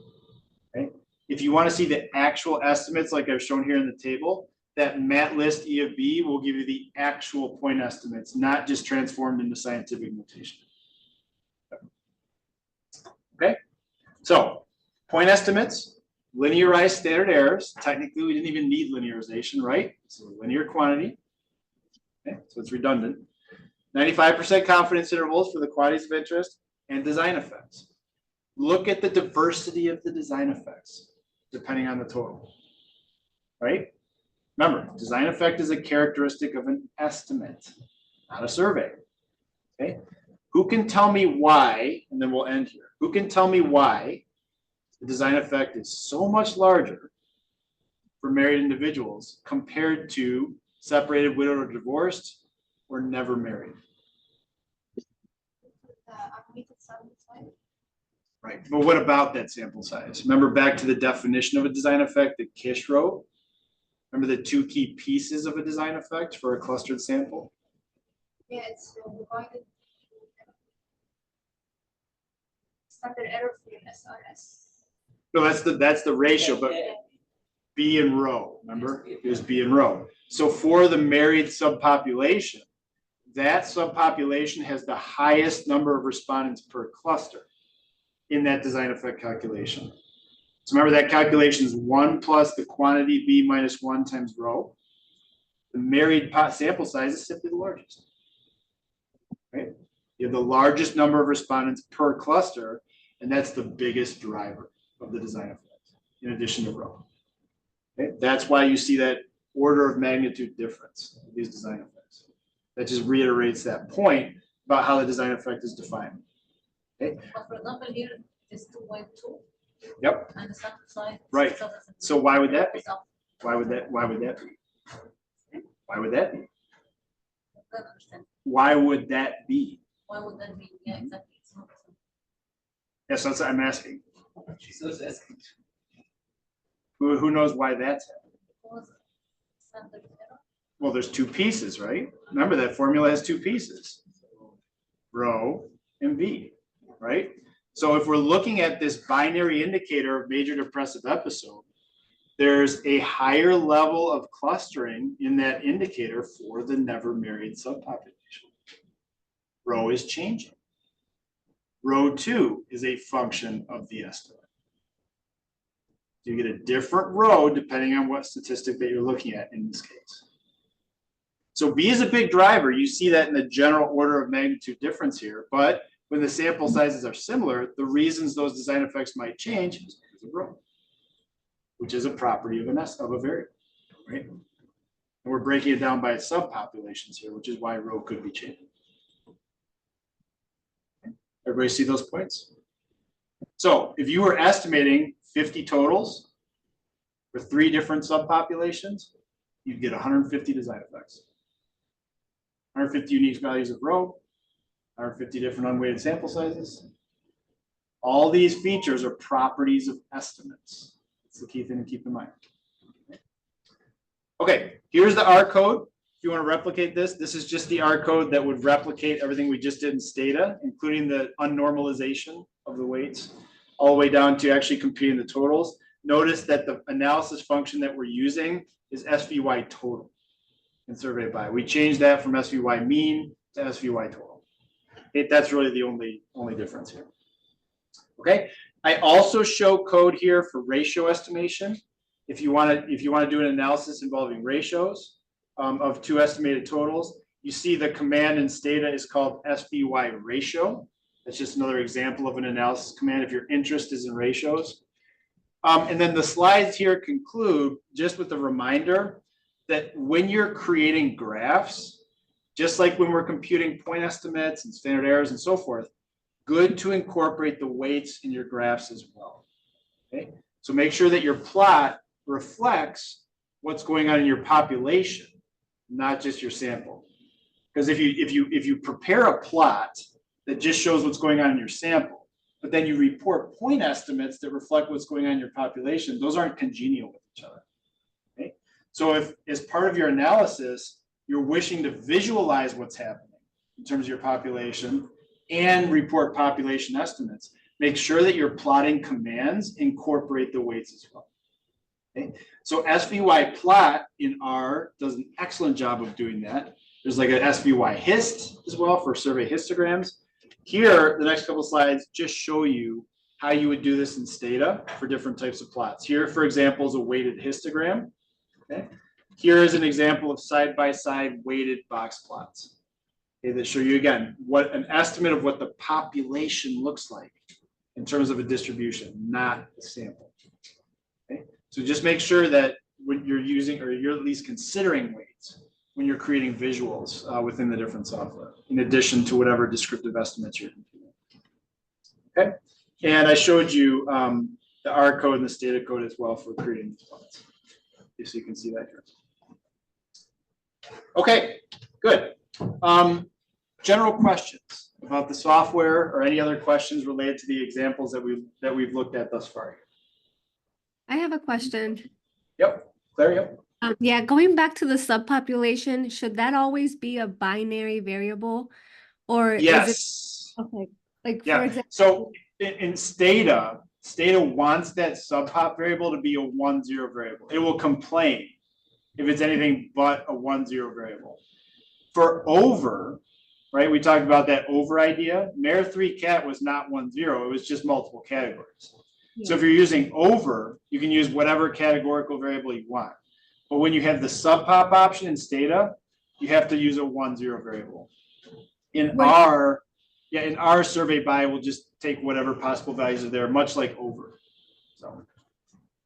Okay. If you want to see the actual estimates, like I've shown here in the table, that mat list E of B will give you the actual point estimates, not just transformed into scientific notation. Okay, so point estimates, linearized standard errors. Technically, we didn't even need linearization, right? It's a linear quantity. Okay, so it's redundant. 95% confidence intervals for the quantities of interest and design effects. Look at the diversity of the design effects, depending on the total, right? Remember, design effect is a characteristic of an estimate, not a survey, okay? Who can tell me why, and then we'll end here. Who can tell me why the design effect is so much larger for married individuals compared to separated, widowed, or divorced, or never married? Right, but what about that sample size? Remember back to the definition of a design effect that Kish wrote? Remember the two key pieces of a design effect for a clustered sample? Yeah, it's divided. Standard error for SRS. No, that's the ratio, but B and row, remember? It was B and row. So for the married subpopulation, that subpopulation has the highest number of respondents per cluster in that design effect calculation. So remember that calculation is 1 plus the quantity B minus 1 times rho. The married sample size is simply the largest, right? You have the largest number of respondents per cluster, and that's the biggest driver of the design effect, in addition to rho. Okay? That's why you see that order of magnitude difference of these design effects. That just reiterates that point about how the design effect is defined. Okay? But for example, here is 2.2. Yep. And the sample size. Right. So why would that be? Why would that be? Why would that be? I don't understand. Why would that be? Why would that be? Yeah, exactly. It's not. Yes, that's what I'm asking. She's also asking. Who knows why that's happening? Because standard error. Well, there's two pieces, right? Remember that formula has two pieces, rho and V, right? So if we're looking at this binary indicator of major depressive episode, there's a higher level of clustering in that indicator for the never married subpopulation. Rho is changing. Rho 2 is a function of the estimate. So you get a different rho depending on what statistic that you're looking at in this case. So B is a big driver. You see that in the general order of magnitude difference here, but when the sample sizes are similar, the reasons those design effects might change is because of rho, which is a property of a variable, right? And we're breaking it down by subpopulations here, which is why rho could be changing. Okay. Everybody see those points? So if you were estimating 50 totals for 3 different subpopulations, you'd get 150 design effects. 150 unique values of rho, 150 different unweighted sample sizes. All these features are properties of estimates. That's the key thing to keep in mind. Okay, here's the R code. If you want to replicate this, this is just the R code that would replicate everything we just did in Stata, including the unnormalization of the weights, all the way down to actually computing the totals. Notice that the analysis function that we're using is SVY total in survey by. We changed that from SVY mean to SVY total. That's really the only difference here. Okay, I also show code here for ratio estimation. If you want to do an analysis involving ratios of 2 estimated totals, you see the command in Stata is called SVY ratio. That's just another example of an analysis command if your interest is in ratios. And then the slides here conclude just with a reminder that when you're creating graphs, just like when we're computing point estimates and standard errors and so forth, good to incorporate the weights in your graphs as well. Okay, so make sure that your plot reflects what's going on in your population, not just your sample. Because if you prepare a plot that just shows what's going on in your sample, but then you report point estimates that reflect what's going on in your population, those aren't congenial with each other. Okay, so if as part of your analysis you're wishing to visualize what's happening in terms of your population and report population estimates, make sure that your plotting commands incorporate the weights as well. Okay? So SVY plot in R does an excellent job of doing that. There's like an SVY hist as well for survey histograms. Here, the next couple slides just show you how you would do this in Stata for different types of plots. Here, for example, is a weighted histogram. Okay? Here is an example of side-by-side weighted box plots. Okay, that show you again, what an estimate of what the population looks like in terms of a distribution, not a sample. Okay, so just make sure that when you're using, or you're at least considering weights when you're creating visuals within the different software, in addition to whatever descriptive estimates you're computing. Okay, and I showed you the R code and the Stata code as well for creating these plots, so you can see that here. Okay, good. General questions about the software, or any other questions related to the examples that we've looked at thus far? I have a question. Yep, Claire, yep. Yeah, going back to the subpopulation, should that always be a binary variable? Or Yes. is it okay? Like for Yeah, example, so in Stata wants that subpop variable to be a 1-0 variable. It will complain if it's anything but a 1-0 variable. For over, right, we talked about that over idea. Mare3cat was not 1-0, it was just multiple categories. So if you're using over, you can use whatever categorical variable you want. But when you have the subpop option in Stata, you have to use a 1-0 variable. In R survey by will just take whatever possible values are there, much like over. So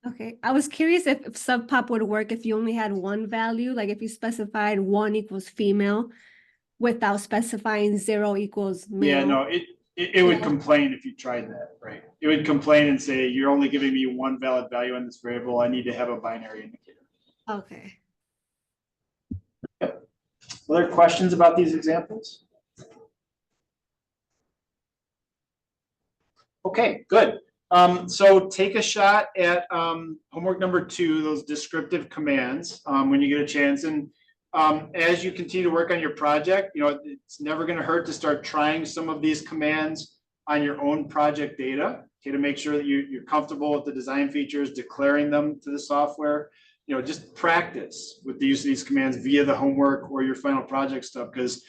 okay, I was curious if subpop would work if you only had one value, like if you specified 1 equals female without specifying 0 equals male. yeah, no, it would complain if you tried that, right? It would complain and say, you're only giving me one valid value on this variable. I need to have a binary indicator. Okay. Yep. Other questions about these examples? Okay, good. So take a shot at homework number 2, those descriptive commands, when you get a chance. And as you continue to work on your project, it's never going to hurt to start trying some of these commands on your own project data, okay, to make sure that you're comfortable with the design features, declaring them to the software. Just practice with the use of these commands via the homework or your final project stuff, because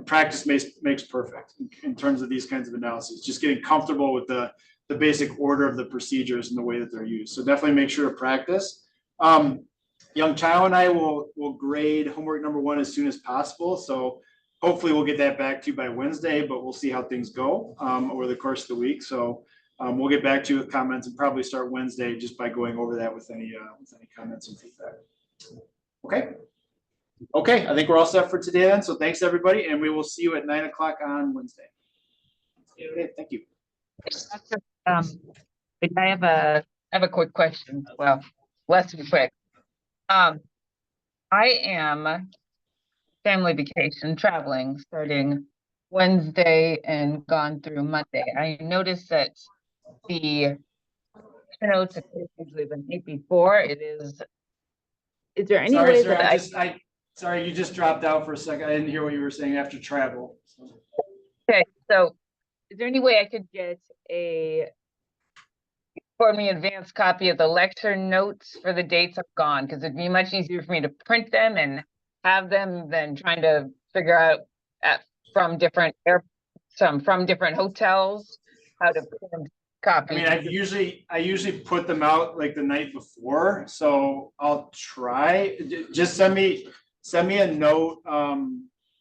practice makes perfect in terms of these kinds of analyses. Just getting comfortable with the basic order of the procedures and the way that they're used. So definitely make sure to practice. Young Chow and I will grade homework number 1 as soon as possible. So hopefully we'll get that back to you by Wednesday, but we'll see how things go over the course of the week. So we'll get back to you with comments and probably start Wednesday just by going over that with any comments and feedback. Okay. Okay, I think we're all set for today then. So thanks everybody, and we will see you at 9 o'clock on Wednesday. Okay, thank you. I have a quick question. Well, less than quick. I am family vacation traveling starting Wednesday and gone through Monday. I noticed that the notes are usually the night before. Is there any way that Sorry, you just dropped out for a second. I didn't hear what you were saying after travel. Okay, so is there any way I could get for me advanced copy of the lecture notes for the dates I'm gone? Because it'd be much easier for me to print them and have them than trying to figure out from different hotels how to print copies. I mean, I usually put them out like the night before, so I'll try. Just send me a note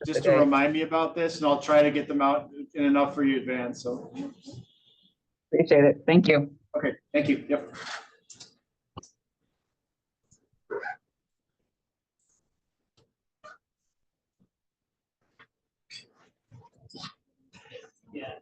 just to remind me about this, and I'll try to get them out in enough for you advance. So appreciate it. Thank you. Okay, thank you. Yep. Yeah.